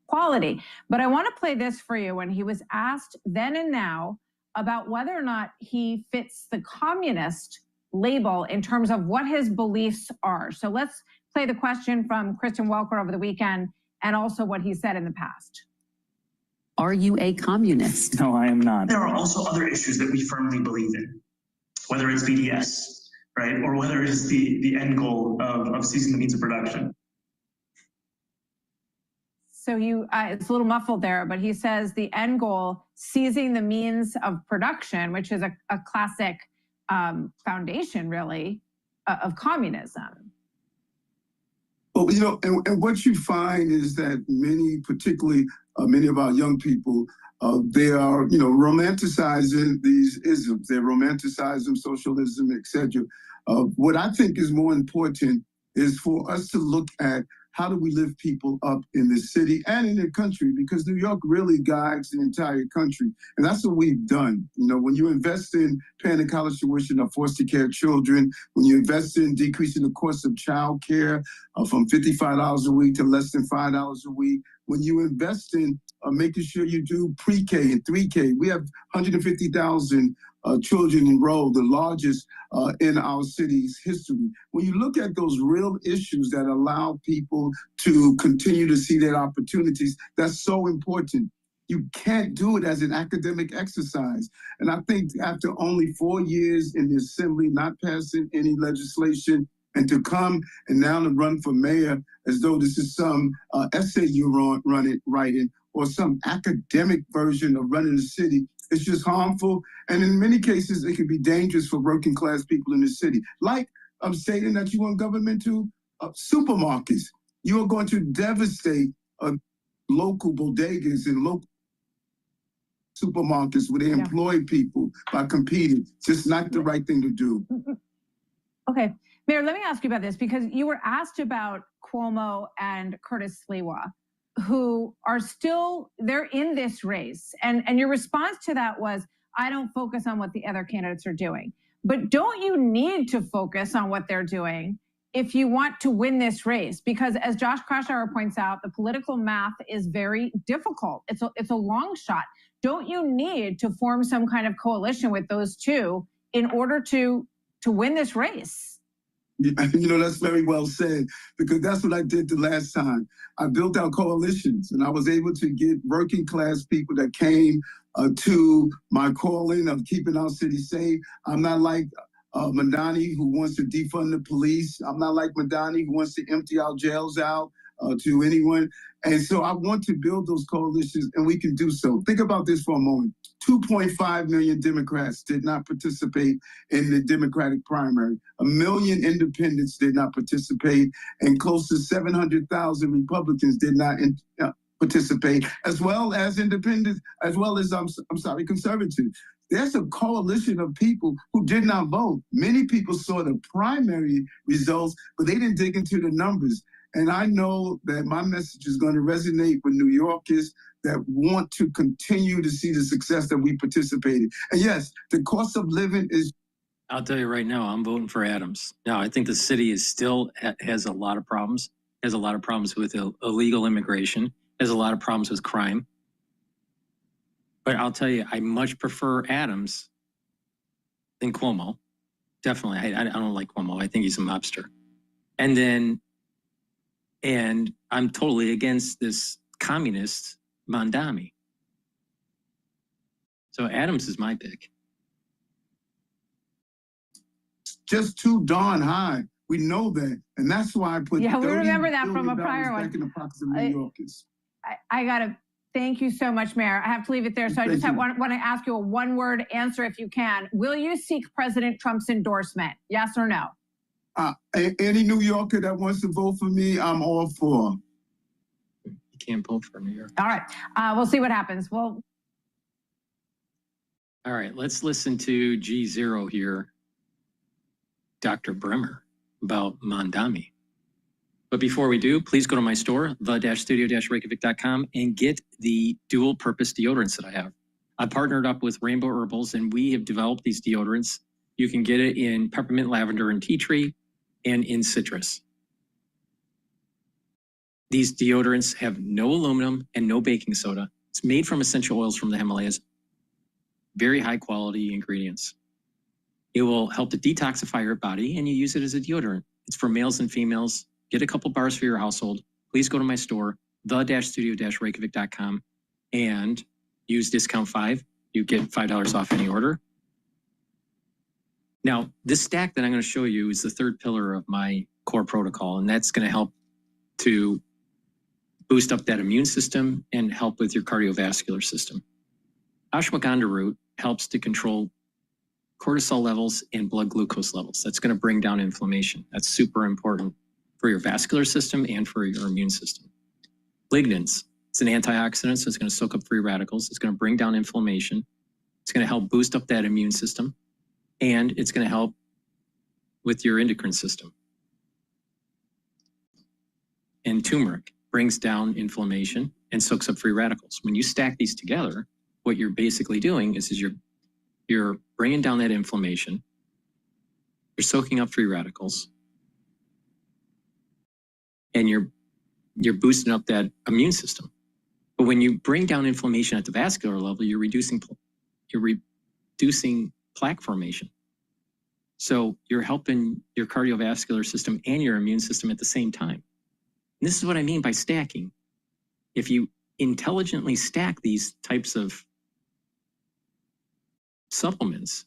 Quality. But I want to play this for you when he was asked then and now about whether or not he fits the communist label in terms of what his beliefs are. So let's play the question from Kristen Welker over the weekend and also what he said in the past. Are you a communist? No, I am not. There are also other issues that we firmly believe in, whether it's BDS, right, or whether it's the end goal of ceasing the means of production. So it's a little muffled there, but he says the end goal, seizing the means of production, which is a classic foundation, really, of communism. Well, you know, and what you find is that particularly many of our young people, they are, you know, romanticizing these isms. They're romanticizing socialism, etc. What I think is more important is for us to look at how do we lift people up in the city and in the country, because New York really guides the entire country. And that's what we've done. You know, when you invest in paying the college tuition of foster care children, when you invest in decreasing the cost of child care from $55 a week to less than $5 a week, when you invest in making sure you do pre-K and 3K, we have 150,000 children enrolled, the largest in our city's history. When you look at those real issues that allow people to continue to see their opportunities, that's so important. You can't do it as an academic exercise. And I think after only 4 years in the Assembly, not passing any legislation, and to come and now to run for mayor as though this is some essay you're writing or some academic version of running the city, it's just harmful. And in many cases, it can be dangerous for working class people in the city. Like I'm stating that you want government to supermarkets. You are going to devastate local bodegas and local supermarkets where they employ people by competing. It's just not the right thing to do. Okay. Mayor, let me ask you about this, because you were asked about Cuomo and Curtis Sliwa, who are still, they're in this race. And your response to that was, I don't focus on what the other candidates are doing. But don't you need to focus on what they're doing if you want to win this race? Because as Josh Kraushaar points out, the political math is very difficult. It's a long shot. Don't you need to form some kind of coalition with those two in order to win this race? You know, that's very well said, because that's what I did the last time. I built out coalitions, and I was able to get working class people that came to my calling of keeping our city safe. I'm not like Mamdani, who wants to defund the police. I'm not like Mamdani, who wants to empty our jails out to anyone. And so I want to build those coalitions, and we can do so. Think about this for a moment. 2.5 million Democrats did not participate in the Democratic primary. 1 million independents did not participate, and close to 700,000 Republicans did not participate, as well as independents, as well as, conservatives. There's a coalition of people who did not vote. Many people saw the primary results, but they didn't dig into the numbers. And I know that my message is going to resonate with New Yorkers that want to continue to see the success that we participated. And yes, the cost of living is... I'll tell you right now, I'm voting for Adams. Now, I think the city is still has a lot of problems, has a lot of problems with illegal immigration, has a lot of problems with crime. But I'll tell you, I much prefer Adams than Cuomo. Definitely. I don't like Cuomo. I think he's a mobster. And I'm totally against this communist Mamdani. So Adams is my pick. Just too darn high. We know that. And that's why I put... Yeah, we remember that from a prior one. Back in the pockets of New Yorkers. I got to thank you so much, Mayor. I have to leave it there. So I just want to ask you a one-word answer if you can. Will you seek President Trump's endorsement? Yes or no? Any New Yorker that wants to vote for me, I'm all for. You can't vote for New York. All right. We'll see what happens. Well, all right. Let's listen to G0 here, Dr. Bremer, about Mamdani. But before we do, please go to my store, the-studio-reykjavik.com, and get the dual purpose deodorants that I have. I partnered up with Rainbow Herbals, and we have developed these deodorants. You can get it in peppermint, lavender, and tea tree, and in citrus. These deodorants have no aluminum and no baking soda. It's made from essential oils from the Himalayas. Very high quality ingredients. It will help to detoxify your body, and you use it as a deodorant. It's for males and females. Get a couple bars for your household. Please go to my store, the-studio-reykjavik.com, and use discount 5. You get $5 off any order. Now, this stack that I'm going to show you is the third pillar of my core protocol, and that's going to help to boost up that immune system and help with your cardiovascular system. Ashwagandha root helps to control cortisol levels and blood glucose levels. That's going to bring down inflammation. That's super important for your vascular system and for your immune system. Lignans, it's an antioxidant, so it's going to soak up free radicals. It's going to bring down inflammation. It's going to help boost up that immune system, and it's going to help with your endocrine system. And turmeric brings down inflammation and soaks up free radicals. When you stack these together, what you're basically doing is you're bringing down that inflammation, you're soaking up free radicals, and you're boosting up that immune system. But when you bring down inflammation at the vascular level, you're reducing plaque formation. So you're helping your cardiovascular system and your immune system at the same time. And this is what I mean by stacking. If you intelligently stack these types of supplements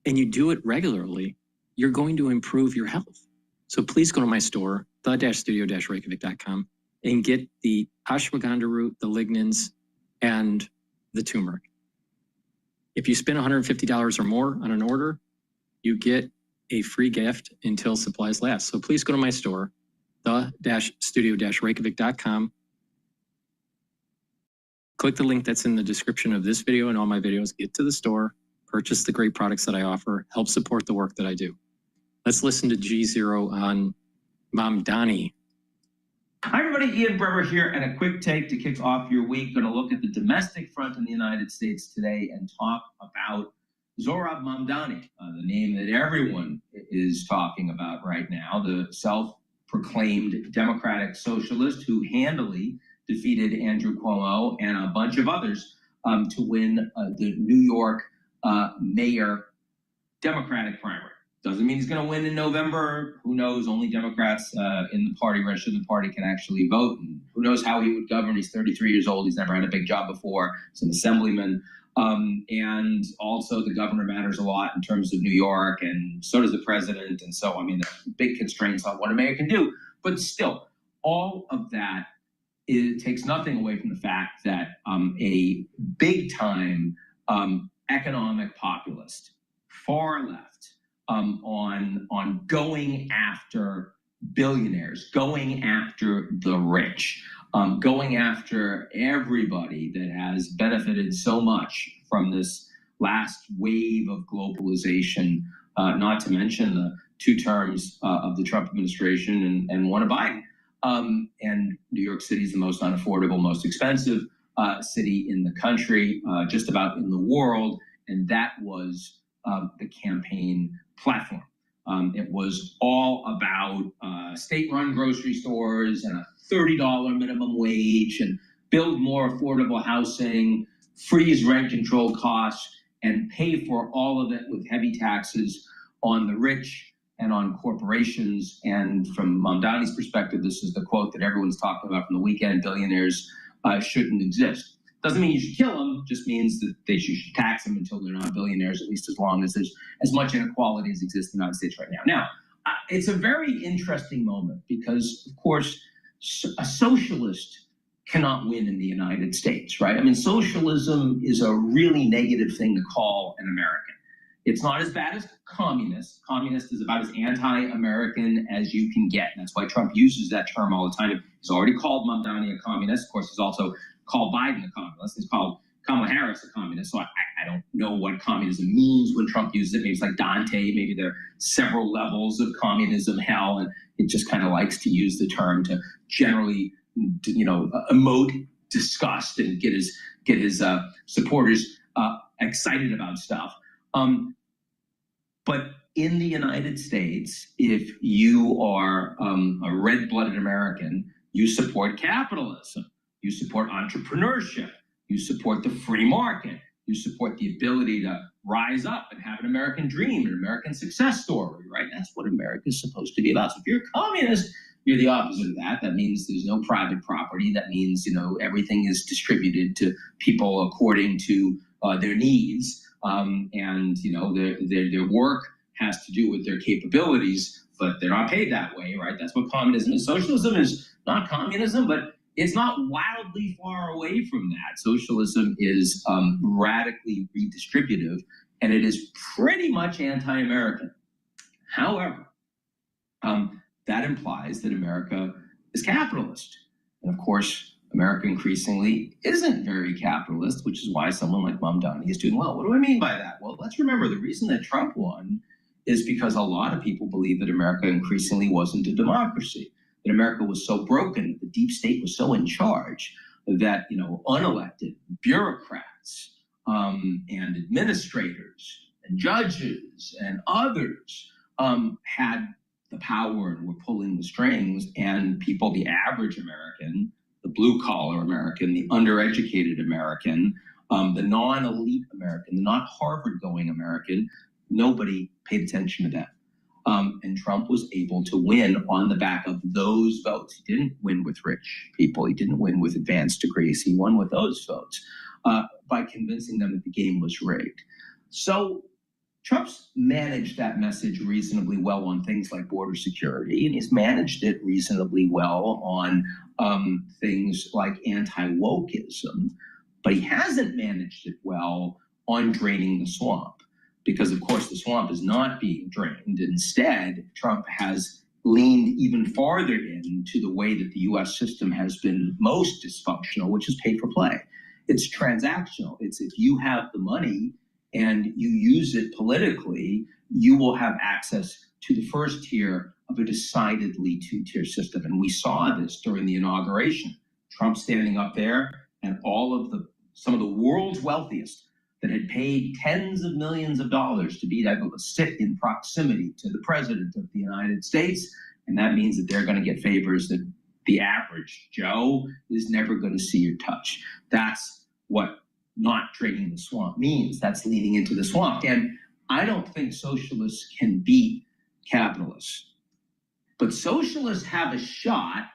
and you do it regularly, you're going to improve your health. So please go to my store, the-studio-reykjavik.com, and get the ashwagandha root, the lignans, and the turmeric. If you spend $150 or more on an order, you get a free gift until supplies last. So please go to my store, the-studio-reykjavik.com. Click the link that's in the description of this video and all my videos. Get to the store, purchase the great products that I offer, help support the work that I do. Let's listen to G0 on Mamdani. Hi, everybody. Ian Bremmer here, and a quick take to kick off your week. Going to look at the domestic front in the United States today and talk about Zohrab Mamdani, the name that everyone is talking about right now, the self-proclaimed Democratic socialist who handily defeated Andrew Cuomo and a bunch of others to win the New York mayor Democratic primary. Doesn't mean he's going to win in November. Who knows? Only Democrats in the party, registered in the party, can actually vote. And who knows how he would govern? He's 33 years old. He's never had a big job before. He's an assemblyman. And also the governor matters a lot in terms of New York, and so does the president. And so, I mean, there are big constraints on what a mayor can do. But still, all of that, it takes nothing away from the fact that a big-time economic populist, far left, on going after billionaires, going after the rich, going after everybody that has benefited so much from this last wave of globalization, not to mention the 2 terms of the Trump administration and one of Biden. And New York City is the most unaffordable, most expensive city in the country, just about in the world. And that was the campaign platform. It was all about state-run grocery stores and a $30 minimum wage, and build more affordable housing, freeze rent control costs, and pay for all of it with heavy taxes on the rich and on corporations. And from Mamdani's perspective, this is the quote that everyone's talking about from the weekend: billionaires shouldn't exist. Doesn't mean you should kill them, just means that you should tax them until they're not billionaires, at least as long as there's as much inequality as exists in the United States right now. Now, it's a very interesting moment because, of course, a socialist cannot win in the United States, right? I mean, socialism is a really negative thing to call an American. It's not as bad as communist. Communist is about as anti-American as you can get. And that's why Trump uses that term all the time. He's already called Mamdani a communist. Of course, he's also called Biden a communist. He's called Kamala Harris a communist. So I I don't know what communism means when Trump uses it. Maybe it's like Dante. Maybe there are several levels of communism hell, and it just kind of likes to use the term to generally, emote disgust and get his supporters excited about stuff. But in the United States, if you are a red-blooded American, you support capitalism, you support entrepreneurship, you support the free market, you support the ability to rise up and have an American dream, an American success story, right? That's what America is supposed to be about. So if you're a communist, you're the opposite of that. That means there's no private property. That means, everything is distributed to people according to their needs. Their work has to do with their capabilities, but they're not paid that way, right? That's what communism is. Socialism is not communism, but it's not wildly far away from that. Socialism is radically redistributive, and it is pretty much anti-American. However, that implies that America is capitalist. And of course, America increasingly isn't very capitalist, which is why someone like Mamdani is doing well. What do I mean by that? Well, let's remember the reason that Trump won is because a lot of people believe that America increasingly wasn't a democracy, that America was so broken, that the deep state was so in charge that, unelected bureaucrats and administrators and judges and others had the power and were pulling the strings, and people, the average American, the blue-collar American, the undereducated American, the non-elite American, the not Harvard-going American, nobody paid attention to that. And Trump was able to win on the back of those votes. He didn't win with rich people. He didn't win with advanced degrees. He won with those votes by convincing them that the game was rigged. So Trump's managed that message reasonably well on things like border security, and he's managed it reasonably well on things like anti-wokeism, but he hasn't managed it well on draining the swamp, because of course the swamp is not being drained. Instead, Trump has leaned even farther into the way that the US system has been most dysfunctional, which is pay for play. It's transactional. It's if you have the money and you use it politically, you will have access to the first tier of a decidedly two-tier system. And we saw this during the inauguration. Trump standing up there, and some of the world's wealthiest that had paid tens of millions of dollars to be able to sit in proximity to the president of the United States. And that means that they're going to get favors that the average Joe is never going to see or touch. That's what not draining the swamp means. That's leaning into the swamp. And I don't think socialists can beat capitalists. But socialists have a shot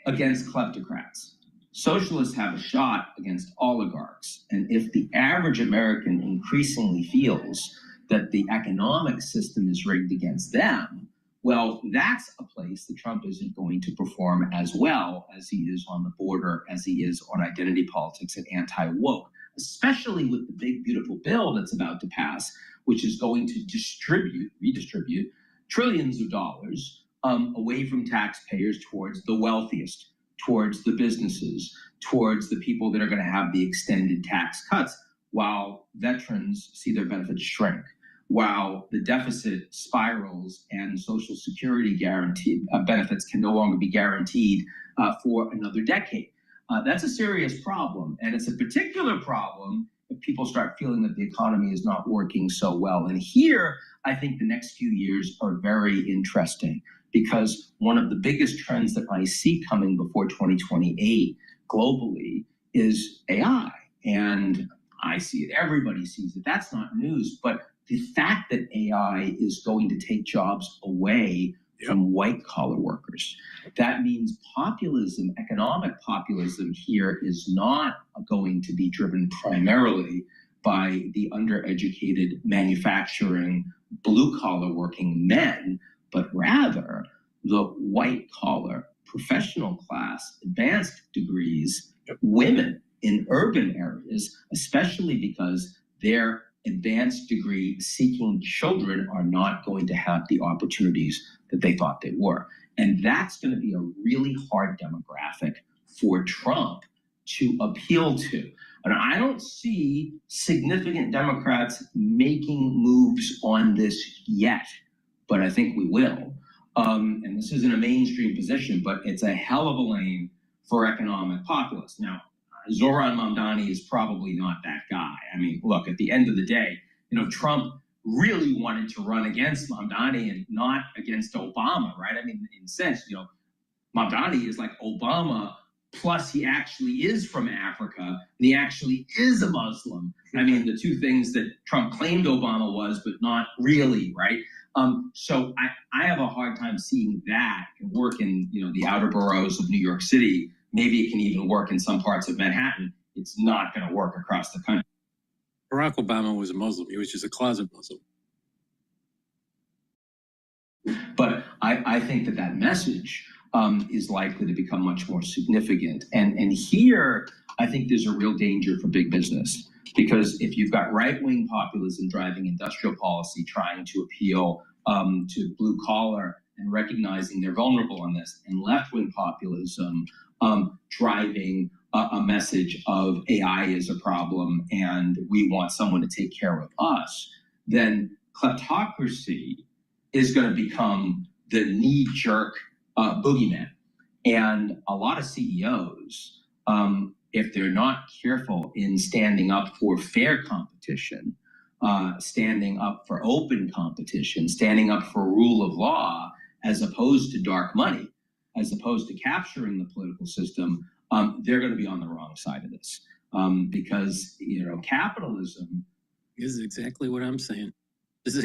against kleptocrats. Socialists have a shot against oligarchs. And if the average American increasingly feels that the economic system is rigged against them, well, that's a place that Trump isn't going to perform as well as he is on the border, as he is on identity politics and anti-woke, especially with the big, beautiful bill that's about to pass, which is going to redistribute trillions of dollars away from taxpayers towards the wealthiest, towards the businesses, towards the people that are going to have the extended tax cuts, while veterans see their benefits shrink, while the deficit spirals and Social Security guarantee benefits can no longer be guaranteed for another decade. That's a serious problem, and it's a particular problem if people start feeling that the economy is not working so well. And here, I think the next few years are very interesting, because one of the biggest trends that I see coming before 2028 globally is AI. And I see it, everybody sees it. That's not news. But the fact that AI is going to take jobs away from white-collar workers, that means populism, economic populism here is not going to be driven primarily by the undereducated manufacturing, blue-collar working men, but rather the white-collar, professional class, advanced degrees, women in urban areas, especially because their advanced degree seeking children are not going to have the opportunities that they thought they were. And that's going to be a really hard demographic for Trump to appeal to. And I don't see significant Democrats making moves on this yet, but I think we will. And this isn't a mainstream position, but it's a hell of a lane for economic populists. Now, Zoran Mamdani is probably not that guy. I mean, look, at the end of the day, Trump really wanted to run against Mamdani and not against Obama, right? I mean, in a sense, Mamdani is like Obama, plus he actually is from Africa, and he actually is a Muslim. I mean, the two things that Trump claimed Obama was, but not really, right? So I have a hard time seeing that can work in, the outer boroughs of New York City. Maybe it can even work in some parts of Manhattan. It's not going to work across the country. Barack Obama was a Muslim. He was just a closet Muslim. But I think that message is likely to become much more significant. And here, I think there's a real danger for big business. Because if you've got right-wing populism driving industrial policy, trying to appeal to blue collar and recognizing they're vulnerable on this, and left-wing populism driving a message of AI is a problem and we want someone to take care of us, then kleptocracy is going to become the knee-jerk boogeyman. And a lot of CEOs, if they're not careful in standing up for fair competition, standing up for open competition, standing up for rule of law, as opposed to dark money, as opposed to capturing the political system, they're going to be on the wrong side of this. Because, capitalism. This is exactly what I'm saying. This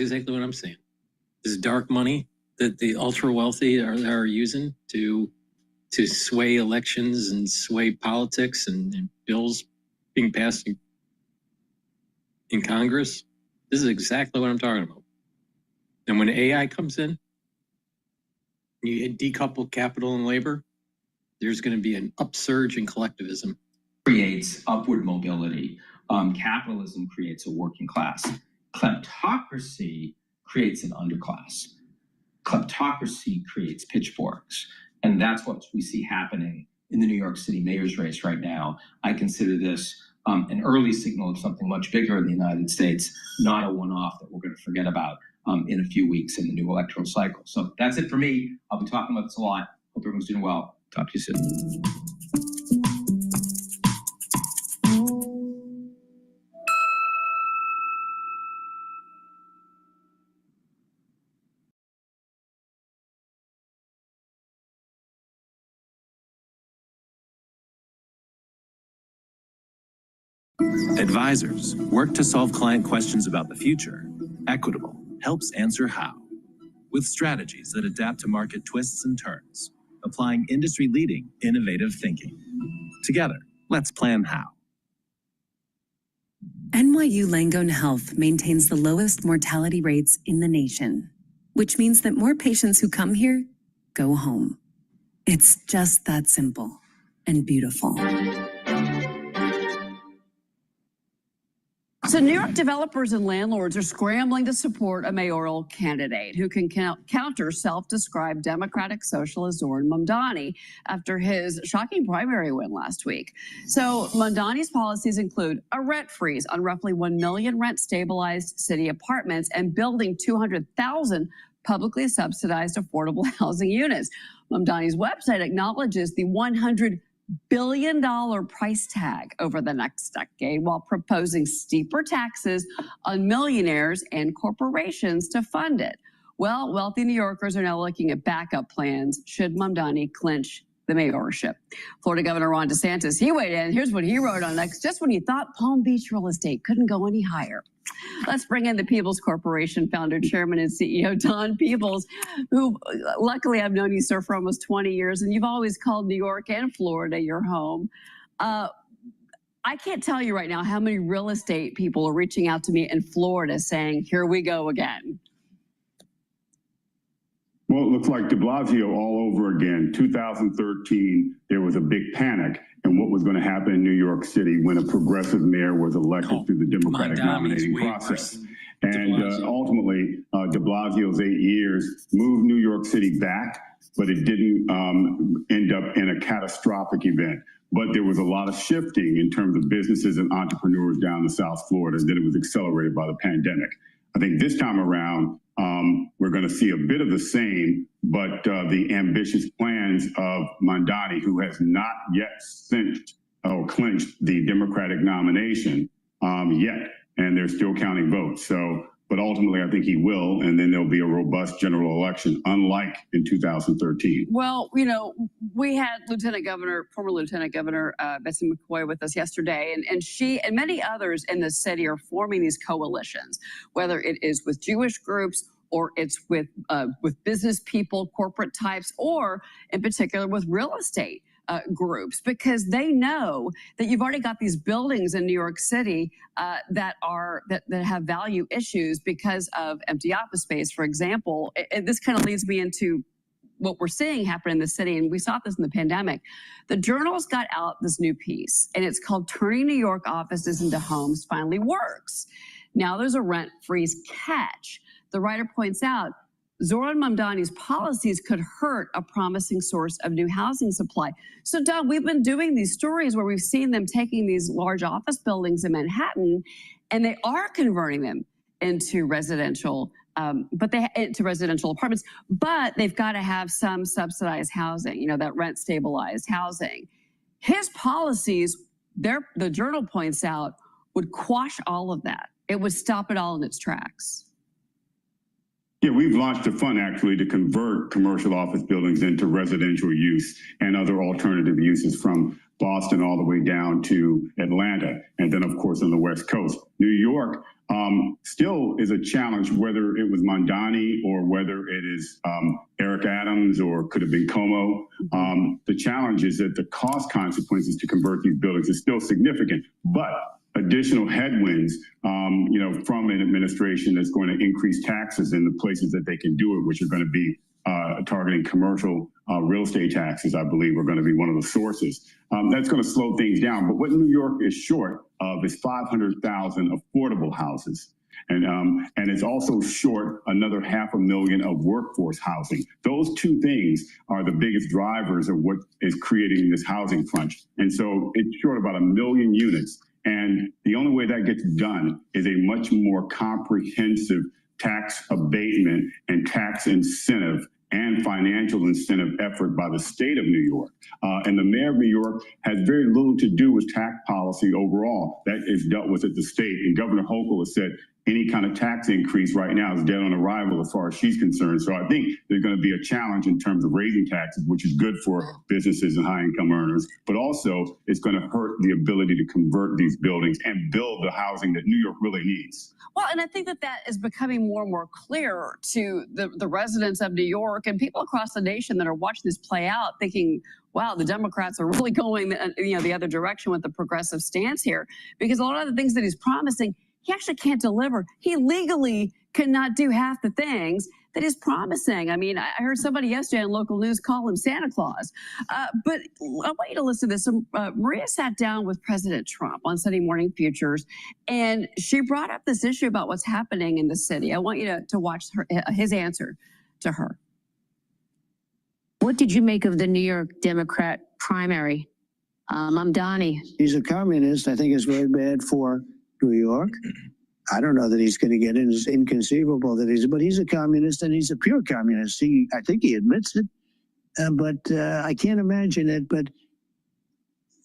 is dark money that the ultra wealthy are using to sway elections and sway politics and bills being passed in Congress. This is exactly what I'm talking about. And when AI comes in, you decouple capital and labor, there's going to be an upsurge in collectivism. Creates upward mobility. Capitalism creates a working class. Kleptocracy creates an underclass. Kleptocracy creates pitchforks. And that's what we see happening in the New York City mayor's race right now. I consider this an early signal of something much bigger in the United States, not a one-off that we're going to forget about in a few weeks in the new electoral cycle. So that's it for me. I'll be talking about this a lot. Hope everyone's doing well. Talk to you soon. Advisors work to solve client questions about the future. Equitable helps answer how, with strategies that adapt to market twists and turns, applying industry-leading, innovative thinking. Together, let's plan how. NYU Langone Health maintains the lowest mortality rates in the nation, which means that more patients who come here go home. It's just that simple and beautiful. So New York developers and landlords are scrambling to support a mayoral candidate who can counter self-described Democratic socialist Zoran Mamdani after his shocking primary win last week. So Mamdani's policies include a rent freeze on roughly 1 million rent-stabilized city apartments and building 200,000 publicly subsidized affordable housing units. Mamdani's website acknowledges the $100 billion price tag over the next decade while proposing steeper taxes on millionaires and corporations to fund it. Well, wealthy New Yorkers are now looking at backup plans should Mamdani clinch the mayorship. Florida Governor Ron DeSantis, he weighed in. Here's what he wrote on X. Just when you thought Palm Beach real estate couldn't go any higher. Let's bring in the Peoples Corporation founder, chairman, and CEO, Don Peebles, who luckily I've known you, sir, for almost 20 years, and you've always called New York and Florida your home. I can't tell you right now how many real estate people are reaching out to me in Florida saying, here we go again. Well, it looks like de Blasio all over again. 2013, there was a big panic in what was going to happen in New York City when a progressive mayor was elected through the Democratic nominating process. And ultimately, de Blasio's 8 years moved New York City back, but it didn't end up in a catastrophic event. But there was a lot of shifting in terms of businesses and entrepreneurs down to South Florida, and then it was accelerated by the pandemic. I think this time around, we're going to see a bit of the same, but the ambitious plans of Mamdani, who has not yet clinched the Democratic nomination yet, and they're still counting votes. So, but ultimately, I think he will, and then there'll be a robust general election, unlike in 2013. Well, you know, we had former Lieutenant Governor Betsy McCoy with us yesterday, and she and many others in the city are forming these coalitions, whether it is with Jewish groups or it's with business people, corporate types, or in particular with real estate groups, because they know that you've already got these buildings in New York City that have value issues because of empty office space, for example. This kind of leads me into what we're seeing happen in the city, and we saw this in the pandemic. The Journal's got out this new piece, and it's called "Turning New York Offices into Homes Finally Works." Now there's a rent freeze catch. The writer points out Zoran Mamdani's policies could hurt a promising source of new housing supply. So, Doug, we've been doing these stories where we've seen them taking these large office buildings in Manhattan, and they are converting them into residential, into residential apartments. But they've got to have some subsidized housing, you know, that rent stabilized housing. His policies, the Journal points out, would quash all of that. It would stop it all in its tracks. Yeah, we've launched a fund actually to convert commercial office buildings into residential use and other alternative uses from Boston all the way down to Atlanta, and then of course on the West Coast. New York still is a challenge, whether it was Mamdani or whether it is Eric Adams or could have been Como. The challenge is that the cost consequences to convert these buildings is still significant, but additional headwinds, you know, from an administration that's going to increase taxes in the places that they can do it, which are going to be targeting commercial real estate taxes, I believe, are going to be one of the sources. That's going to slow things down. But what New York is short of is 500,000 affordable houses. And it's also short another 500,000 of workforce housing. Those two things are the biggest drivers of what is creating this housing crunch. And so it's short about 1 million units. And the only way that gets done is a much more comprehensive tax abatement and tax incentive and financial incentive effort by the state of New York. And the mayor of New York has very little to do with tax policy overall. That is dealt with at the state. And Governor Hochul has said any kind of tax increase right now is dead on arrival as far as she's concerned. So I think there's going to be a challenge in terms of raising taxes, which is good for businesses and high-income earners, but also it's going to hurt the ability to convert these buildings and build the housing that New York really needs. Well, and I think that is becoming more and more clear to the residents of New York and people across the nation that are watching this play out, thinking, wow, the Democrats are really going the other direction with the progressive stance here, because a lot of the things that he's promising, he actually can't deliver. He legally cannot do half the things that he's promising. I mean, I heard somebody yesterday on local news call him Santa Claus. But I want you to listen to this. Maria sat down with President Trump on Sunday Morning Futures, and she brought up this issue about what's happening in the city. I want you to watch his answer to her. What did you make of the New York Democrat primary? Mamdani. He's a communist. I think it's very bad for New York. I don't know that he's going to get in. It's inconceivable that but he's a communist, and he's a pure communist. I think he admits it, but I can't imagine it. But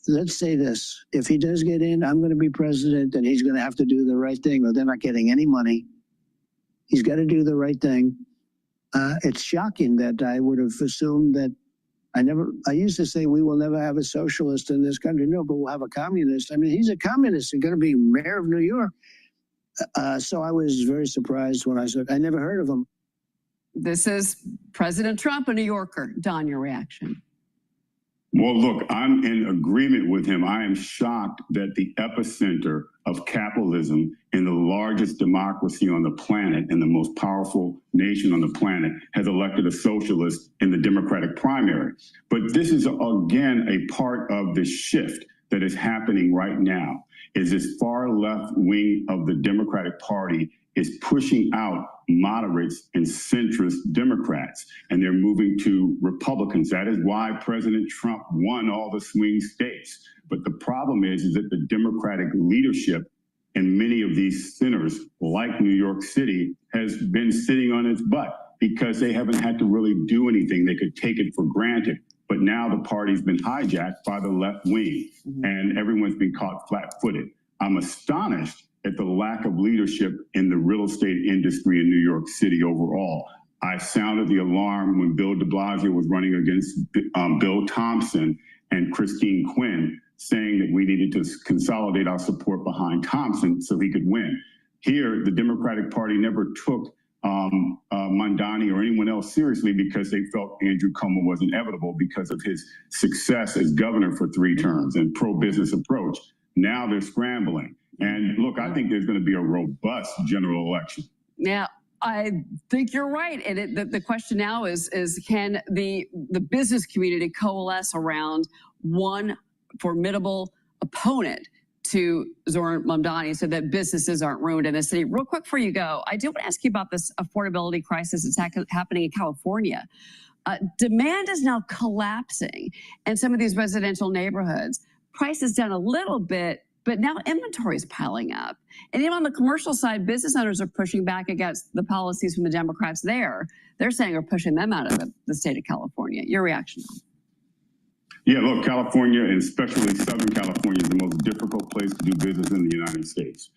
let's say this: if he does get in, I'm going to be president, and he's going to have to do the right thing, or they're not getting any money. He's got to do the right thing. It's shocking that I would have assumed that. I used to say we will never have a socialist in this country. No, but we'll have a communist. I mean, he's a communist and going to be mayor of New York. So I was very surprised when I said, I never heard of him. This is President Trump, a New Yorker. Don, your reaction? Well, look, I'm in agreement with him. I am shocked that the epicenter of capitalism in the largest democracy on the planet and the most powerful nation on the planet has elected a socialist in the Democratic primary. But this is, again, a part of the shift that is happening right now. Is this far left wing of the Democratic Party is pushing out moderates and centrist Democrats, and they're moving to Republicans. That is why President Trump won all the swing states. But the problem is that the Democratic leadership in many of these centers, like New York City, has been sitting on its butt because they haven't had to really do anything. They could take it for granted. But now the party's been hijacked by the left wing, and everyone's been caught flat-footed. I'm astonished at the lack of leadership in the real estate industry in New York City overall. I sounded the alarm when Bill de Blasio was running against Bill Thompson and Christine Quinn, saying that we needed to consolidate our support behind Thompson so he could win. Here, the Democratic Party never took Mamdani or anyone else seriously because they felt Andrew Cuomo was inevitable because of his success as governor for 3 terms and pro-business approach. Now they're scrambling. And look, I think there's going to be a robust general election. Yeah, I think you're right. And the question now is can the business community coalesce around one formidable opponent to Zoran Mamdani so that businesses aren't ruined in the city? Real quick before you go, I do want to ask you about this affordability crisis that's happening in California. Demand is now collapsing in some of these residential neighborhoods. Price is down a little bit, but now inventory is piling up. And even on the commercial side, business owners are pushing back against the policies from the Democrats there. They're saying are pushing them out of the state of California. Your reaction? Yeah, look, California, and especially Southern California, is the most difficult place to do business in the United States.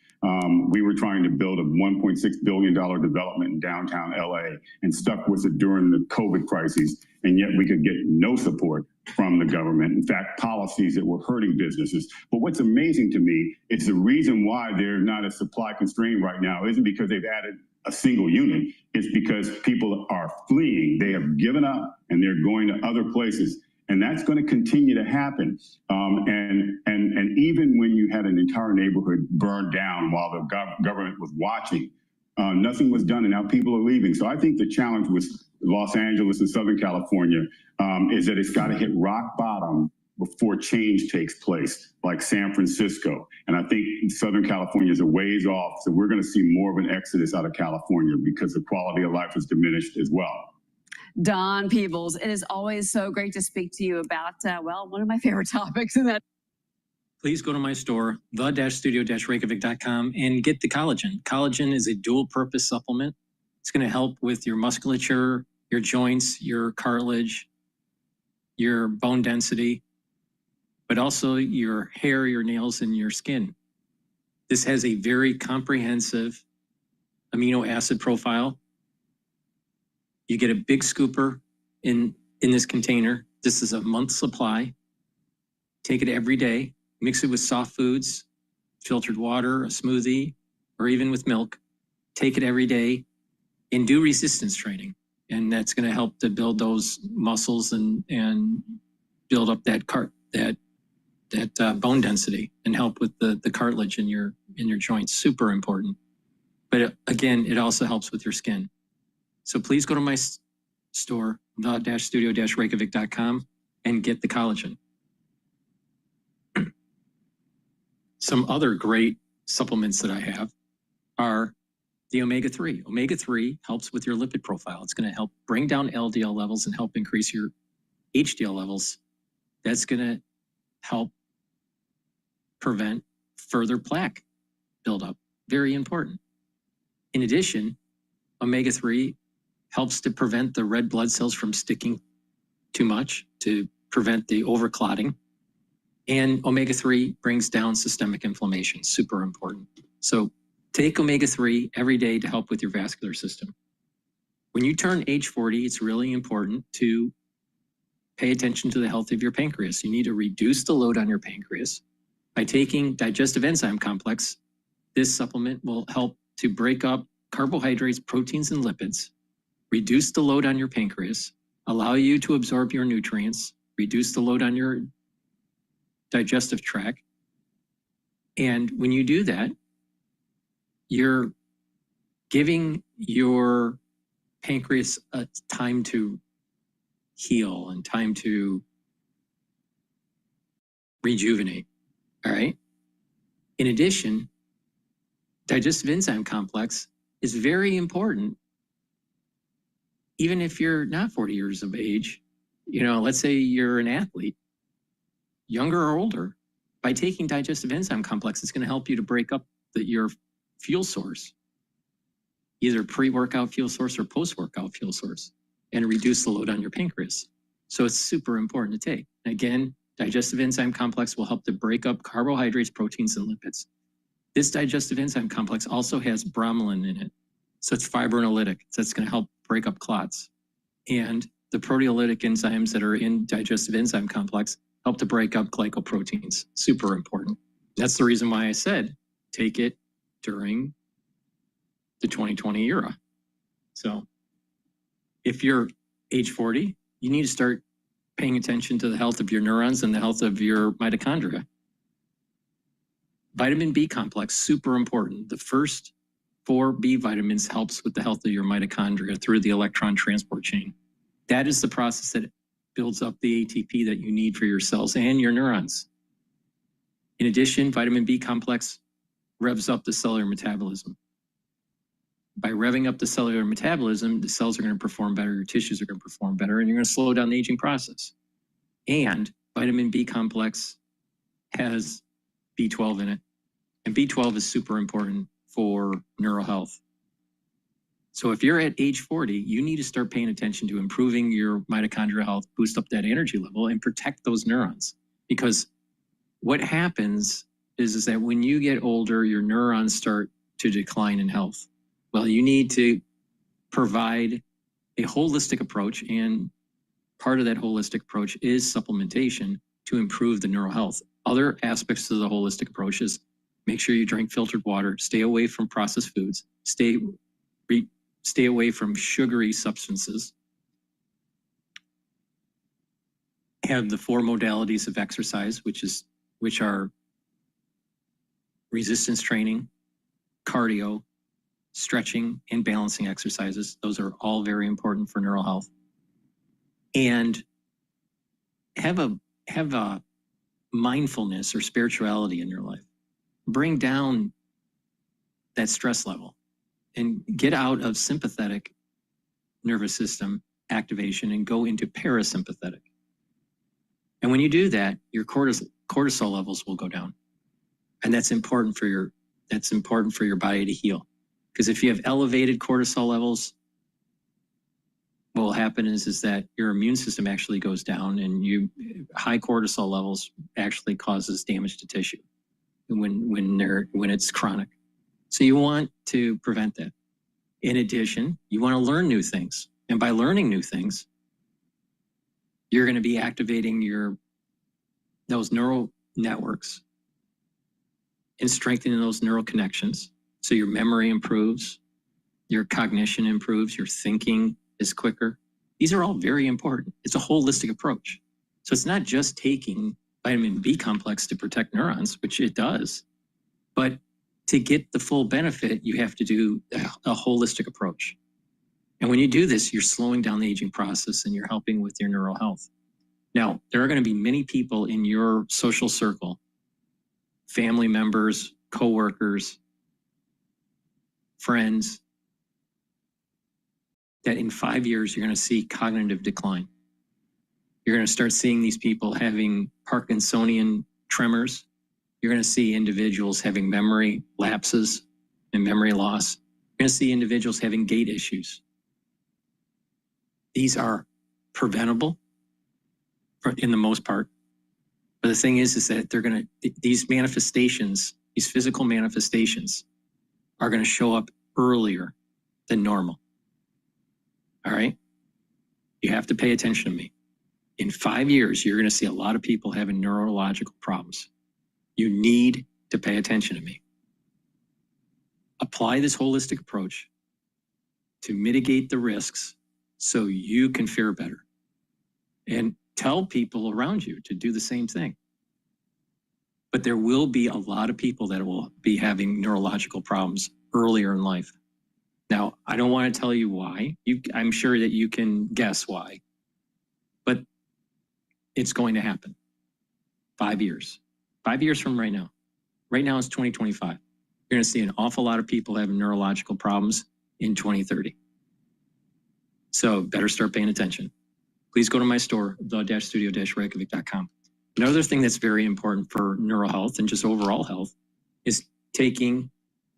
We were trying to build a $1.6 billion development in downtown LA and stuck with it during the COVID crisis, and yet we could get no support from the government. In fact, policies that were hurting businesses. But what's amazing to me is the reason why they're not as supply constrained right now isn't because they've added a single unit. It's because people are fleeing. They have given up and they're going to other places. And that's going to continue to happen. And even when you had an entire neighborhood burned down while the government was watching, nothing was done, and now people are leaving. So I think the challenge with Los Angeles and Southern California is that it's got to hit rock bottom before change takes place, like San Francisco. And I think Southern California is a ways off. So we're going to see more of an exodus out of California because the quality of life is diminished as well. Don Peebles, it is always so great to speak to you about, well, one of my favorite topics in that. Please go to my store, the-studio-reykjavik.com, and get the collagen. Collagen is a dual-purpose supplement. It's going to help with your musculature, your joints, your cartilage, your bone density, but also your hair, your nails, and your skin. This has a very comprehensive amino acid profile. You get a big scooper in this container. This is a month's supply. Take it every day. Mix it with soft foods, filtered water, a smoothie, or even with milk. Take it every day and do resistance training. And that's going to help to build those muscles and build up that bone density and help with the cartilage in your joints. Super important. But again, it also helps with your skin. So please go to my store, the-studio-reykjavik.com, and get the collagen. Some other great supplements that I have are the omega-3. Omega-3 helps with your lipid profile. It's going to help bring down LDL levels and help increase your HDL levels. That's going to help prevent further plaque buildup. Very important. In addition, omega-3 helps to prevent the red blood cells from sticking too much, to prevent the overclotting. And omega-3 brings down systemic inflammation, super important. So take omega-3 every day to help with your vascular system. When you turn age 40, it's really important to pay attention to the health of your pancreas. You need to reduce the load on your pancreas. By taking digestive enzyme complex, this supplement will help to break up carbohydrates, proteins, and lipids, reduce the load on your pancreas, allow you to absorb your nutrients, reduce the load on your digestive tract. And when you do that, you're giving your pancreas a time to heal and time to rejuvenate, all right? In addition, digestive enzyme complex is very important. Even if you're not 40 years of age, you know, let's say you're an athlete, younger or older, by taking digestive enzyme complex, it's going to help you to break up your fuel source, either pre-workout fuel source or post-workout fuel source, and reduce the load on your pancreas. So it's super important to take. Again, digestive enzyme complex will help to break up carbohydrates, proteins, and lipids. This digestive enzyme complex also has bromelain in it. So it's fibrinolytic. So it's going to help break up clots. And the proteolytic enzymes that are in digestive enzyme complex help to break up glycoproteins. Super important. That's the reason why I said take it during the 2020 era. So if you're age 40, you need to start paying attention to the health of your neurons and the health of your mitochondria. Vitamin B complex, super important. The first 4 B vitamins helps with the health of your mitochondria through the electron transport chain. That is the process that builds up the ATP that you need for your cells and your neurons. In addition, vitamin B complex revs up the cellular metabolism. By revving up the cellular metabolism, the cells are going to perform better, your tissues are going to perform better, and you're going to slow down the aging process. And vitamin B complex has B12 in it. And B12 is super important for neural health. So if you're at age 40, you need to start paying attention to improving your mitochondrial health, boost up that energy level, and protect those neurons. Because what happens is that when you get older, your neurons start to decline in health. Well, you need to provide a holistic approach, and part of that holistic approach is supplementation to improve the neural health. Other aspects of the holistic approach is make sure you drink filtered water, stay away from processed foods, stay away from sugary substances, have the 4 modalities of exercise, which are resistance training, cardio, stretching, and balancing exercises. Those are all very important for neural health. And have a mindfulness or spirituality in your life. Bring down that stress level and get out of sympathetic nervous system activation and go into parasympathetic. And when you do that, your cortisol levels will go down. And that's important for your body to heal. Because if you have elevated cortisol levels, what will happen is that your immune system actually goes down, and high cortisol levels actually causes damage to tissue when it's chronic. So you want to prevent that. In addition, you want to learn new things. And by learning new things, you're going to be activating those neural networks and strengthening those neural connections. So your memory improves, your cognition improves, your thinking is quicker. These are all very important. It's a holistic approach. So it's not just taking vitamin B complex to protect neurons, which it does, but to get the full benefit, you have to do a holistic approach. And when you do this, you're slowing down the aging process and you're helping with your neural health. Now, there are going to be many people in your social circle, family members, coworkers, friends, that in 5 years, you're going to see cognitive decline. You're going to start seeing these people having Parkinsonian tremors. You're going to see individuals having memory lapses and memory loss. You're going to see individuals having gait issues. These are preventable in the most part. But the thing is that these manifestations, these physical manifestations, are going to show up earlier than normal. All right? You have to pay attention to me. In 5 years, you're going to see a lot of people having neurological problems. You need to pay attention to me. Apply this holistic approach to mitigate the risks so you can fare better. And tell people around you to do the same thing. But there will be a lot of people that will be having neurological problems earlier in life. Now, I don't want to tell you why. I'm sure that you can guess why. But it's going to happen. 5 years. 5 years from right now. Right now it's 2025. You're going to see an awful lot of people having neurological problems. in 2030. So better start paying attention. Please go to my store, the-studio-reykjavik.com. Another thing that's very important for neural health and just overall health is taking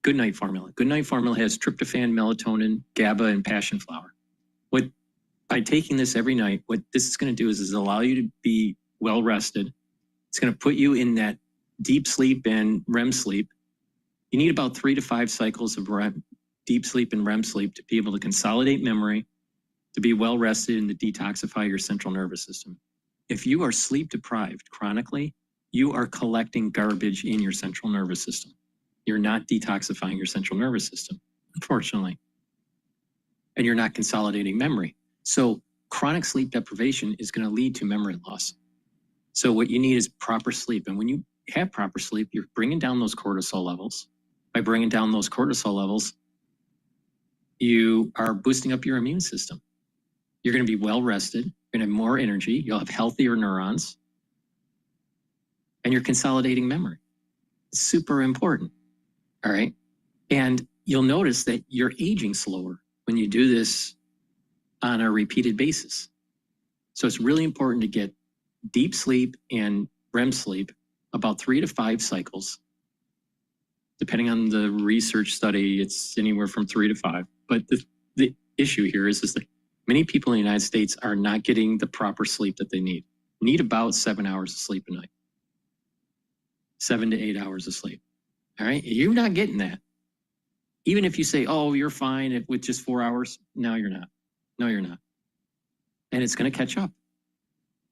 Good Night Formula. Good Night Formula has tryptophan, melatonin, GABA, and passion flower. By taking this every night, what this is going to do is allow you to be well rested. It's going to put you in that deep sleep and REM sleep. You need about 3 to 5 cycles of deep sleep and REM sleep to be able to consolidate memory, to be well rested, and to detoxify your central nervous system. If you are sleep deprived chronically, you are collecting garbage in your central nervous system. You're not detoxifying your central nervous system, unfortunately. And you're not consolidating memory. So chronic sleep deprivation is going to lead to memory loss. So what you need is proper sleep. And when you have proper sleep, you're bringing down those cortisol levels. By bringing down those cortisol levels, you are boosting up your immune system. You're going to be well rested. You're going to have more energy. You'll have healthier neurons. And you're consolidating memory. It's super important. All right. And you'll notice that you're aging slower when you do this on a repeated basis. So it's really important to get deep sleep and REM sleep about 3 to 5 cycles. Depending on the research study, it's anywhere from 3 to 5. But the issue here is that many people in the United States are not getting the proper sleep that they need. Need about 7 hours of sleep a night. 7 to 8 hours of sleep. All right. You're not getting that. Even if you say, oh, you're fine with just 4 hours. No, you're not. No, you're not. And it's going to catch up.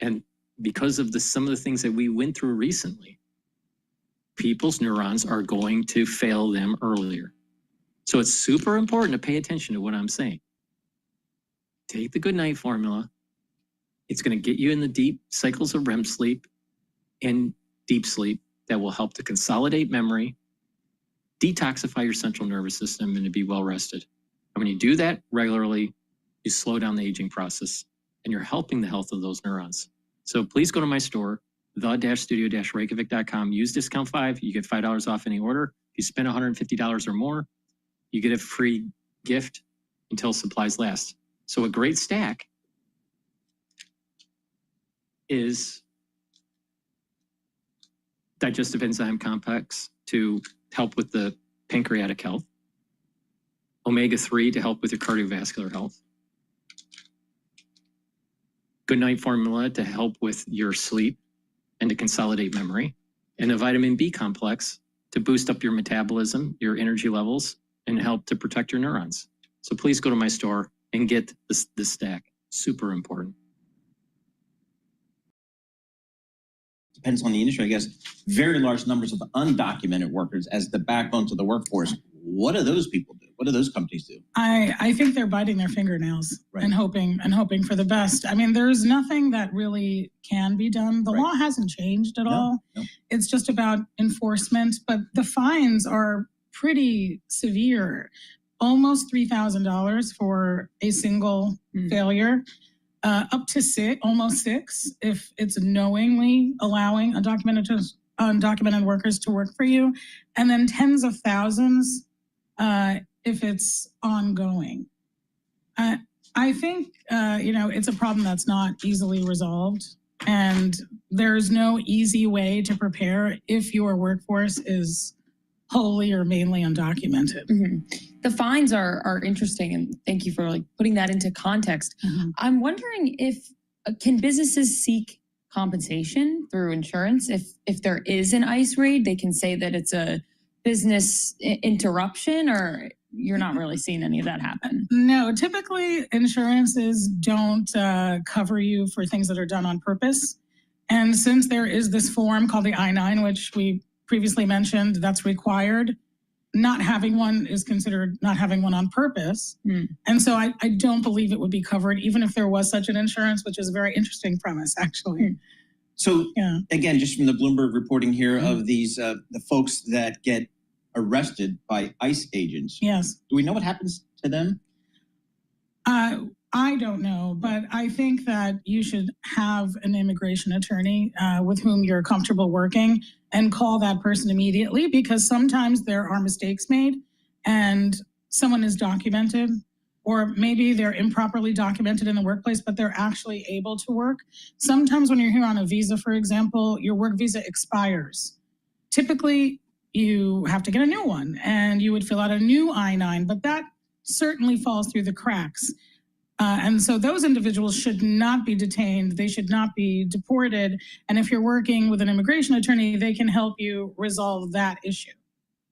And because of some of the things that we went through recently, people's neurons are going to fail them earlier. So it's super important to pay attention to what I'm saying. Take the Good Night Formula. It's going to get you in the deep cycles of REM sleep and deep sleep that will help to consolidate memory, detoxify your central nervous system, and to be well rested. And when you do that regularly, you slow down the aging process and you're helping the health of those neurons. So please go to my store, the-studio-reykjavik.com. Use discount 5. You get $5 off any order. If you spend $150 or more, you get a free gift until supplies last. So a great stack is digestive enzyme complex to help with the pancreatic health, omega-3 to help with your cardiovascular health, Good Night Formula to help with your sleep and to consolidate memory, and a vitamin B complex to boost up your metabolism, your energy levels, and help to protect your neurons. So please go to my store and get this stack. Super important. Depends on the industry, I guess. Very large numbers of undocumented workers as the backbone to the workforce. What do those people do? What do those companies do? I think they're biting their fingernails and hoping for the best. I mean, there's nothing that really can be done. The law hasn't changed at all. No. It's just about enforcement, but the fines are pretty severe. Almost $3,000 for a single failure, up to almost 6 if it's knowingly allowing undocumented workers to work for you, and then tens of thousands if it's ongoing. I think, it's a problem that's not easily resolved, and there's no easy way to prepare if your workforce is wholly or mainly undocumented. Mm-hmm. The fines are interesting, and thank you for putting that into context. Mm-hmm. I'm wondering can businesses seek compensation through insurance if there is an ICE raid? They can say that it's a business interruption, or you're not really seeing any of that happen? No, typically insurances don't cover you for things that are done on purpose. And since there is this form called the I-9, which we previously mentioned, that's required, not having one is considered not having one on purpose. And so I don't believe it would be covered, even if there was such an insurance, which is a very interesting premise, actually. So again, just from the Bloomberg reporting here of these, the folks that get arrested by ICE agents. Yes. Do we know what happens to them? I don't know, but I think that you should have an immigration attorney with whom you're comfortable working and call that person immediately, because sometimes there are mistakes made and someone is documented, or maybe they're improperly documented in the workplace, but they're actually able to work. Sometimes when you're here on a visa, for example, your work visa expires. Typically, you have to get a new one, and you would fill out a new I-9, but that certainly falls through the cracks. And so those individuals should not be detained. They should not be deported. And if you're working with an immigration attorney, they can help you resolve that issue.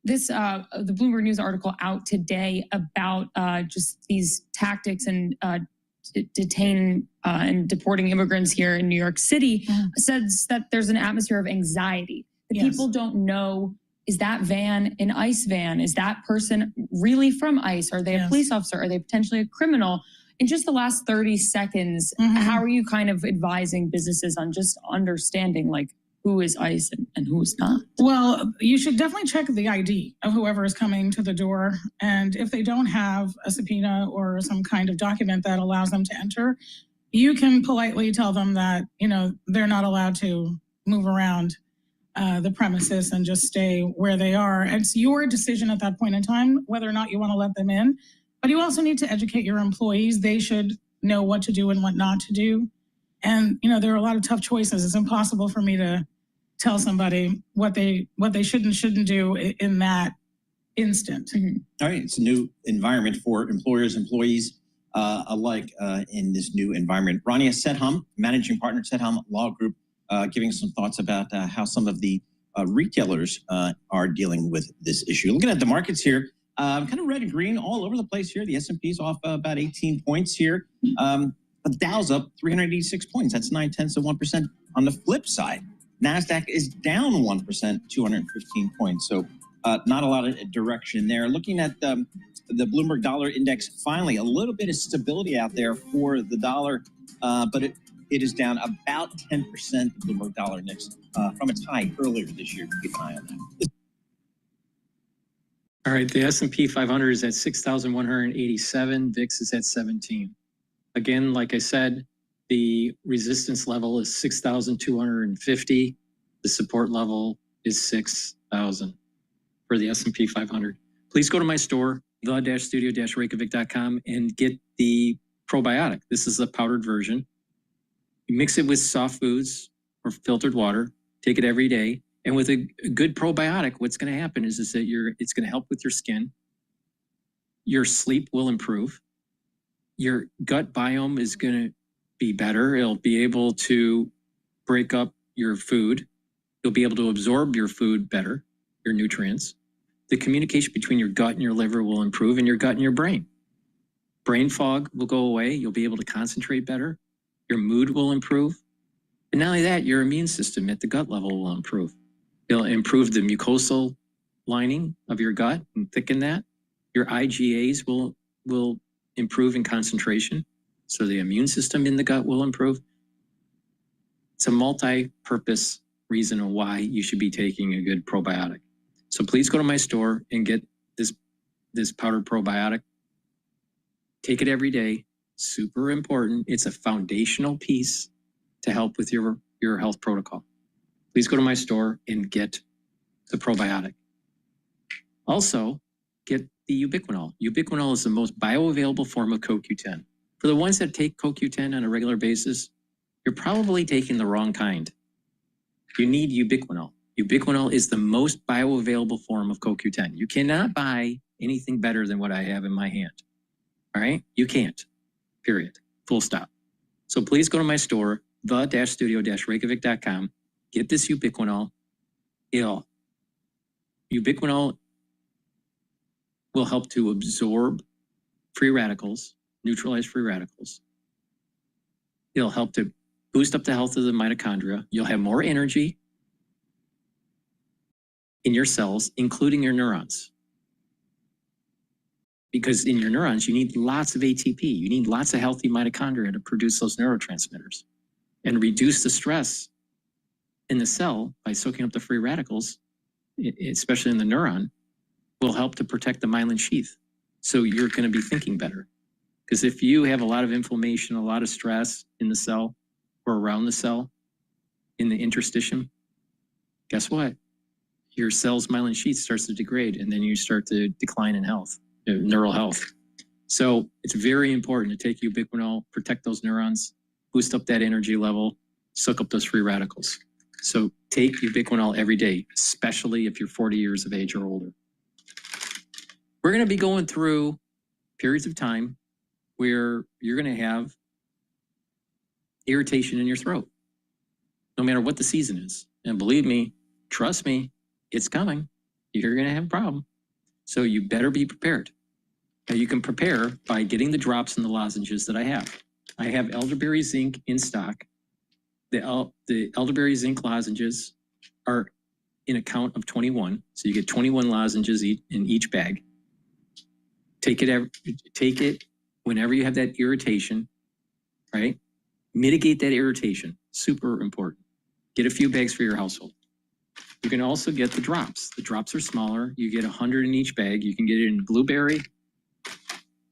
This, the Bloomberg News article out today about just these tactics and detaining and deporting immigrants here in New York City says that there's an atmosphere of anxiety. The people don't know, is that van an ICE van? Is that person really from ICE? Are they a police officer? Are they potentially a criminal? In just the last 30 seconds, how are you kind of advising businesses on just understanding like who is ICE and who is not? Well, you should definitely check the ID of whoever is coming to the door. And if they don't have a subpoena or some kind of document that allows them to enter, you can politely tell them that, you know, they're not allowed to move around the premises and just stay where they are. It's your decision at that point in time whether or not you want to let them in. But you also need to educate your employees. They should know what to do and what not to do. And, you know, there are a lot of tough choices. It's impossible for me to tell somebody what they should and shouldn't do in that instant. All right, it's a new environment for employers, employees alike in this new environment. Rania Sedham, managing partner at Sedham Law Group, giving some thoughts about how some of the retailers are dealing with this issue. Looking at the markets here, kind of red and green all over the place here. The S&P's off about 18 points here. But the Dow's up 386 points. That's 0.9%. On the flip side, NASDAQ is down 1%, 215 points. So not a lot of direction there. Looking at the Bloomberg Dollar Index, finally, a little bit of stability out there for the dollar, but it is down about 10%, the Bloomberg Dollar Index, from its high earlier this year. Keep an eye on that. All right, the S&P 500 is at 6,187. VIX is at 17. Again, like I said, the resistance level is 6,250. The support level is 6,000 for the S&P 500. Please go to my store, the-studio-reykjavik.com, and get the probiotic. This is the powdered version. You mix it with soft foods or filtered water. Take it every day. And with a good probiotic, what's going to happen is that it's going to help with your skin. Your sleep will improve. Your gut biome is going to be better. It'll be able to break up your food. You'll be able to absorb your food better, your nutrients. The communication between your gut and your liver will improve, and your gut and your brain. Brain fog will go away. You'll be able to concentrate better. Your mood will improve. And not only that, your immune system at the gut level will improve. It'll improve the mucosal lining of your gut and thicken that. Your IgAs will improve in concentration. So the immune system in the gut will improve. It's a multi-purpose reason of why you should be taking a good probiotic. So please go to my store and get this powdered probiotic. Take it every day. Super important. It's a foundational piece to help with your health protocol. Please go to my store and get the probiotic. Also, get the ubiquinol. Ubiquinol is the most bioavailable form of CoQ10. For the ones that take CoQ10 on a regular basis, you're probably taking the wrong kind. You need ubiquinol. Ubiquinol is the most bioavailable form of CoQ10. You cannot buy anything better than what I have in my hand. All right? You can't. Period. Full stop. So please go to my store, the-studio-reykjavik.com. Get this ubiquinol. Ubiquinol will help to absorb free radicals, neutralize free radicals. It'll help to boost up the health of the mitochondria. You'll have more energy in your cells, including your neurons. Because in your neurons, you need lots of ATP. You need lots of healthy mitochondria to produce those neurotransmitters. And reduce the stress in the cell by soaking up the free radicals, especially in the neuron, will help to protect the myelin sheath. So you're going to be thinking better. Because if you have a lot of inflammation, a lot of stress in the cell or around the cell, in the interstitium, guess what? Your cell's myelin sheath starts to degrade, and then you start to decline in health. neural health. So it's very important to take ubiquinol, protect those neurons, boost up that energy level, suck up those free radicals. So take ubiquinol every day, especially if you're 40 years of age or older. We're going to be going through periods of time where you're going to have irritation in your throat, no matter what the season is. And believe me, trust me, it's coming. You're going to have a problem. So you better be prepared. Now you can prepare by getting the drops and the lozenges that I have. I have elderberry zinc in stock. The elderberry zinc lozenges are in a count of 21. So you get 21 lozenges in each bag. Take it whenever you have that irritation, right? Mitigate that irritation, super important. Get a few bags for your household. You can also get the drops. The drops are smaller. You get 100 in each bag. You can get it in blueberry,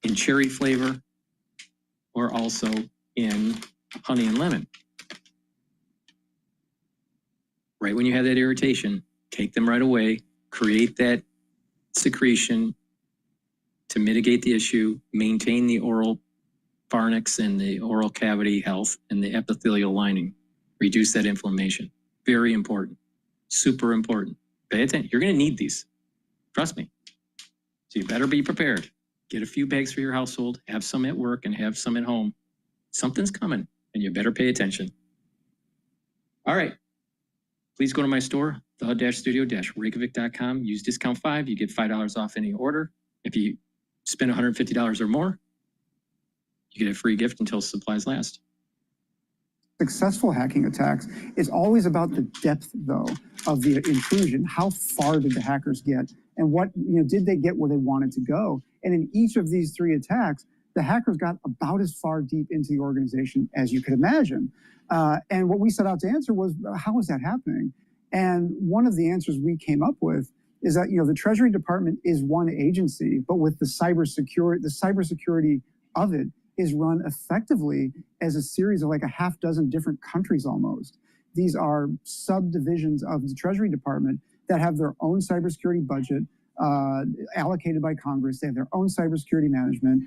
in cherry flavor, or also in honey and lemon. Right when you have that irritation, take them right away, create that secretion to mitigate the issue, maintain the oral pharynx and the oral cavity health and the epithelial lining, reduce that inflammation. Very important, super important. Pay attention, you're gonna need these, trust me. So you better be prepared. Get a few bags for your household, have some at work and have some at home. Something's coming and you better pay attention. All right, please go to my store, the-studio-reykjavik.com, use discount 5, you get $5 off any order. If you spend $150 or more, you get a free gift until supplies last. Successful hacking attacks is always about the depth, though, of the intrusion. How far did the hackers get? And what, did they get where they wanted to go? And in each of these 3 attacks, the hackers got about as far deep into the organization as you could imagine. And what we set out to answer was, how is that happening? And one of the answers we came up with is that, the Treasury Department is one agency, but with the cybersecurity of it is run effectively as a series of like a half dozen different countries almost. These are subdivisions of the Treasury Department that have their own cybersecurity budget allocated by Congress. They have their own cybersecurity management.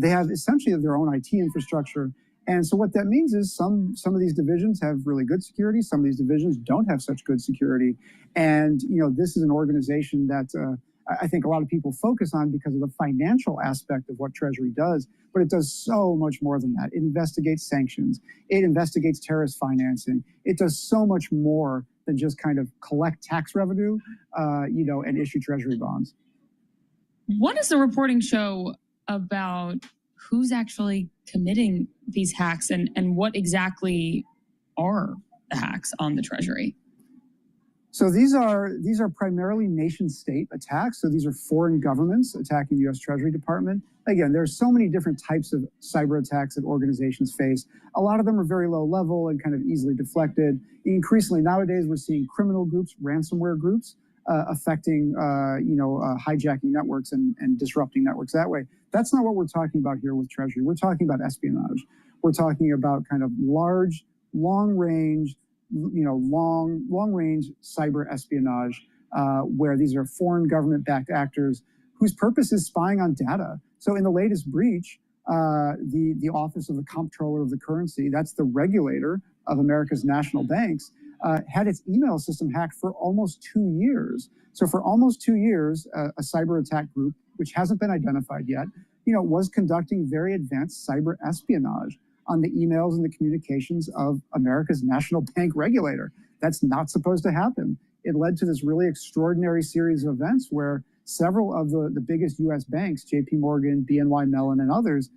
They have essentially their own IT infrastructure. And so what that means is some of these divisions have really good security. Some of these divisions don't have such good security. And, this is an organization that I think a lot of people focus on because of the financial aspect of what Treasury does, but it does so much more than that. It investigates sanctions. It investigates terrorist financing. It does so much more than just kind of collect tax revenue, and issue Treasury bonds. What does the reporting show about who's actually committing these hacks and what exactly are the hacks on the Treasury? So these are primarily nation-state attacks. So these are foreign governments attacking the U.S. Treasury Department. Again, there's so many different types of cyber attacks that organizations face. A lot of them are very low level and kind of easily deflected. Increasingly nowadays, we're seeing criminal groups, ransomware groups, affecting, hijacking networks and disrupting networks that way. That's not what we're talking about here with Treasury. We're talking about espionage. We're talking about kind of large, long-range cyber espionage, where these are foreign government-backed actors whose purpose is spying on data. So in the latest breach, the Office of the Comptroller of the Currency, that's the regulator of America's national banks, had its email system hacked for almost 2 years. So for almost 2 years, a cyber attack group, which hasn't been identified yet, was conducting very advanced cyber espionage on the emails and the communications of America's national bank regulator. That's not supposed to happen. It led to this really extraordinary series of events where several of the biggest US banks, JP Morgan, BNY Mellon, and others,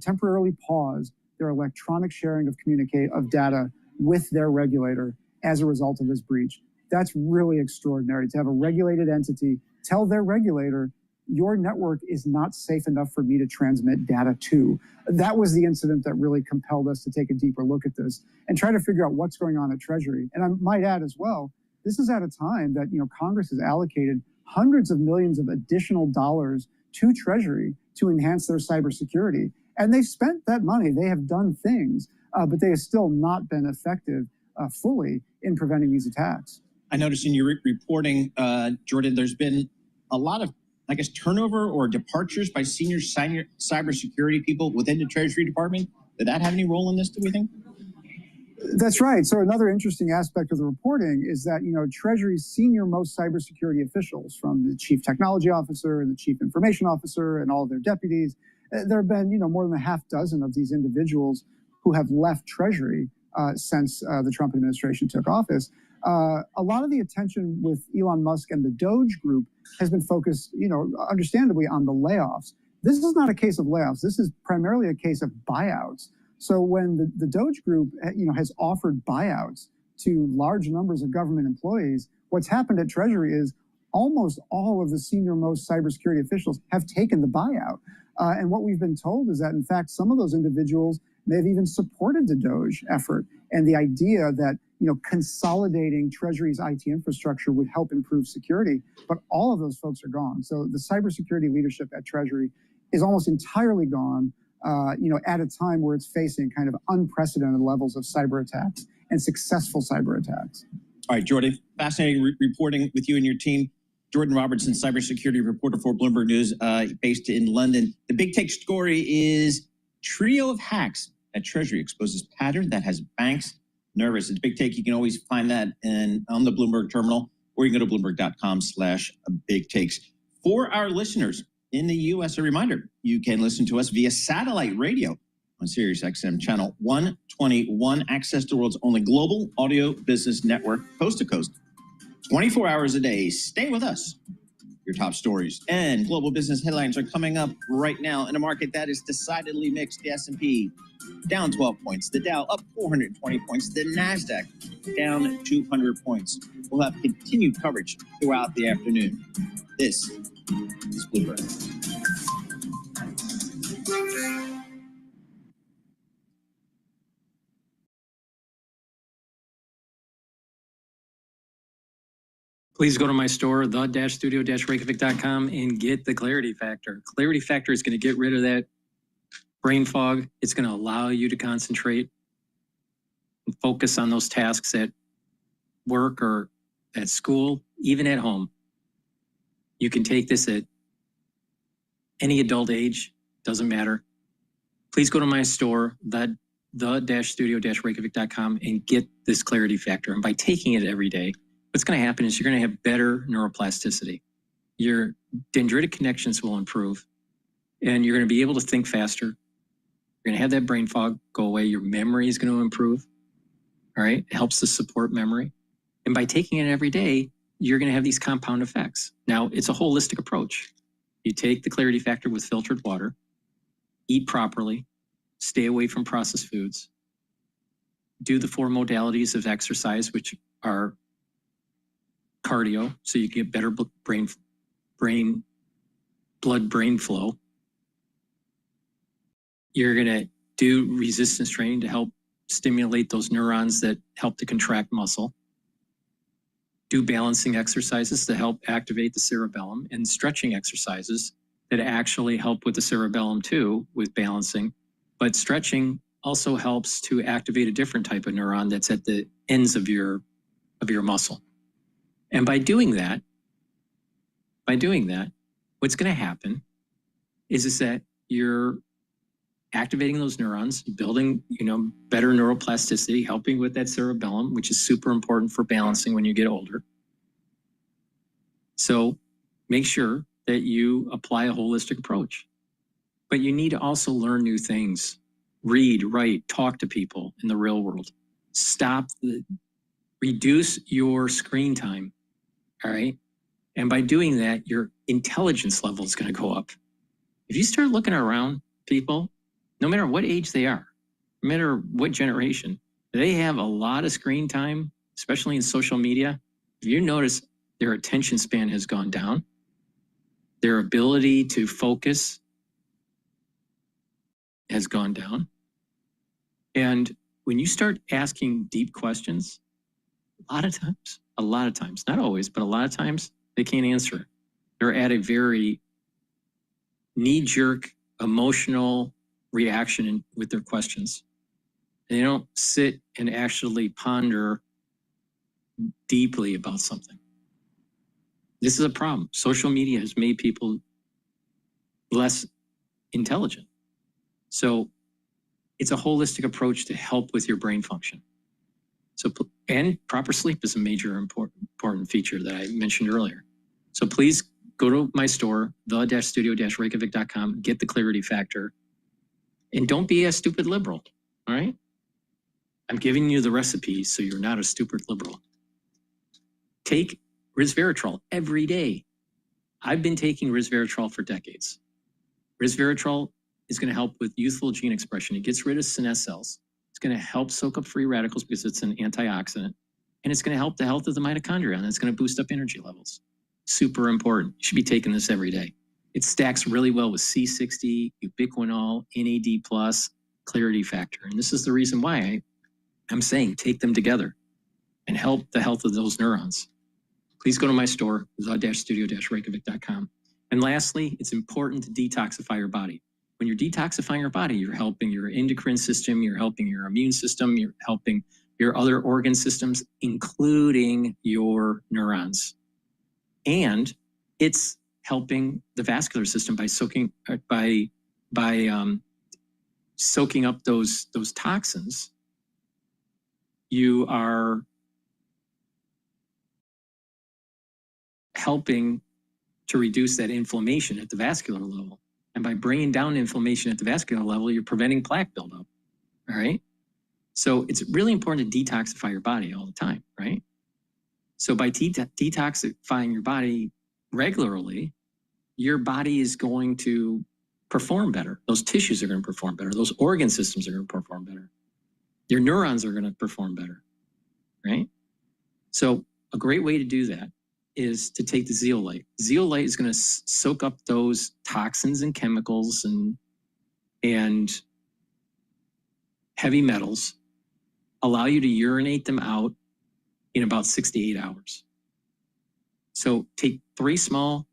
temporarily paused their electronic sharing of data with their regulator as a result of this breach. That's really extraordinary to have a regulated entity tell their regulator, your network is not safe enough for me to transmit data to. That was the incident that really compelled us to take a deeper look at this and try to figure out what's going on at Treasury. And I might add as well, this is at a time that Congress has allocated hundreds of millions of additional dollars to Treasury to enhance their cybersecurity. And they've spent that money. They have done things, but they have still not been effective fully in preventing these attacks. I noticed in your reporting, Jordan, there's been a lot of I guess, turnover or departures by senior cybersecurity people within the Treasury Department? Did that have any role in this, do we think? That's right. So another interesting aspect of the reporting is that, Treasury's senior most cybersecurity officials, from the chief technology officer and the chief information officer and all of their deputies, there have been, more than a half dozen of these individuals who have left Treasury since the Trump administration took office. A lot of the attention with Elon Musk and the Doge group has been focused, understandably, on the layoffs. This is not a case of layoffs. This is primarily a case of buyouts. So when the Doge group, has offered buyouts to large numbers of government employees, what's happened at Treasury is almost all of the senior most cybersecurity officials have taken the buyout. And what we've been told is that, in fact, some of those individuals may have even supported the Doge effort and the idea that, consolidating Treasury's IT infrastructure would help improve security. But all of those folks are gone. So the cybersecurity leadership at Treasury is almost entirely gone. At a time where it's facing kind of unprecedented levels of cyber attacks and successful cyber attacks. All right, Jordan, fascinating reporting with you and your team. Jordan Robertson, cybersecurity reporter for Bloomberg News, based in London. The big take story is trio of hacks at Treasury exposes pattern that has banks nervous. It's a big take. You can always find that on the Bloomberg terminal, or you can go to bloomberg.com/big takes. For our listeners in the U.S., a reminder, you can listen to us via satellite radio on Sirius XM channel 121, access to the world's only global audio business network, coast to coast, 24 hours a day. Stay with us. Your top stories and global business headlines are coming up right now in a market that is decidedly mixed. The S&P down 12 points, the Dow up 420 points, the NASDAQ down 200 points. We'll have continued coverage throughout the afternoon. This is Bloomberg. Please go to my store, the-studio-reykjavik.com, and get the Clarity Factor. Clarity Factor is going to get rid of that brain fog. It's going to allow you to concentrate and focus on those tasks at work or at school, even at home. You can take this at any adult age, doesn't matter. Please go to my store, the-studio-reykjavik.com, and get this Clarity Factor. And by taking it every day, what's going to happen is you're going to have better neuroplasticity. Your dendritic connections will improve, and you're going to be able to think faster. You're going to have that brain fog go away. Your memory is going to improve. All right. It helps to support memory. And by taking it every day, you're going to have these compound effects. Now, it's a holistic approach. You take the Clarity Factor with filtered water, eat properly, stay away from processed foods, do the 4 modalities of exercise, which are cardio, so you get better blood-brain flow. You're going to do resistance training to help stimulate those neurons that help to contract muscle. Do balancing exercises to help activate the cerebellum, and stretching exercises that actually help with the cerebellum too, with balancing. But stretching also helps to activate a different type of neuron that's at the ends of your muscle. And by doing that, what's going to happen is that you're activating those neurons, building, better neuroplasticity, helping with that cerebellum, which is super important for balancing when you get older. So make sure that you apply a holistic approach. But you need to also learn new things. Read, write, talk to people in the real world. Reduce your screen time. All right. And by doing that, your intelligence level is going to go up. If you start looking around people, no matter what age they are, no matter what generation, they have a lot of screen time, especially in social media. If you notice, their attention span has gone down. Their ability to focus has gone down. And when you start asking deep questions, a lot of times, not always, but a lot of times, they can't answer. They're at a very knee-jerk, emotional reaction with their questions. They don't sit and actually ponder deeply about something. This is a problem. Social media has made people less intelligent. So it's a holistic approach to help with your brain function. So, and proper sleep is a major important feature that I mentioned earlier. So please go to my store, the-studio-reykjavik.com, get the clarity factor, and don't be a stupid liberal, all right? I'm giving you the recipes so you're not a stupid liberal. Take resveratrol every day. I've been taking resveratrol for decades. Resveratrol is going to help with youthful gene expression. It gets rid of senescent cells. It's going to help soak up free radicals because it's an antioxidant. And it's going to help the health of the mitochondria, and it's going to boost up energy levels. Super important. You should be taking this every day. It stacks really well with C60, ubiquinol, NAD+, clarity factor. And this is the reason why I'm saying take them together and help the health of those neurons. Please go to my store, the-studio-reykjavik.com. And lastly, it's important to detoxify your body. When you're detoxifying your body, you're helping your endocrine system, you're helping your immune system, you're helping your other organ systems, including your neurons. And it's helping the vascular system by soaking up those toxins. You are helping to reduce that inflammation at the vascular level. And by bringing down inflammation at the vascular level, you're preventing plaque buildup, all right? So it's really important to detoxify your body all the time, right? So by detoxifying your body regularly, your body is going to perform better. Those tissues are going to perform better. Those organ systems are going to perform better. Your neurons are going to perform better, right? So a great way to do that is to take the zeolite. Zeolite is going to soak up those toxins and chemicals and heavy metals, allow you to urinate them out in about 6 to 8 hours. So take 3 small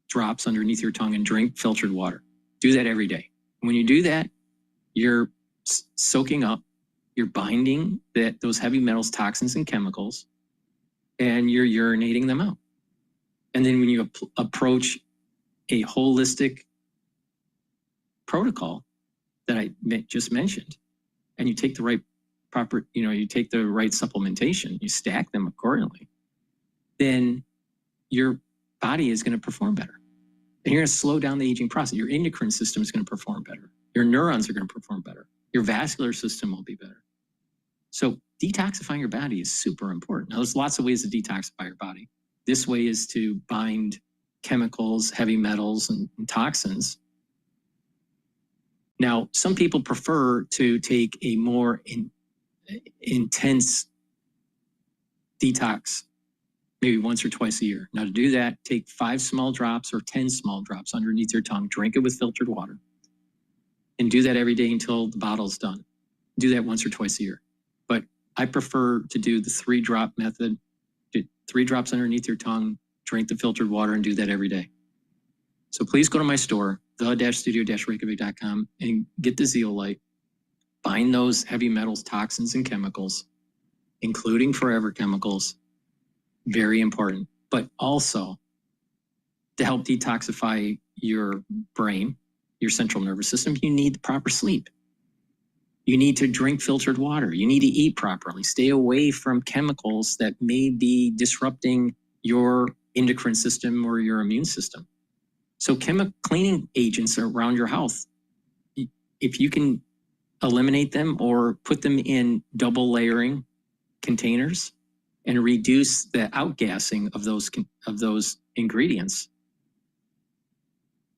drops underneath your tongue and drink filtered water. Do that every day. When you do that, you're soaking up, you're binding those heavy metals, toxins, and chemicals, and you're urinating them out. And then when you approach a holistic protocol that I just mentioned, and you take the right you take the right supplementation, you stack them accordingly, then your body is going to perform better. And you're going to slow down the aging process. Your endocrine system is going to perform better. Your neurons are going to perform better. Your vascular system will be better. So detoxifying your body is super important. Now, there's lots of ways to detoxify your body. This way is to bind chemicals, heavy metals, and toxins. Now, some people prefer to take a more intense detox, maybe once or twice a year. Now, to do that, take 5 small drops or 10 small drops underneath your tongue, drink it with filtered water, and do that every day until the bottle's done. Do that once or twice a year. But I prefer to do the 3-drop method. 3 drops underneath your tongue, drink the filtered water, and do that every day. So please go to my store, the-studio-reykjavik.com, and get the zeolite. Bind those heavy metals, toxins, and chemicals, including forever chemicals. Very important. But also to help detoxify your brain, your central nervous system, you need the proper sleep. You need to drink filtered water. You need to eat properly. Stay away from chemicals that may be disrupting your endocrine system or your immune system. So cleaning agents around your house, if you can eliminate them or put them in double layering containers and reduce the outgassing of those ingredients,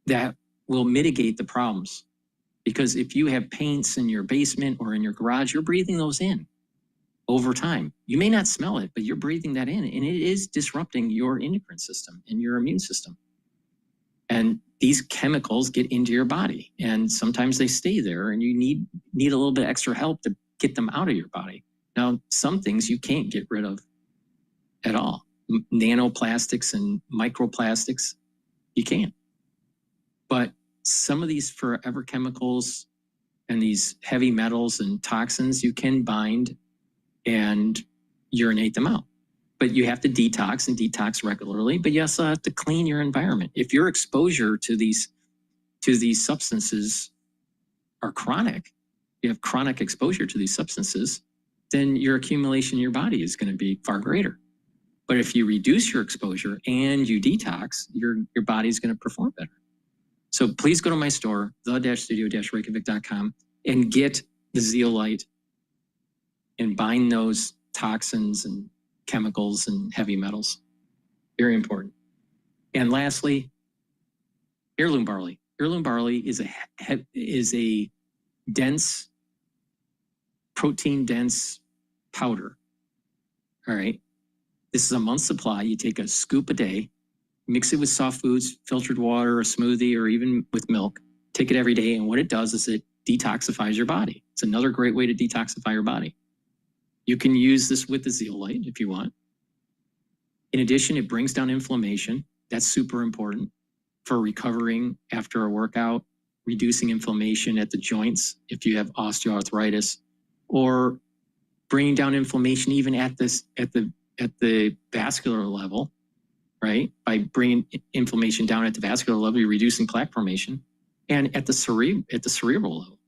that will mitigate the problems. Because if you have paints in your basement or in your garage, you're breathing those in over time. You may not smell it, but you're breathing that in, and it is disrupting your endocrine system and your immune system. And these chemicals get into your body, and sometimes they stay there, and you need a little bit extra help to get them out of your body. Now, some things you can't get rid of at all. Nanoplastics and microplastics, you can't. But some of these forever chemicals and these heavy metals and toxins, you can bind and urinate them out. But you have to detox and detox regularly, but you also have to clean your environment. If your exposure to these substances are chronic, you have chronic exposure to these substances, then your accumulation in your body is going to be far greater. But if you reduce your exposure and you detox, your body's going to perform better. So please go to my store, the-studio-reykjavik.com, and get the zeolite and bind those toxins and chemicals and heavy metals. Very important. And lastly, heirloom barley. Heirloom barley is a dense, protein-dense powder. All right. This is a month's supply. You take a scoop a day, mix it with soft foods, filtered water, a smoothie, or even with milk. Take it every day. And what it does is it detoxifies your body. It's another great way to detoxify your body. You can use this with the zeolite if you want. In addition, it brings down inflammation. That's super important for recovering after a workout, reducing inflammation at the joints if you have osteoarthritis, or bringing down inflammation even at the vascular level, right? By bringing inflammation down at the vascular level, you're reducing plaque formation, and at the cerebral level,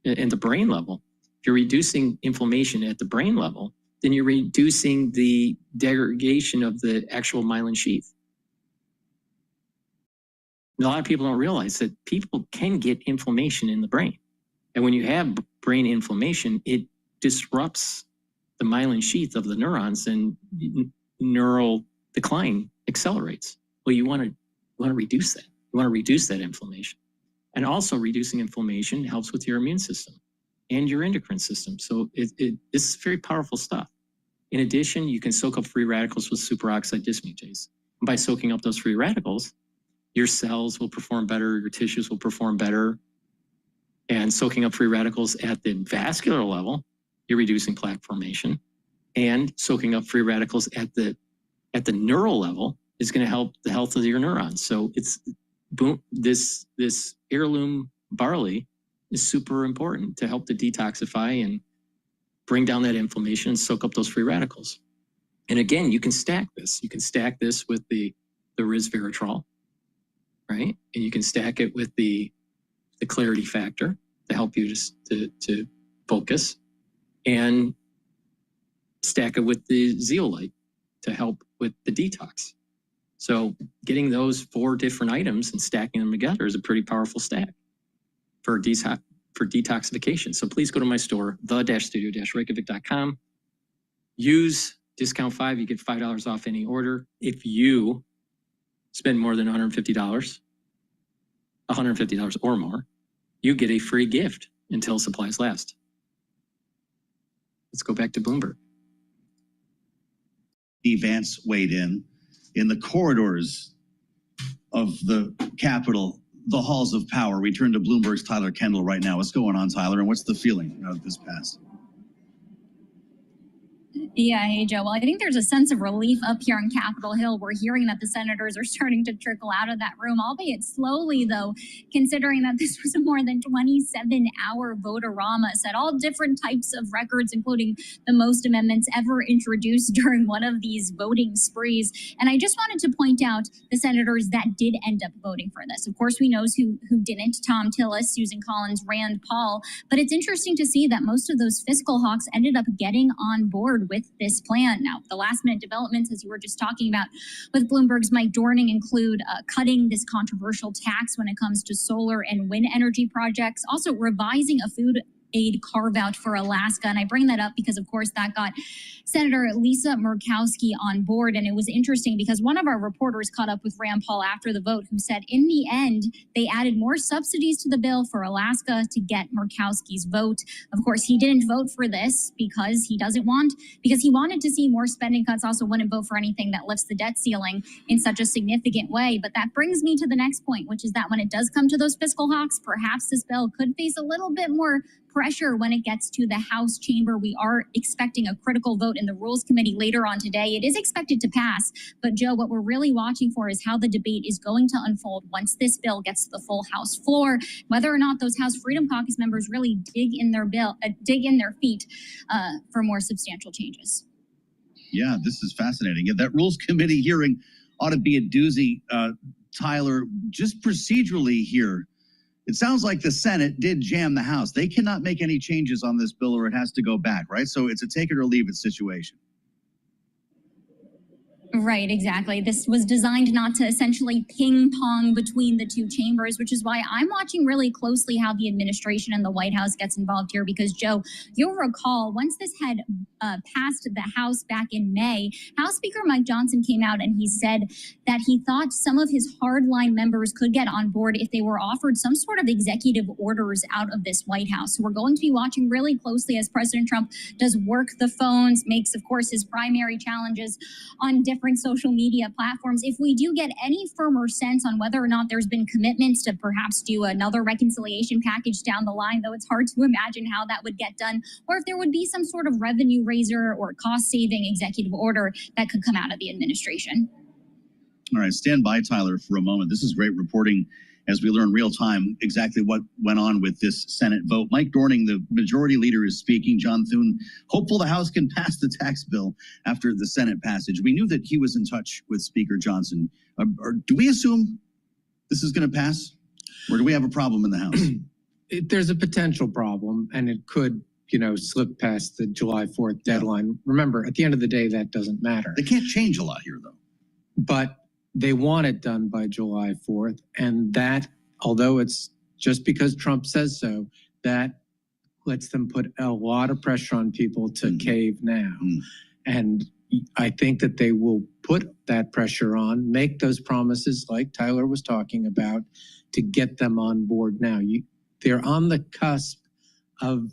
and the brain level. If you're reducing inflammation at the brain level, then you're reducing the degradation of the actual myelin sheath. And a lot of people don't realize that people can get inflammation in the brain. And when you have brain inflammation, it disrupts the myelin sheath of the neurons and neural decline accelerates. Well, you want to reduce that. You want to reduce that inflammation. And also reducing inflammation helps with your immune system and your endocrine system. So this is very powerful stuff. In addition, you can soak up free radicals with superoxide dismutase. And by soaking up those free radicals, your cells will perform better, your tissues will perform better. And soaking up free radicals at the vascular level, you're reducing plaque formation. And soaking up free radicals at the neural level is going to help the health of your neurons. So it's boom, this heirloom barley is super important to help to detoxify and bring down that inflammation and soak up those free radicals. And again, you can stack this. You can stack this with the resveratrol, right? And you can stack it with the clarity factor to help you to focus, and stack it with the zeolite to help with the detox. So getting those 4 different items and stacking them together is a pretty powerful stack for detoxification. So please go to my store, the-studio-reykjavik.com. Use discount 5, you get $5 off any order. If you spend more than $150 or more, you get a free gift until supplies last. Let's go back to Bloomberg. Vance weighed in the corridors of the Capitol, the halls of power. We turn to Bloomberg's Tyler Kendall right now. What's going on, Tyler, and what's the feeling of this past? Yeah, hey, Joe. Well, I think there's a sense of relief up here on Capitol Hill. We're hearing that the senators are starting to trickle out of that room, albeit slowly, though, considering that this was a more than 27-hour vote-a-rama, set all different types of records, including the most amendments ever introduced during one of these voting sprees. And I just wanted to point out the senators that did end up voting for this. Of course, we know who didn't: Tom Tillis, Susan Collins, Rand Paul. But it's interesting to see that most of those fiscal hawks ended up getting on board with this plan. Now, the last minute developments, as you were just talking about with Bloomberg's Mike Dorning, include cutting this controversial tax when it comes to solar and wind energy projects, also revising a food aid carve out for Alaska. And I bring that up because, of course, that got Senator Lisa Murkowski on board. And it was interesting because one of our reporters caught up with Rand Paul after the vote, who said in the end, they added more subsidies to the bill for Alaska to get Murkowski's vote. Of course, he didn't vote for this because he wanted to see more spending cuts, also wouldn't vote for anything that lifts the debt ceiling in such a significant way. But that brings me to the next point, which is that when it does come to those fiscal hawks, perhaps this bill could face a little bit more pressure when it gets to the House chamber. We are expecting a critical vote in the Rules Committee later on today. It is expected to pass, but Joe, what we're really watching for is how the debate is going to unfold once this bill gets to the full House floor, whether or not those House Freedom Caucus members really dig in their feet for more substantial changes. Yeah, this is fascinating. Yeah, that Rules Committee hearing ought to be a doozy. Tyler, just procedurally here, it sounds like the Senate did jam the House. They cannot make any changes on this bill or it has to go back, right? So it's a take it or leave it situation. Right, exactly. This was designed not to essentially ping pong between the two chambers, which is why I'm watching really closely how the administration and the White House gets involved here. Because, Joe, you'll recall once this had passed the House back in May, House Speaker Mike Johnson came out and he said that he thought some of his hardline members could get on board if they were offered some sort of executive orders out of this White House. So we're going to be watching really closely as President Trump does work the phones, makes, of course, his primary challenges on different social media platforms. If we do get any firmer sense on whether or not there's been commitments to perhaps do another reconciliation package down the line, though it's hard to imagine how that would get done, or if there would be some sort of revenue raiser or cost-saving executive order that could come out of the administration. All right, stand by, Tyler, for a moment. This is great reporting as we learn real time exactly what went on with this Senate vote. Mike Dorning, the majority leader, is speaking. John Thune, hopeful the House can pass the tax bill after the Senate passage. We knew that he was in touch with Speaker Johnson. Do we assume this is going to pass, or do we have a problem in the House? There's a potential problem, and it could, slip past the July 4th deadline. Remember, at the end of the day, that doesn't matter. They can't change a lot here, though. But they want it done by July 4th. And that, although it's just because Trump says so, that lets them put a lot of pressure on people to cave now. And I think that they will put that pressure on, make those promises like Tyler was talking about to get them on board now. They're on the cusp of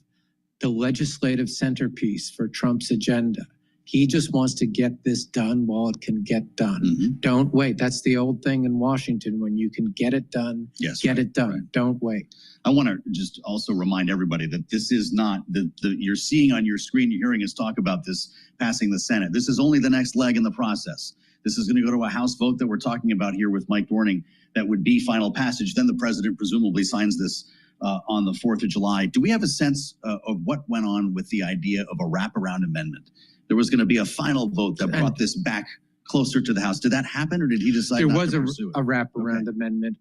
the legislative centerpiece for Trump's agenda. He just wants to get this done while it can get done. Don't wait. That's the old thing in Washington. When you can get it done, get it done. Right. Don't wait. I want to just also remind everybody that this is not you're seeing on your screen, you're hearing us talk about this passing the Senate. This is only the next leg in the process. This is going to go to a House vote that we're talking about here with Mike Dorning that would be final passage. Then the president presumably signs this on the 4th of July. Do we have a sense of what went on with the idea of a wraparound amendment? There was going to be a final vote that brought this back closer to the House. Did that happen, or did he decide there not was to pursue it? a wraparound amendment?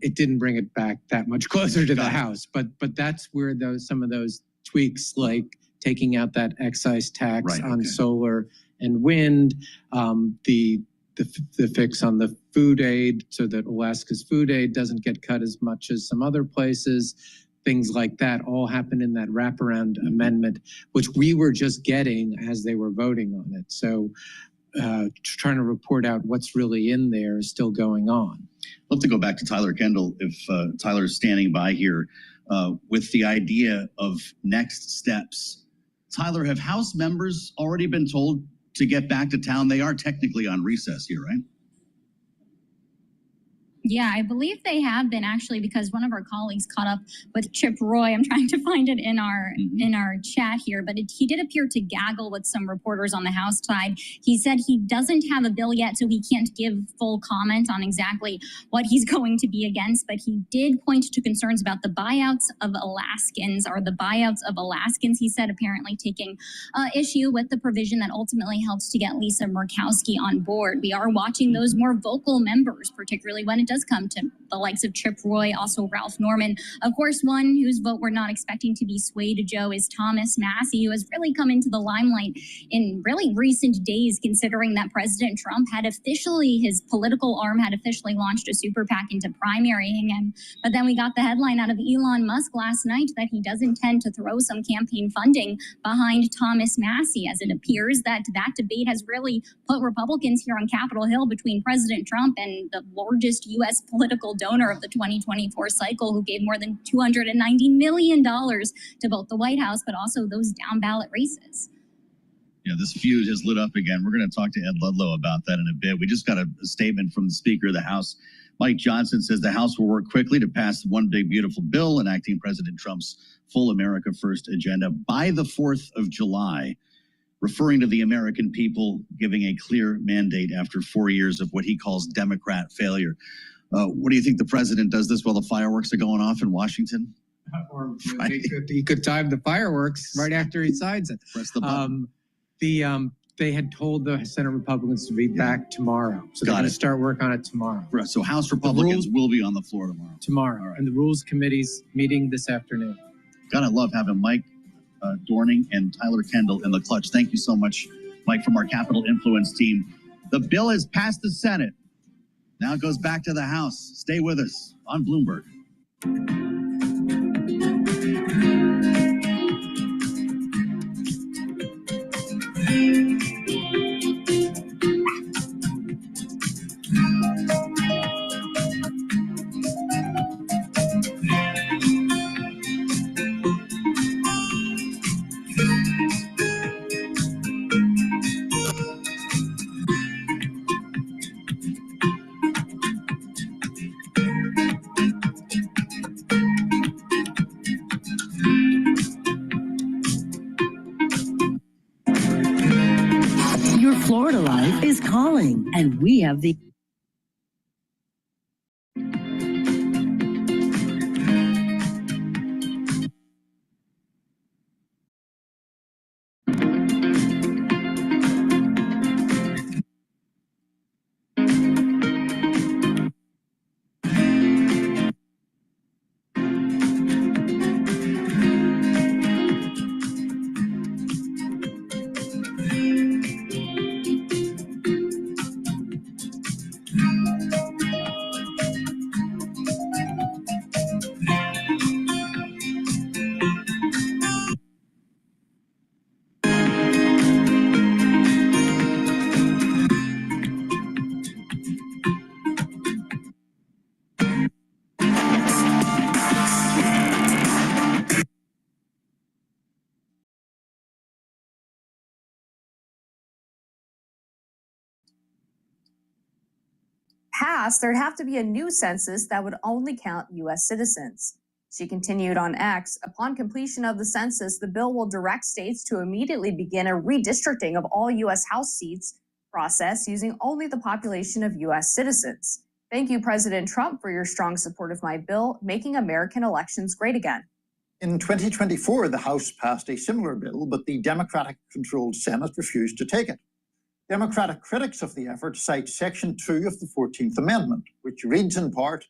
It didn't bring it back that much closer to the House, but that's where some of those tweaks, like taking out that excise tax on solar and wind, the fix on the food aid so that Alaska's food aid doesn't get cut as much as some other places. Things like that all happened in that wraparound amendment, which we were just getting as they were voting on it. So trying to report out what's really in there is still going on. I'd love to go back to Tyler Kendall, if Tyler's standing by here, with the idea of next steps. Tyler, have House members already been told to get back to town? They are technically on recess here, right? Yeah, I believe they have been, actually, because one of our colleagues caught up with Chip Roy. I'm trying to find it in our chat here, but he did appear to gaggle with some reporters on the House side. He said he doesn't have a bill yet, so he can't give full comment on exactly what he's going to be against, but he did point to concerns about the buyouts of Alaskans, he said, apparently taking issue with the provision that ultimately helps to get Lisa Murkowski on board. We are watching those more vocal members, particularly when it does come to the likes of Chip Roy, also Ralph Norman. Of course, one whose vote we're not expecting to be swayed, Joe, is Thomas Massie, who has really come into the limelight in really recent days, considering that President Trump had his political arm had officially launched a super PAC into primarying him. But then we got the headline out of Elon Musk last night that he does intend to throw some campaign funding behind Thomas Massie, as it appears that debate has really put Republicans here on Capitol Hill between President Trump and the largest U.S. political donor of the 2024 cycle, who gave more than $290 million to both the White House, but also those down ballot races. Yeah, this feud has lit up again. We're going to talk to Ed Ludlow about that in a bit. We just got a statement from the Speaker of the House. Mike Johnson says the House will work quickly to pass one big, beautiful bill enacting President Trump's full America First agenda by the 4th of July, referring to the American people, giving a clear mandate after 4 years of what he calls Democrat failure. What do you think, the president does this while the fireworks are going off in Washington? Or he could time the fireworks right after he signs it. Press the button. They had told the Senate Republicans to be back tomorrow. So they're going to start work on it tomorrow. Right. So House Republicans will be on the floor tomorrow. Tomorrow. Right. And the Rules Committee's meeting this afternoon. Gotta love having Mike Dorning and Tyler Kendall in the clutch. Thank you so much, Mike, from our Capital Influence team. The bill has passed the Senate. Now it goes back to the House. Stay with us on Bloomberg. Your Florida life is calling, and we have the passed, there'd have to be a new census that would only count U.S. citizens. She continued on X, upon completion of the census, the bill will direct states to immediately begin a redistricting of all U.S. House seats process using only the population of U.S. citizens. Thank you, President Trump, for your strong support of my bill, making American elections great again. In 2024, the House passed a similar bill, but the Democratic-controlled Senate refused to take it. Democratic critics of the effort cite Section 2 of the 14th Amendment, which reads in part,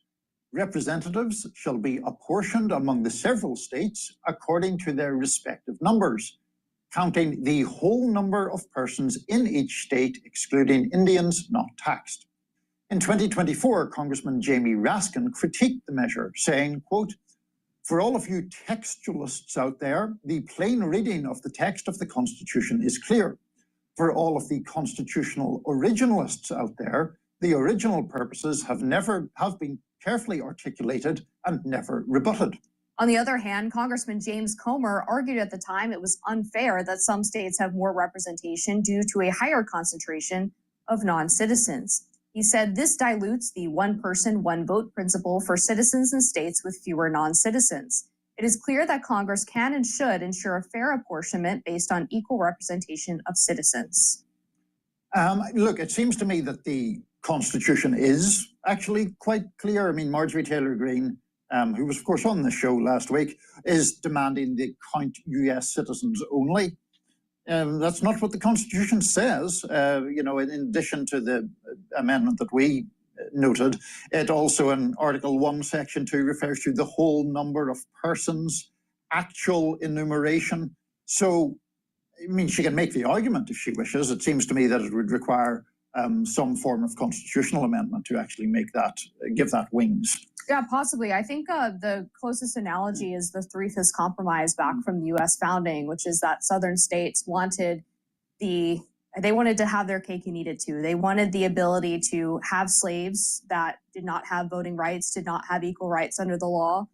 representatives shall be apportioned among the several states according to their respective numbers, counting the whole number of persons in each state, excluding Indians not taxed. In 2024, Congressman Jamie Raskin critiqued the measure, saying, quote, for all of you textualists out there, the plain reading of the text of the Constitution is clear. For all of the constitutional originalists out there, the original purposes have been carefully articulated and never rebutted. On the other hand, Congressman James Comer argued at the time it was unfair that some states have more representation due to a higher concentration of non-citizens. He said this dilutes the one person, one vote principle for citizens in states with fewer non-citizens. It is clear that Congress can and should ensure a fair apportionment based on equal representation of citizens. Look, it seems to me that the Constitution is actually quite clear. I mean, Marjorie Taylor Greene, who was, of course, on the show last week, is demanding they count U.S. citizens only. That's not what the Constitution says. In addition to the amendment that we noted, it also in Article 1, Section 2 refers to the whole number of persons, actual enumeration. So, I mean, she can make the argument if she wishes. It seems to me that it would require some form of constitutional amendment to actually make that, give that wings. Yeah, possibly. I think the closest analogy is the Three-Fifths Compromise back from the U.S. founding, which is that Southern states wanted to have their cake and eat it too. They wanted the ability to have slaves that did not have voting rights, did not have equal rights under the law,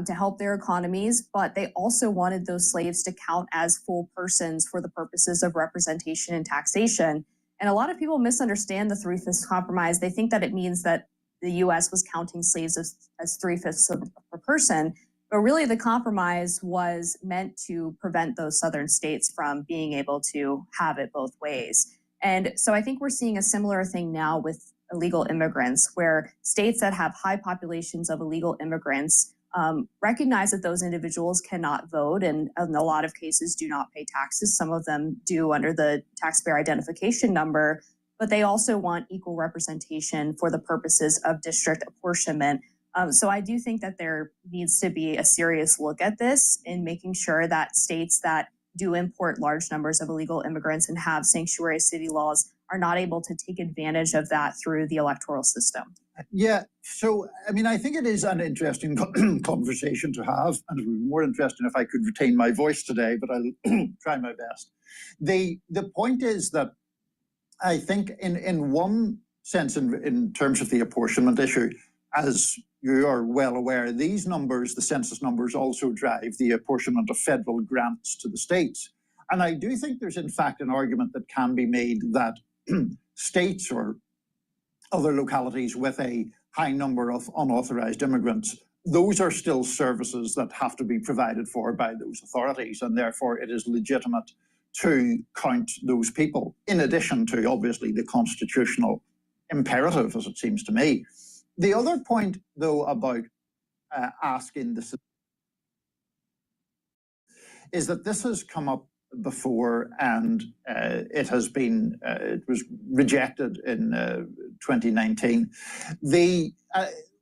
to help their economies, but they also wanted those slaves to count as full persons for the purposes of representation and taxation. And a lot of people misunderstand the Three-Fifths Compromise. They think that it means that the U.S. was counting slaves as three-fifths of a person, but really the compromise was meant to prevent those Southern states from being able to have it both ways. And so I think we're seeing a similar thing now with illegal immigrants, where states that have high populations of illegal immigrants recognize that those individuals cannot vote and in a lot of cases do not pay taxes. Some of them do under the taxpayer identification number, but they also want equal representation for the purposes of district apportionment. So I do think that there needs to be a serious look at this in making sure that states that do import large numbers of illegal immigrants and have sanctuary city laws are not able to take advantage of that through the electoral system. Yeah, so I mean, I think it is an interesting conversation to have, and it would be more interesting if I could retain my voice today, but I'll try my best. The point is that I think in one sense, in terms of the apportionment issue, as you are well aware, these numbers, the census numbers, also drive the apportionment of federal grants to the states. And I do think there's in fact an argument that can be made that states or other localities with a high number of unauthorized immigrants, those are still services that have to be provided for by those authorities, and therefore it is legitimate to count those people, in addition to obviously the constitutional imperative, as it seems to me. The other point, though, about asking this is that this has come up before, and it has been it was rejected in 2019.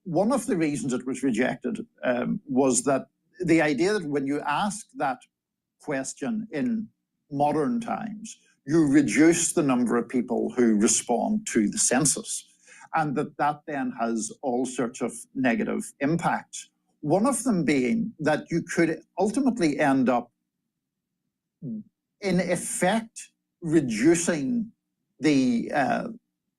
One of the reasons it was rejected was that the idea that when you ask that question in modern times, you reduce the number of people who respond to the census, and that then has all sorts of negative impacts. One of them being that you could ultimately end up, in effect, reducing the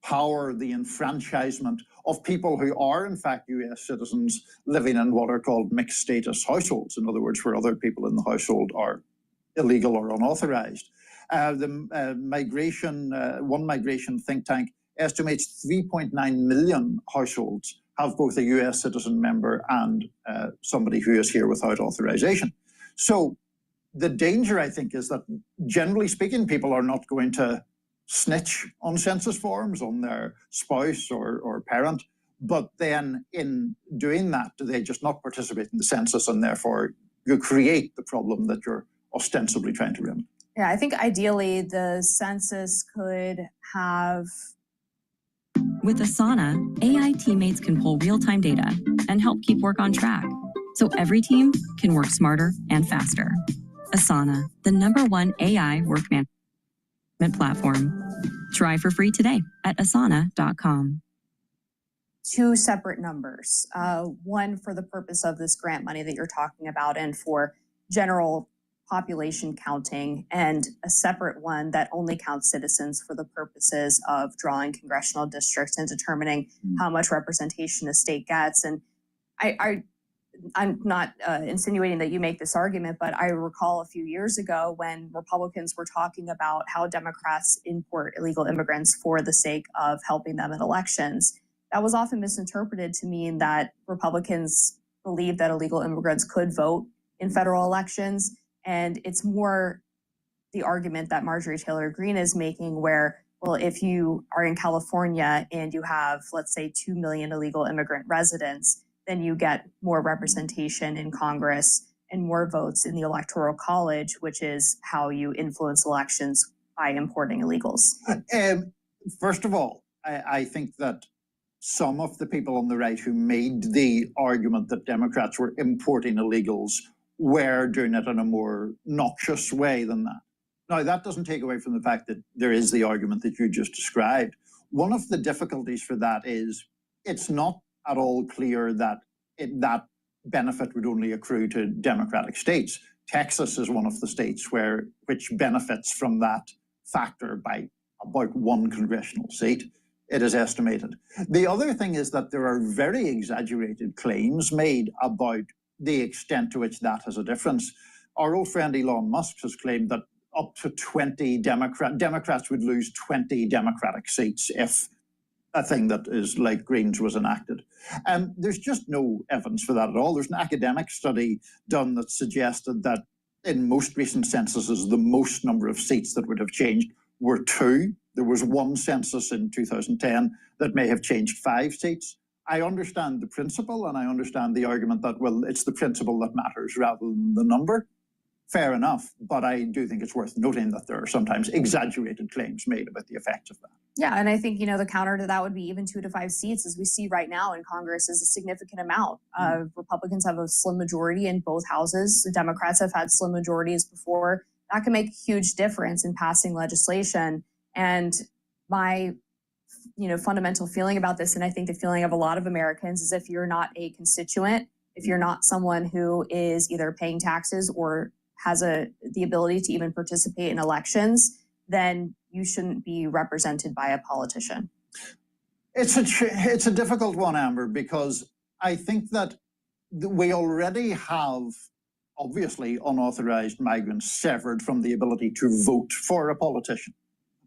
power, the enfranchisement of people who are, in fact, US citizens living in what are called mixed status households. In other words, where other people in the household are illegal or unauthorized. One migration think tank estimates 3.9 million households have both a US citizen member and somebody who is here without authorization. So the danger, I think, is that generally speaking, people are not going to snitch on census forms on their spouse or parent, but then in doing that, do they just not participate in the census, and therefore you create the problem that you're ostensibly trying to remedy? Yeah, I think ideally the census could have... With Asana, AI teammates can pull real-time data and help keep work on track, so every team can work smarter and faster. Asana, the #1 AI work management platform. Try for free today at asana.com. Two separate numbers, one for the purpose of this grant money that you're talking about and for general population counting, and a separate one that only counts citizens for the purposes of drawing congressional districts and determining how much representation a state gets. And I'm not insinuating that you make this argument, but I recall a few years ago when Republicans were talking about how Democrats import illegal immigrants for the sake of helping them in elections. That was often misinterpreted to mean that Republicans believe that illegal immigrants could vote in federal elections. And it's more the argument that Marjorie Taylor Greene is making where, well, if you are in California and you have, let's say, 2 million illegal immigrant residents, then you get more representation in Congress and more votes in the Electoral College, which is how you influence elections by importing illegals. First of all, I think that some of the people on the right who made the argument that Democrats were importing illegals were doing it in a more noxious way than that. Now, that doesn't take away from the fact that there is the argument that you just described. One of the difficulties for that is it's not at all clear that that benefit would only accrue to Democratic states. Texas is one of the states which benefits from that factor by about 1 congressional seat, it is estimated. The other thing is that there are very exaggerated claims made about the extent to which that has a difference. Our old friend Elon Musk has claimed that up to 20 Democrats would lose 20 Democratic seats if a thing that is like Greens was enacted. There's just no evidence for that at all. There's an academic study done that suggested that in most recent censuses, the most number of seats that would have changed were 2. There was one census in 2010 that may have changed 5 seats. I understand the principle, and I understand the argument that, well, it's the principle that matters rather than the number. Fair enough, but I do think it's worth noting that there are sometimes exaggerated claims made about the effects of that. Yeah, and I think, the counter to that would be even 2 to 5 seats, as we see right now in Congress, is a significant amount. Republicans have a slim majority in both houses. The Democrats have had slim majorities before. That can make a huge difference in passing legislation. And my fundamental feeling about this, and I think the feeling of a lot of Americans, is if you're not a constituent, if you're not someone who is either paying taxes or has the ability to even participate in elections, then you shouldn't be represented by a politician. It's a difficult one, Amber, because I think that we already have, obviously, unauthorized migrants severed from the ability to vote for a politician.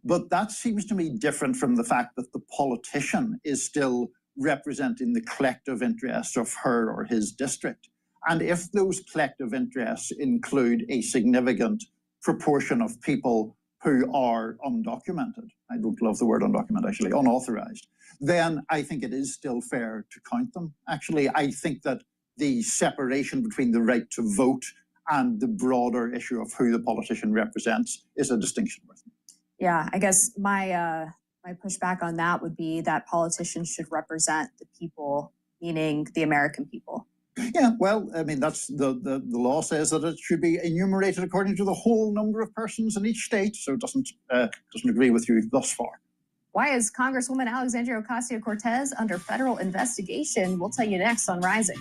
But that seems to me different from the fact that the politician is still representing the collective interests of her or his district. And if those collective interests include a significant proportion of people who are undocumented, I don't love the word undocumented, actually, unauthorized, then I think it is still fair to count them. Actually, I think that the separation between the right to vote and the broader issue of who the politician represents is a distinction worth making. Yeah, I guess my pushback on that would be that politicians should represent the people, meaning the American people. Yeah, well, I mean, that's the law says that it should be enumerated according to the whole number of persons in each state, so it doesn't agree with you thus far. Why is Congresswoman Alexandria Ocasio-Cortez under federal investigation? We'll tell you next on Rising.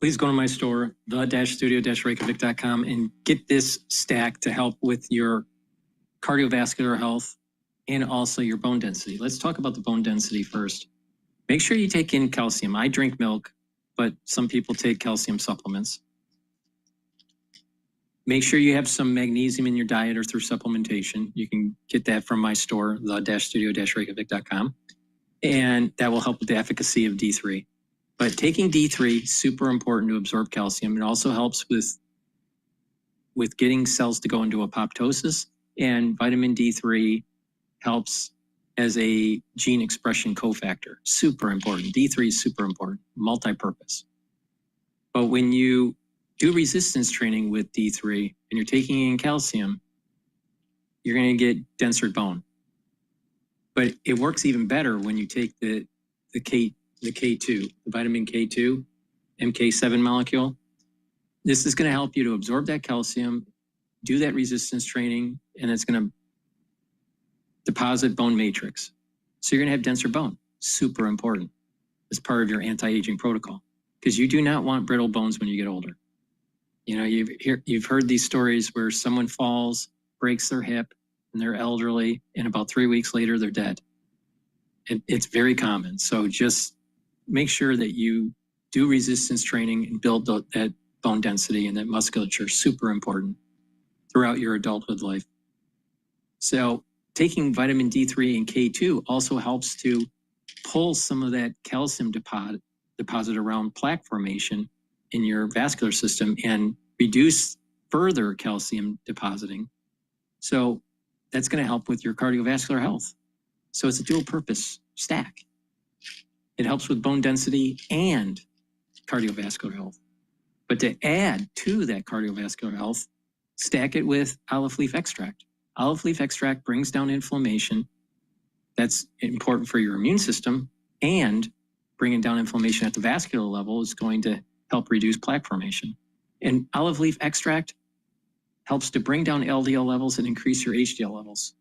Please go to my store, the-studio-reykjavik.com, and get this stack to help with your cardiovascular health and also your bone density. Let's talk about the bone density first. Make sure you take in calcium. I drink milk, but some people take calcium supplements. Make sure you have some magnesium in your diet or through supplementation. You can get that from my store, the-studio-reykjavik.com, and that will help with the efficacy of D3. But taking D3, super important to absorb calcium. It also helps with getting cells to go into apoptosis, and vitamin D3 helps as a gene expression cofactor. Super important. D3 is super important, multi-purpose. But when you do resistance training with D3 and you're taking in calcium, you're going to get denser bone. But it works even better when you take the K2, the vitamin K2, MK7 molecule. This is going to help you to absorb that calcium, do that resistance training, and it's going to deposit bone matrix. So you're going to have denser bone. Super important as part of your anti-aging protocol, because you do not want brittle bones when you get older. You've heard these stories where someone falls, breaks their hip, and they're elderly, and about 3 weeks later, they're dead. It's very common. So just make sure that you do resistance training and build that bone density and that musculature. Super important throughout your adulthood life. So taking vitamin D3 and K2 also helps to pull some of that calcium deposit around plaque formation in your vascular system and reduce further calcium depositing. So that's going to help with your cardiovascular health. So it's a dual purpose stack. It helps with bone density and cardiovascular health. But to add to that cardiovascular health, stack it with olive leaf extract. Olive leaf extract brings down inflammation. That's important for your immune system, and bringing down inflammation at the vascular level is going to help reduce plaque formation. And olive leaf extract helps to bring down LDL levels and increase your HDL levels.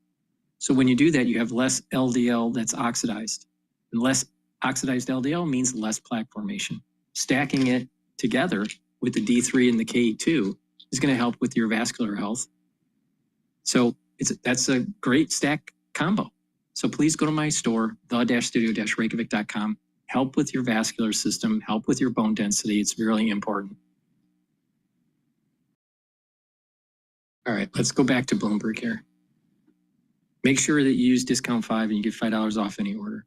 So when you do that, you have less LDL that's oxidized. And less oxidized LDL means less plaque formation. Stacking it together with the D3 and the K2 is going to help with your vascular health. So that's a great stack combo. So please go to my store, the-studio-reykjavik.com. Help with your vascular system, help with your bone density. It's really important. All right, let's go back to Bloomberg here. Make sure that you use discount 5 and you get $5 off any order.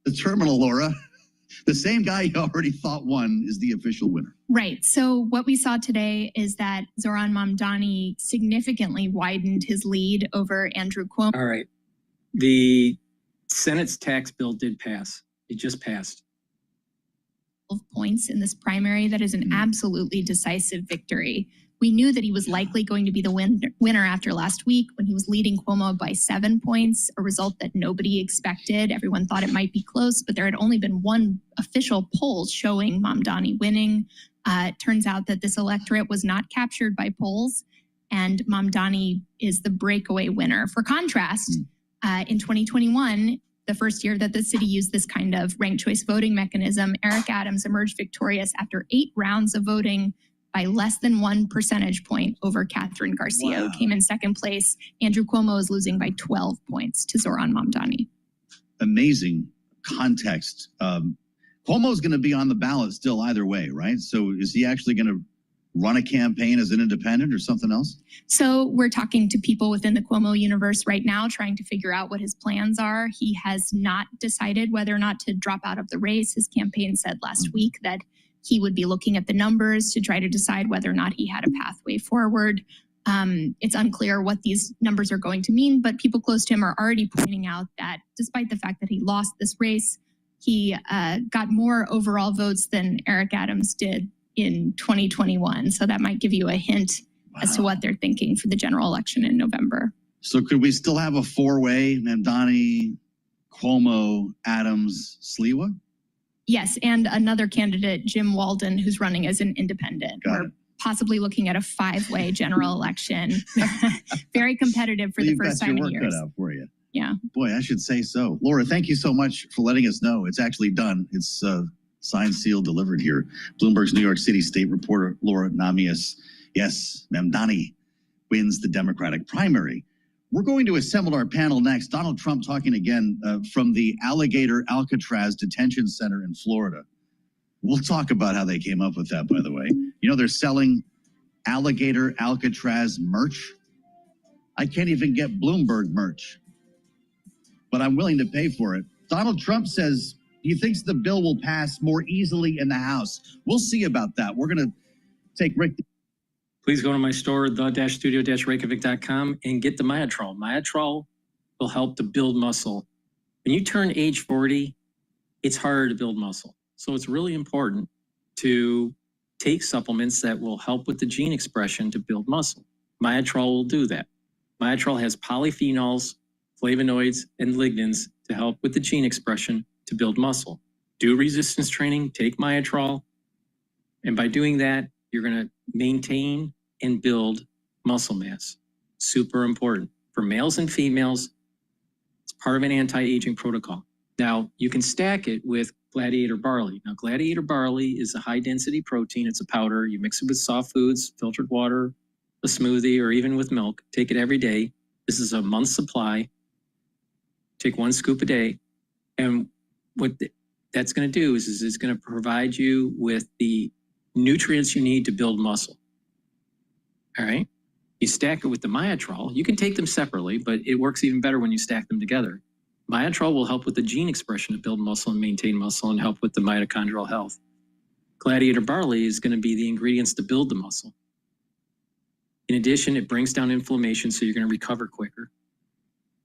The terminal, Laura. The same guy you already thought won is the official winner. Right. So what we saw today is that Zoran Mamdani significantly widened his lead over Andrew Cuomo. All right. The Senate's tax bill did pass. It just passed. Points in this primary. That is an absolutely decisive victory. We knew that he was likely going to be the winner after last week when he was leading Cuomo by 7 points, a result that nobody expected. Everyone thought it might be close, but there had only been one official poll showing Mamdani winning. It turns out that this electorate was not captured by polls, and Mamdani is the breakaway winner. For contrast, in 2021, the first year that the city used this kind of ranked choice voting mechanism, Eric Adams emerged victorious after 8 rounds of voting by less than 1 percentage point over Catherine Garcia, who came in second place. Andrew Cuomo is losing by 12 points to Zoran Mamdani. Amazing context. Cuomo's going to be on the ballot still either way, right? So is he actually going to run a campaign as an independent or something else? So we're talking to people within the Cuomo universe right now, trying to figure out what his plans are. He has not decided whether or not to drop out of the race. His campaign said last week that he would be looking at the numbers to try to decide whether or not he had a pathway forward. It's unclear what these numbers are going to mean, but people close to him are already pointing out that despite the fact that he lost this race, he got more overall votes than Eric Adams did in 2021. So that might give you a hint as to what they're thinking for the general election in November. So could we still have a 4-way, Mamdani, Cuomo, Adams, Sliwa? Yes, and another candidate, Jim Walden, who's running as an independent. We're possibly looking at a 5-way general election. Very competitive for the first time in years. You've got your work cut out for you. Yeah. Boy, I should say so. Laura, thank you so much for letting us know. It's actually done. It's signed, sealed, delivered here. Bloomberg's New York City state reporter, Laura Namias. Yes, Mamdani wins the Democratic primary. We're going to assemble our panel next. Donald Trump talking again from the Alligator Alcatraz Detention Center in Florida. We'll talk about how they came up with that, by the way. You know, they're selling Alligator Alcatraz merch. I can't even get Bloomberg merch, but I'm willing to pay for it. Donald Trump says he thinks the bill will pass more easily in the House. We'll see about that. We're going to take Rick. Please go to my store, the-studio-reykjavik.com, and get the Myotrol. Myotrol will help to build muscle. When you turn age 40, it's harder to build muscle. So it's really important to take supplements that will help with the gene expression to build muscle. Myotrol will do that. Myotrol has polyphenols, flavonoids, and lignans to help with the gene expression to build muscle. Do resistance training, take Myotrol, and by doing that, you're going to maintain and build muscle mass. Super important. For males and females, it's part of an anti-aging protocol. Now, you can stack it with Gladiator barley. Now, Gladiator barley is a high-density protein. It's a powder. You mix it with soft foods, filtered water, a smoothie, or even with milk. Take it every day. This is a month's supply. Take 1 scoop a day. And what that's going to do is it's going to provide you with the nutrients you need to build muscle. All right. You stack it with the Myotrol. You can take them separately, but it works even better when you stack them together. Myotrol will help with the gene expression to build muscle and maintain muscle and help with the mitochondrial health. Gladiator barley is going to be the ingredients to build the muscle. In addition, it brings down inflammation, so you're going to recover quicker.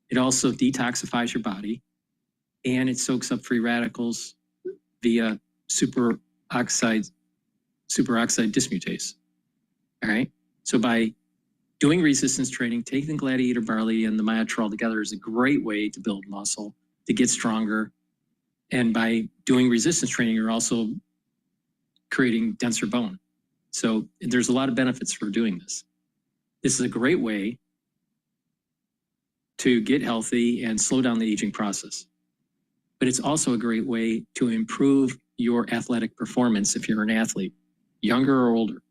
It also detoxifies your body, and it soaks up free radicals via superoxide dismutase. All right. So by doing resistance training, taking Gladiator barley and the Myotrol together is a great way to build muscle, to get stronger. And by doing resistance training, you're also creating denser bone. So there's a lot of benefits for doing this. This is a great way to get healthy and slow down the aging process. But it's also a great way to improve your athletic performance if you're an athlete, younger or older.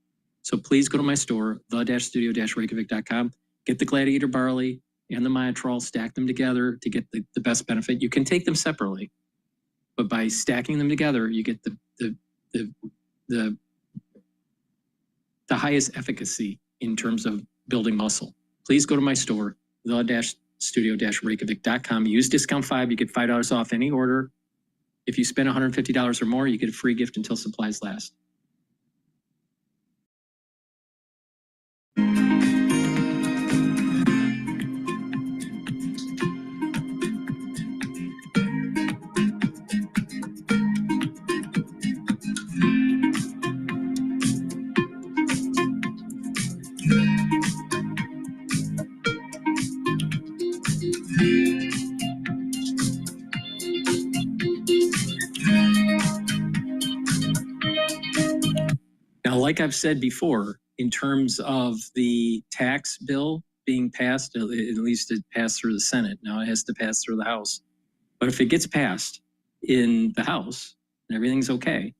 So please go to my store, the-studio-reykjavik.com, get the Gladiator barley and the Myotrol, stack them together to get the best benefit. You can take them separately, but by stacking them together, you get the highest efficacy in terms of building muscle. Please go to my store, the-studio-reykjavik.com. Use discount 5. You get $5 off any order. If you spend $150 or more, you get a free gift until supplies last. Now, like I've said before, in terms of the tax bill being passed, at least it passed through the Senate. Now it has to pass through the House. But if it gets passed in the House and everything's okay,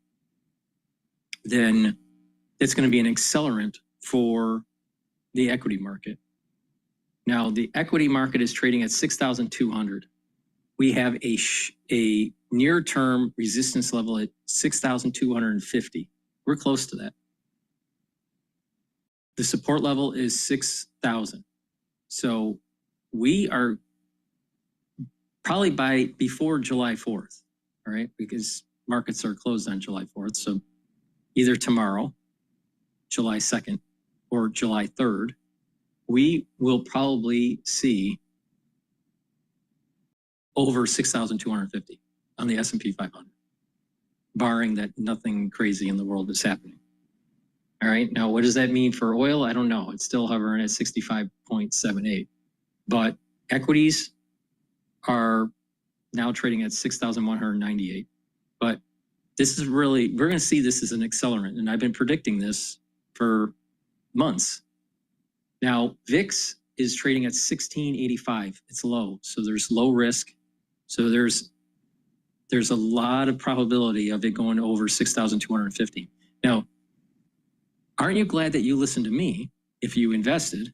then it's going to be an accelerant for the equity market. Now, the equity market is trading at 6,200. We have a near-term resistance level at 6,250. We're close to that. The support level is 6,000. So we are probably before July 4th, all right? Because markets are closed on July 4th. So either tomorrow, July 2nd, or July 3rd, we will probably see over 6,250 on the S&P 500, barring that nothing crazy in the world is happening. All right, now what does that mean for oil? I don't know. It's still hovering at 65.78. But equities are now trading at 6,198. But this is really, we're going to see this as an accelerant. And I've been predicting this for months. Now, VIX is trading at 1685. It's low. So there's low risk. So there's a lot of probability of it going over 6,250. Now, aren't you glad that you listened to me if you invested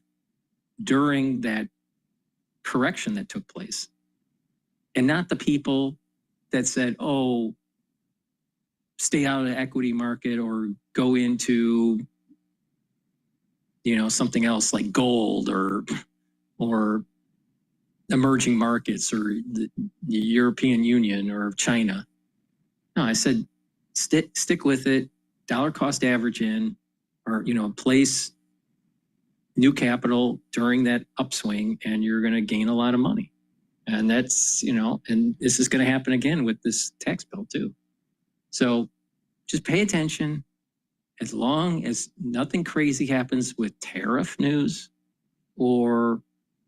during that correction that took place? And not the people that said, oh, stay out of the equity market or go into, you know, something else like gold or emerging markets or the European Union or China. No, I said, stick with it, dollar cost average in, or, you know, place new capital during that upswing and you're going to gain a lot of money. And that's, you know, and this is going to happen again with this tax bill too. So just pay attention. As long as nothing crazy happens with tariff news or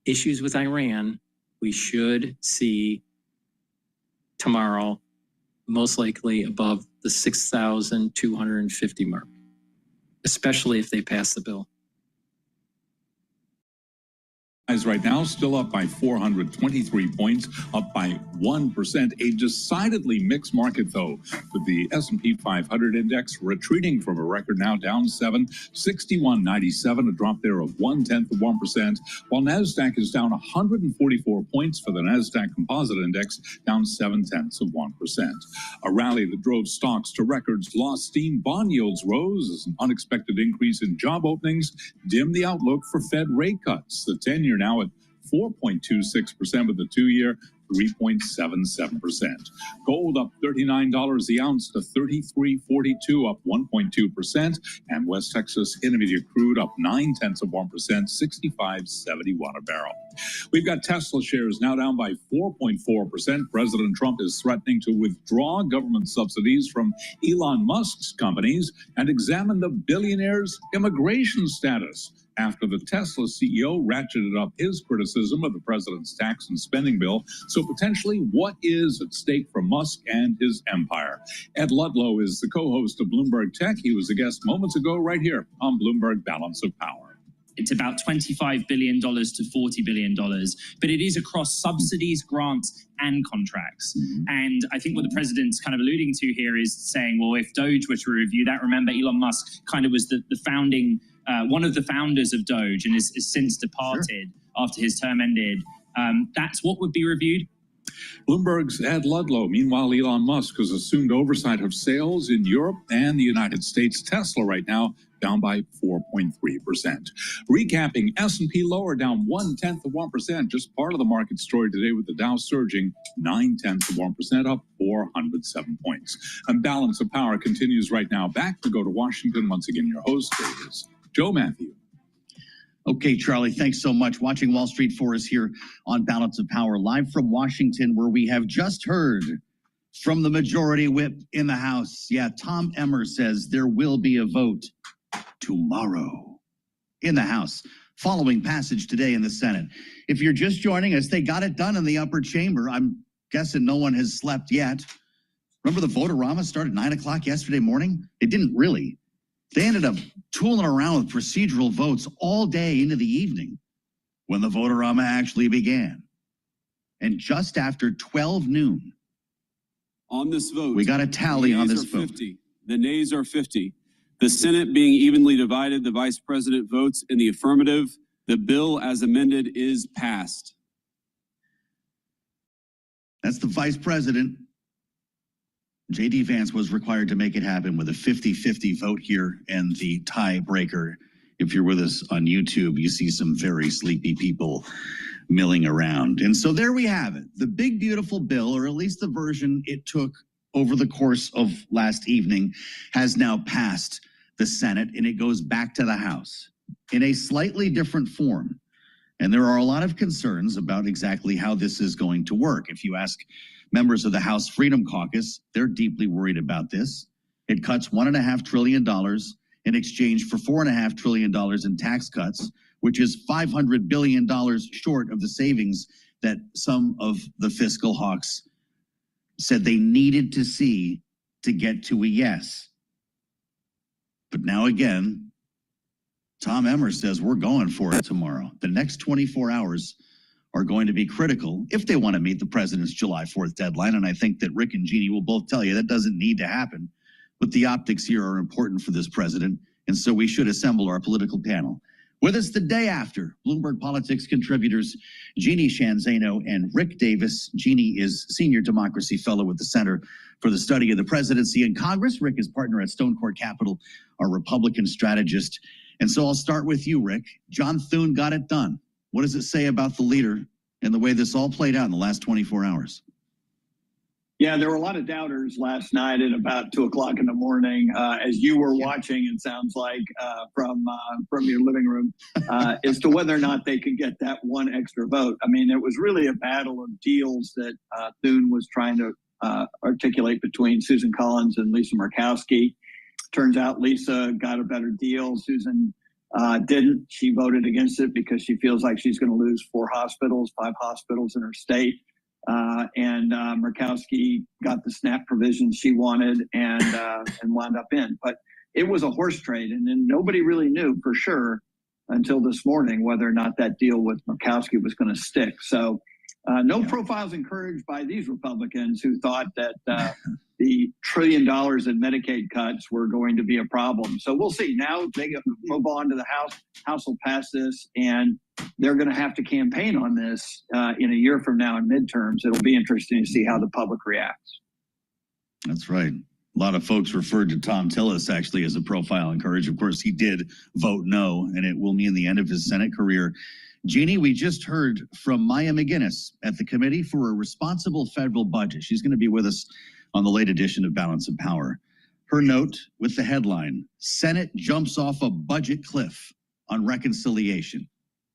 issues with Iran, we should see tomorrow most likely above the 6,250 mark, especially if they pass the bill. Right now, still up by 423 points, up by 1%. A decidedly mixed market, though, with the S&P 500 index retreating from a record now down 61.97, a drop there of 0.1%, while NASDAQ is down 144 points for the NASDAQ Composite Index, down 0.7%. A rally that drove stocks to records lost steam. Bond yields rose as an unexpected increase in job openings dimmed the outlook for Fed rate cuts. The 10-year now at 4.26%, with the 2-year 3.77%. Gold up $39 the ounce to $33.42, up 1.2%. And West Texas Intermediate crude up 0.9%, $65.71 a barrel. We've got Tesla shares now down by 4.4%. President Trump is threatening to withdraw government subsidies from Elon Musk's companies and examine the billionaire's immigration status after the Tesla CEO ratcheted up his criticism of the president's tax and spending bill. So potentially, what is at stake for Musk and his empire? Ed Ludlow is the co-host of Bloomberg Tech. He was a guest moments ago right here on Bloomberg Balance of Power. It's about $25 billion to $40 billion, but it is across subsidies, grants, and contracts. And I think what the president's kind of alluding to here is saying, well, if Doge were to review that, remember Elon Musk kind of was the founding, one of the founders of Doge and is since departed after his term ended. That's what would be reviewed. Bloomberg's Ed Ludlow. Meanwhile, Elon Musk has assumed oversight of sales in Europe and the United States. Tesla right now down by 4.3%. Recapping, S&P lower, down 0.1%, just part of the market story today, with the Dow surging 0.9%, up 407 points. And Balance of Power continues right now. Back to go to Washington. Once again, your host is Joe Matthew. Okay, Charlie, thanks so much. Watching Wall Street for us here on Balance of Power, live from Washington, where we have just heard from the majority whip in the House. Yeah, Tom Emmer says there will be a vote tomorrow in the House, following passage today in the Senate. If you're just joining us, they got it done in the upper chamber. I'm guessing no one has slept yet. Remember the vote-a-rama started 9 o'clock yesterday morning? It didn't really. They ended up tooling around with procedural votes all day into the evening when the vote-a-rama actually began. And just after 12 noon, on this vote, we got a tally on this vote. 50. The nays are 50. The Senate being evenly divided, the Vice President votes in the affirmative. The bill as amended is passed. That's the Vice President. J.D. Vance was required to make it happen with a 50-50 vote here, and the tiebreaker. If you're with us on YouTube, you see some very sleepy people milling around. And so there we have it. The big, beautiful bill, or at least the version it took over the course of last evening, has now passed the Senate, and it goes back to the House in a slightly different form. And there are a lot of concerns about exactly how this is going to work. If you ask members of the House Freedom Caucus, they're deeply worried about this. It cuts $1.5 trillion in exchange for $4.5 trillion in tax cuts, which is $500 billion short of the savings that some of the fiscal hawks said they needed to see to get to a yes. But now again, Tom Emmer says we're going for it tomorrow. The next 24 hours are going to be critical if they want to meet the president's July 4th deadline. And I think that Rick and Jeannie will both tell you that doesn't need to happen. But the optics here are important for this president. And so we should assemble our political panel. With us the day after, Bloomberg Politics contributors Jeannie Shanzano and Rick Davis. Jeannie is Senior Democracy Fellow with the Center for the Study of the Presidency and Congress. Rick is partner at Stone Court Capital, our Republican strategist. And so I'll start with you, Rick. John Thune got it done. What does it say about the leader and the way this all played out in the last 24 hours? Yeah, there were a lot of doubters last night at about 2 o'clock in the morning, as you were watching, it sounds like, from your living room, as to whether or not they could get that one extra vote. I mean, it was really a battle of deals that Thune was trying to articulate between Susan Collins and Lisa Murkowski. Turns out Lisa got a better deal. Susan didn't. She voted against it because she feels like she's going to lose 5 hospitals in her state. And Murkowski got the SNAP provisions she wanted and wound up in. But it was a horse trade, and then nobody really knew for sure until this morning whether or not that deal with Murkowski was going to stick. So no profiles encouraged by these Republicans who thought that the $1 trillion in Medicaid cuts were going to be a problem. So we'll see. Now they move on to the House. House will pass this, and they're going to have to campaign on this in a year from now in midterms. It'll be interesting to see how the public reacts. That's right. A lot of folks referred to Tom Tillis actually as a profile encouraged. Of course, he did vote no, and it will mean the end of his Senate career. Jeannie, we just heard from Maya McGinnis at the Committee for a Responsible Federal Budget. She's going to be with us on the late edition of Balance of Power. Her note with the headline, Senate jumps off a budget cliff on reconciliation.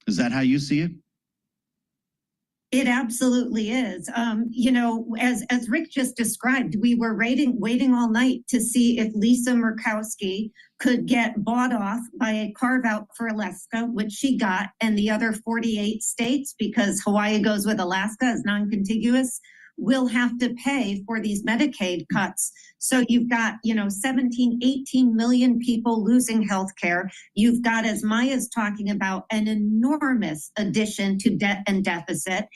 Is that how you see it? It absolutely is. You know, as Rick just described, we were waiting all night to see if Lisa Murkowski could get bought off by a carve-out for Alaska, which she got, and the other 48 states, because Hawaii goes with Alaska as non-contiguous, will have to pay for these Medicaid cuts. So you've got, 17, 18 million people losing health care. You've got, as Maya's talking about, an enormous addition to debt and deficit.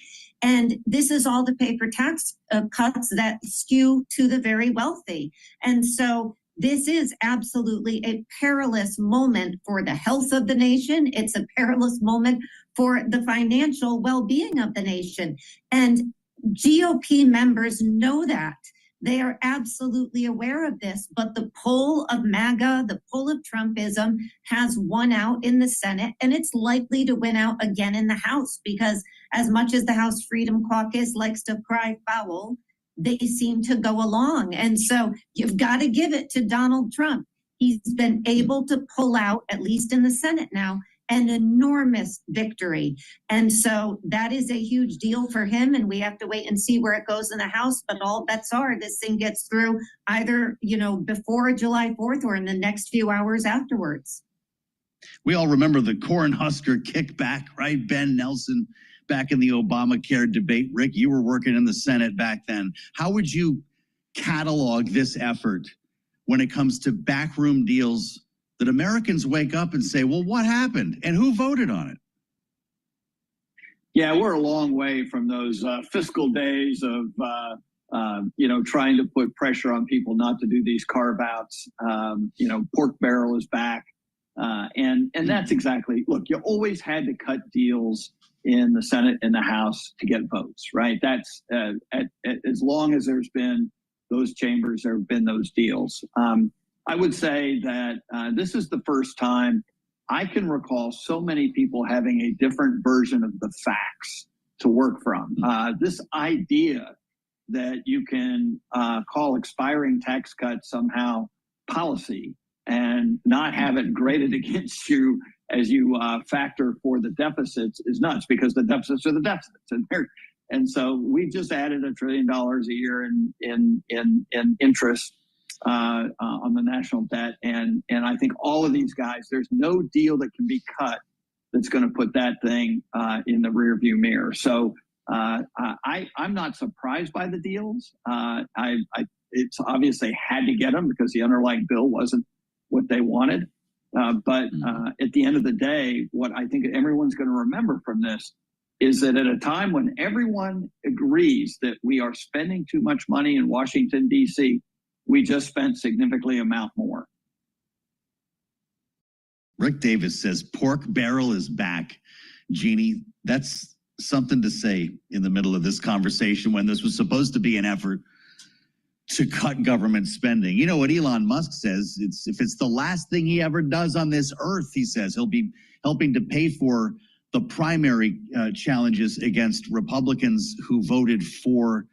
And this is all to pay for tax cuts that skew to the very wealthy. And so this is absolutely a perilous moment for the health of the nation. It's a perilous moment for the financial well-being of the nation. And GOP members know that. They are absolutely aware of this, but the pull of MAGA, the pull of Trumpism has won out in the Senate, and it's likely to win out again in the House, because as much as the House Freedom Caucus likes to cry foul, they seem to go along. And so you've got to give it to Donald Trump. He's been able to pull out, at least in the Senate now, an enormous victory. And so that is a huge deal for him, and we have to wait and see where it goes in the House, but all bets are this thing gets through either, before July 4th or in the next few hours afterwards. We all remember the Cornhusker kickback, right? Ben Nelson back in the Obamacare debate. Rick, you were working in the Senate back then. How would you catalog this effort when it comes to backroom deals that Americans wake up and say, well, what happened and who voted on it? Yeah, we're a long way from those fiscal days of, trying to put pressure on people not to do these carve-outs. Pork barrel is back. And that's exactly, look, you always had to cut deals in the Senate and the House to get votes, right? That's as long as there's been those chambers, there have been those deals. I would say that this is the first time I can recall so many people having a different version of the facts to work from. This idea that you can call expiring tax cuts somehow policy and not have it graded against you as you factor for the deficits is nuts, because the deficits are the deficits. And so we just added $1 trillion a year in interest on the national debt. And I think all of these guys, there's no deal that can be cut that's going to put that thing in the rearview mirror. So I'm not surprised by the deals. It's obvious they had to get them because the underlying bill wasn't what they wanted. But at the end of the day, what I think everyone's going to remember from this is that at a time when everyone agrees that we are spending too much money in Washington, D.C., we just spent significantly amount more. Rick Davis says pork barrel is back. Jeannie, that's something to say in the middle of this conversation when this was supposed to be an effort to cut government spending. You know what Elon Musk says? If it's the last thing he ever does on this earth, he says he'll be helping to pay for the primary challenges against Republicans who voted for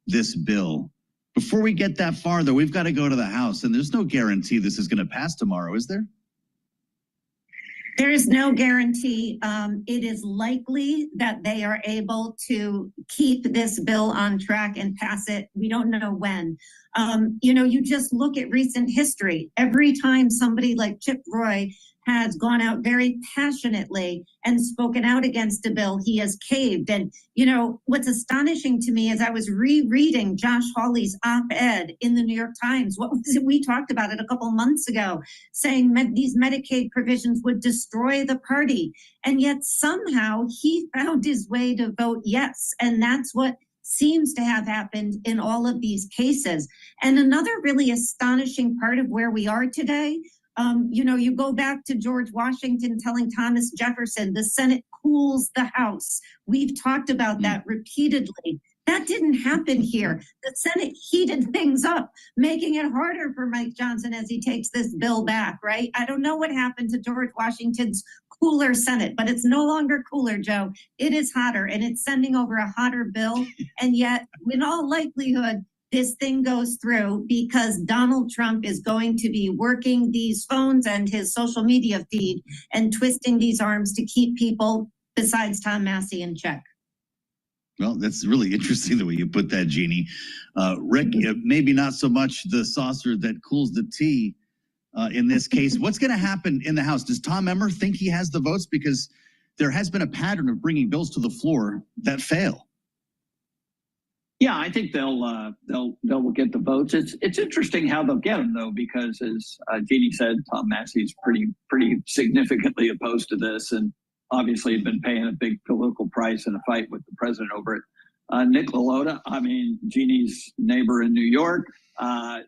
this bill. Before we get that far, though, we've got to go to the House, and there's no guarantee this is going to pass tomorrow, is there? There is no guarantee. It is likely that they are able to keep this bill on track and pass it. We don't know when. You just look at recent history. Every time somebody like Chip Roy has gone out very passionately and spoken out against a bill, he has caved. And, what's astonishing to me is I was rereading Josh Hawley's op-ed in the New York Times. What was it? We talked about it a couple months ago, saying these Medicaid provisions would destroy the party. And yet somehow he found his way to vote yes. And that's what seems to have happened in all of these cases. And another really astonishing part of where we are today, you go back to George Washington telling Thomas Jefferson, the Senate cools the House. We've talked about that repeatedly. That didn't happen here. The Senate heated things up, making it harder for Mike Johnson as he takes this bill back, right? I don't know what happened to George Washington's cooler Senate, but it's no longer cooler, Joe. It is hotter, and it's sending over a hotter bill. And yet, in all likelihood, this thing goes through because Donald Trump is going to be working these phones and his social media feed and twisting these arms to keep people besides Tom Massey in check. Well, that's really interesting the way you put that, Jeannie. Rick, maybe not so much the saucer that cools the tea in this case. What's going to happen in the House? Does Tom Emmer think he has the votes? Because there has been a pattern of bringing bills to the floor that fail. Yeah, I think they'll get the votes. It's interesting how they'll get them though, because as Jeannie said, Tom Massey's pretty significantly opposed to this, and obviously had been paying a big political price in a fight with the president over it. Nick LaLota, Jeannie's neighbor in New York,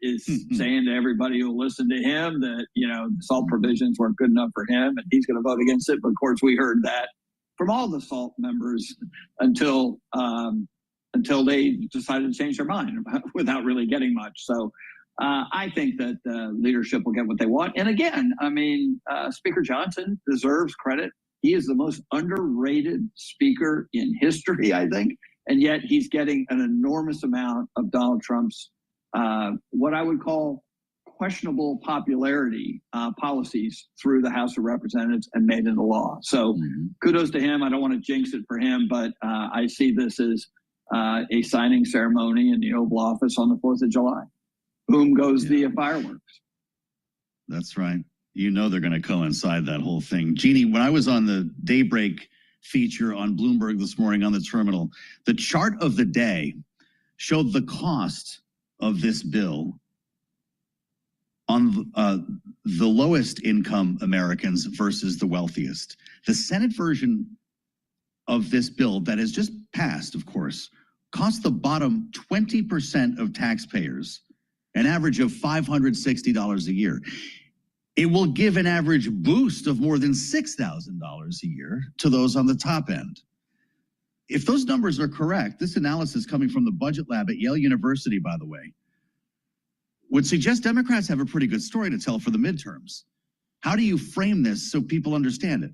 is saying to everybody who will listen to him that the SALT provisions weren't good enough for him, and he's going to vote against it. But of course, we heard that from all the SALT members until until they decided to change their mind without really getting much. So I think that leadership will get what they want. And again, I mean, Speaker Johnson deserves credit. He is the most underrated speaker in history, I think. And yet he's getting an enormous amount of Donald Trump's, what I would call questionable popularity policies through the House of Representatives and made into law. So kudos to him. I don't want to jinx it for him, but I see this as a signing ceremony in the Oval Office on the 4th of July. Boom goes the fireworks. That's right. You know they're going to coincide that whole thing. Jeannie, when I was on the Daybreak feature on Bloomberg this morning on the terminal, the chart of the day showed the cost of this bill on the lowest income Americans versus the wealthiest. The Senate version of this bill that has just passed, of course, cost the bottom 20% of taxpayers an average of $560 a year. It will give an average boost of more than $6,000 a year to those on the top end. If those numbers are correct, this analysis coming from the Budget Lab at Yale University, by the way, would suggest Democrats have a pretty good story to tell for the midterms. How do you frame this so people understand it?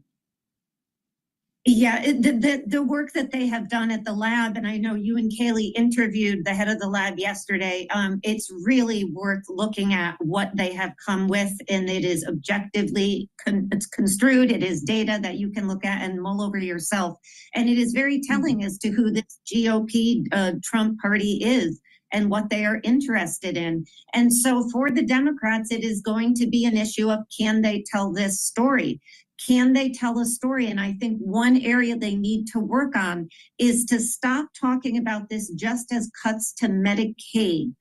Yeah, the work that they have done at the lab, and I know you and Kaylee interviewed the head of the lab yesterday, it's really worth looking at what they have come with, and it is objectively it's construed. It is data that you can look at and mull over yourself. And it is very telling as to who this GOP Trump party is and what they are interested in. And so for the Democrats, it is going to be an issue of, can they tell this story? Can they tell a story? And I think one area they need to work on is to stop talking about this just as cuts to Medicaid.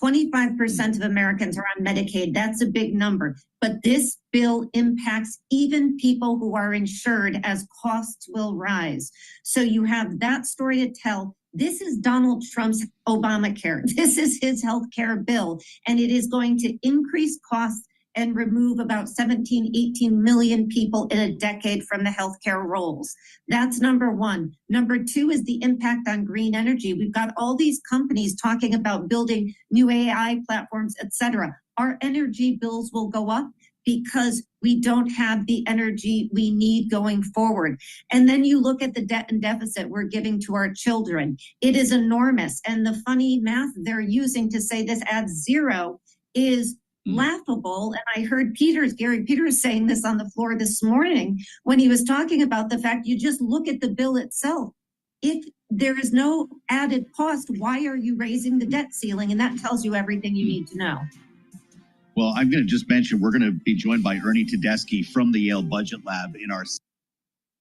25% of Americans are on Medicaid. That's a big number. But this bill impacts even people who are insured as costs will rise. So you have that story to tell. This is Donald Trump's Obamacare. This is his health care bill, and it is going to increase costs and remove about 17, 18 million people in a decade from the healthcare rolls. That's number one. Number two is the impact on green energy. We've got all these companies talking about building new AI platforms, et cetera. Our energy bills will go up because we don't have the energy we need going forward. And then you look at the debt and deficit we're giving to our children. It is enormous. And the funny math they're using to say this adds zero is laughable. And I heard Gary Peters saying this on the floor this morning when he was talking about the fact you just look at the bill itself. If there is no added cost, why are you raising the debt ceiling? And that tells you everything you need to know. Well, I'm going to just mention we're going to be joined by Ernie Tedeschi from the Yale Budget Lab in our...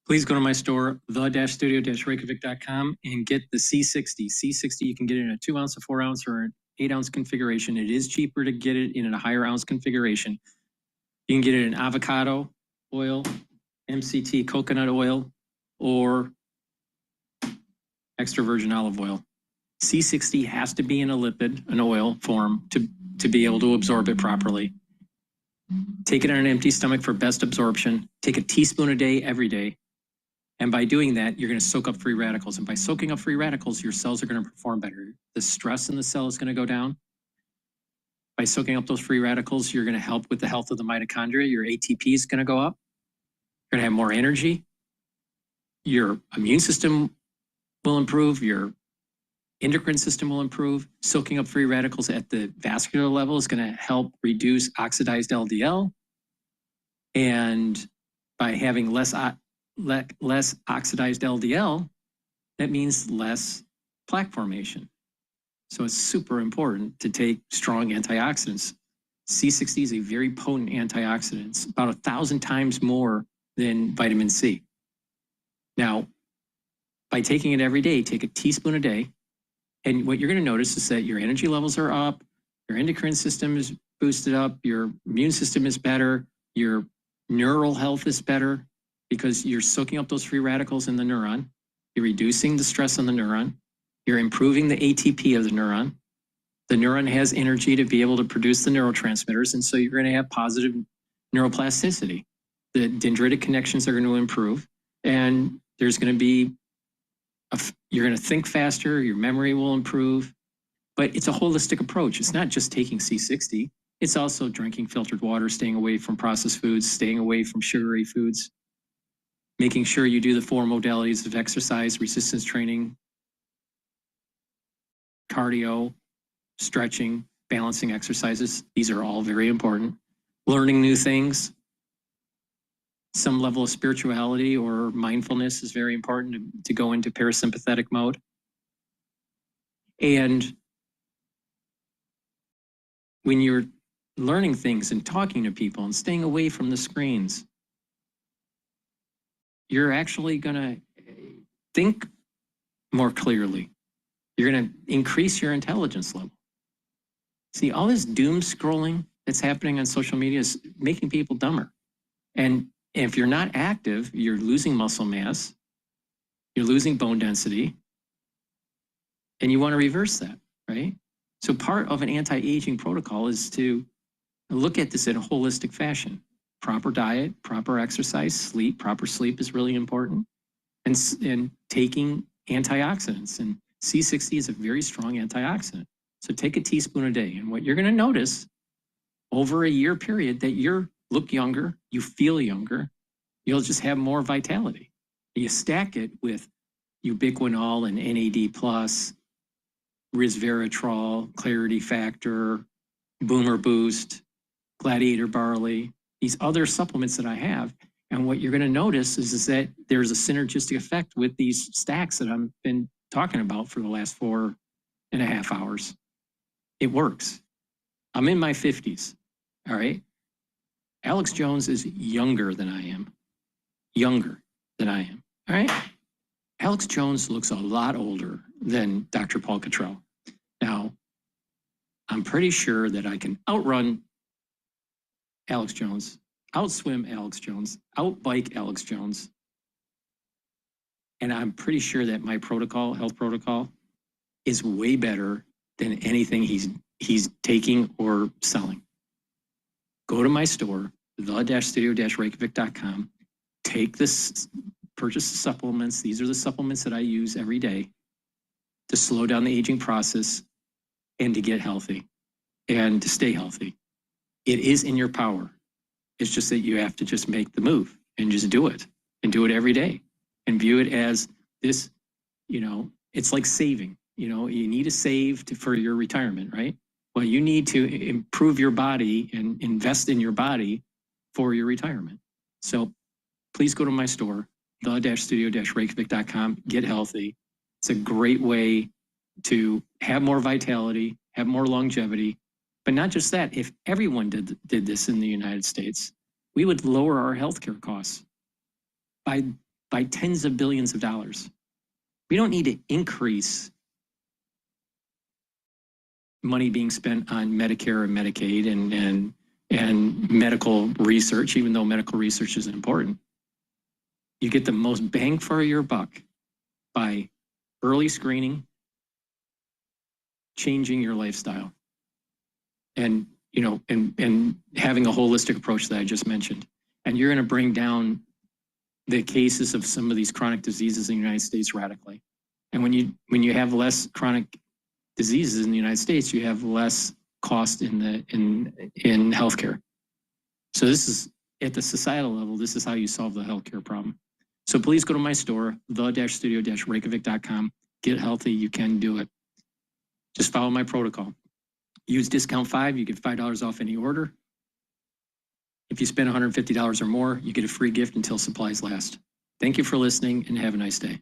Please go to my store, the-studio-reykjavik.com, and get the C60. C60, you can get it in a 2 ounce, a 4 ounce, or an 8 ounce configuration. It is cheaper to get it in a higher ounce configuration. You can get it in avocado oil, MCT coconut oil, or extra virgin olive oil. C60 has to be in a lipid, an oil form to be able to absorb it properly. Take it on an empty stomach for best absorption. Take a teaspoon a day, every day. And by doing that, you're going to soak up free radicals. And by soaking up free radicals, your cells are going to perform better. The stress in the cell is going to go down. By soaking up those free radicals, you're going to help with the health of the mitochondria. Your ATP is going to go up. You're going to have more energy. Your immune system will improve. Your endocrine system will improve. Soaking up free radicals at the vascular level is going to help reduce oxidized LDL. And by having less oxidized LDL, that means less plaque formation. So it's super important to take strong antioxidants. C60 is a very potent antioxidant. It's about 1,000 times more than vitamin C. Now, by taking it every day, take a teaspoon a day, and what you're going to notice is that your energy levels are up, your endocrine system is boosted up, your immune system is better, your neural health is better, because you're soaking up those free radicals in the neuron, you're reducing the stress on the neuron, you're improving the ATP of the neuron. The neuron has energy to be able to produce the neurotransmitters, and so you're going to have positive neuroplasticity. The dendritic connections are going to improve, and there's going to be You're going to think faster, your memory will improve, but it's a holistic approach. It's not just taking C60. It's also drinking filtered water, staying away from processed foods, staying away from sugary foods, making sure you do the 4 modalities of exercise, resistance training, cardio, stretching, balancing exercises. These are all very important. Learning new things. Some level of spirituality or mindfulness is very important to go into parasympathetic mode. And when you're learning things and talking to people and staying away from the screens, you're actually going to think more clearly. You're going to increase your intelligence level. See, all this doom scrolling that's happening on social media is making people dumber. And if you're not active, you're losing muscle mass, you're losing bone density, and you want to reverse that, right? So part of an anti-aging protocol is to look at this in a holistic fashion. Proper diet, proper exercise, sleep. Proper sleep is really important. And taking antioxidants. And C60 is a very strong antioxidant. So take a teaspoon a day. And what you're going to notice over a year period that you look younger, you feel younger, you'll just have more vitality. You stack it with ubiquinol and NAD+, resveratrol, clarity factor, boomer boost, gladiator barley, these other supplements that I have. And what you're going to notice is that there's a synergistic effect with these stacks that I've been talking about for the last 4.5 hours. It works. I'm in my 50s, all right? Alex Jones is younger than I am. Younger than I am, all right? Alex Jones looks a lot older than Dr. Paul Cottrell. Now, I'm pretty sure that I can outrun Alex Jones, outswim Alex Jones, outbike Alex Jones. And I'm pretty sure that my protocol, health protocol, is way better than anything he's taking or selling. Go to my store, the-studio-reykjavik.com, take this, purchase the supplements. These are the supplements that I use every day to slow down the aging process and to get healthy and to stay healthy. It is in your power. It's just that you have to just make the move and just do it and do it every day and view it as this, it's like saving. You need to save for your retirement, right? Well, you need to improve your body and invest in your body for your retirement. So please go to my store, the-studio-reykjavik.com, get healthy. It's a great way to have more vitality, have more longevity. But not just that, if everyone did this in the United States, we would lower our healthcare costs by tens of billions of dollars. We don't need to increase money being spent on Medicare and Medicaid and medical research, even though medical research is important. You get the most bang for your buck by early screening, changing your lifestyle, and having a holistic approach that I just mentioned. And you're going to bring down the cases of some of these chronic diseases in the United States radically. And when you have less chronic diseases in the United States, you have less cost in healthcare. So this is at the societal level. This is how you solve the healthcare problem. So please go to my store, the-studio-reykjavik.com. Get healthy. You can do it. Just follow my protocol. Use discount 5. You get $5 off any order. If you spend $150 or more, you get a free gift until supplies last. Thank you for listening and have a nice day.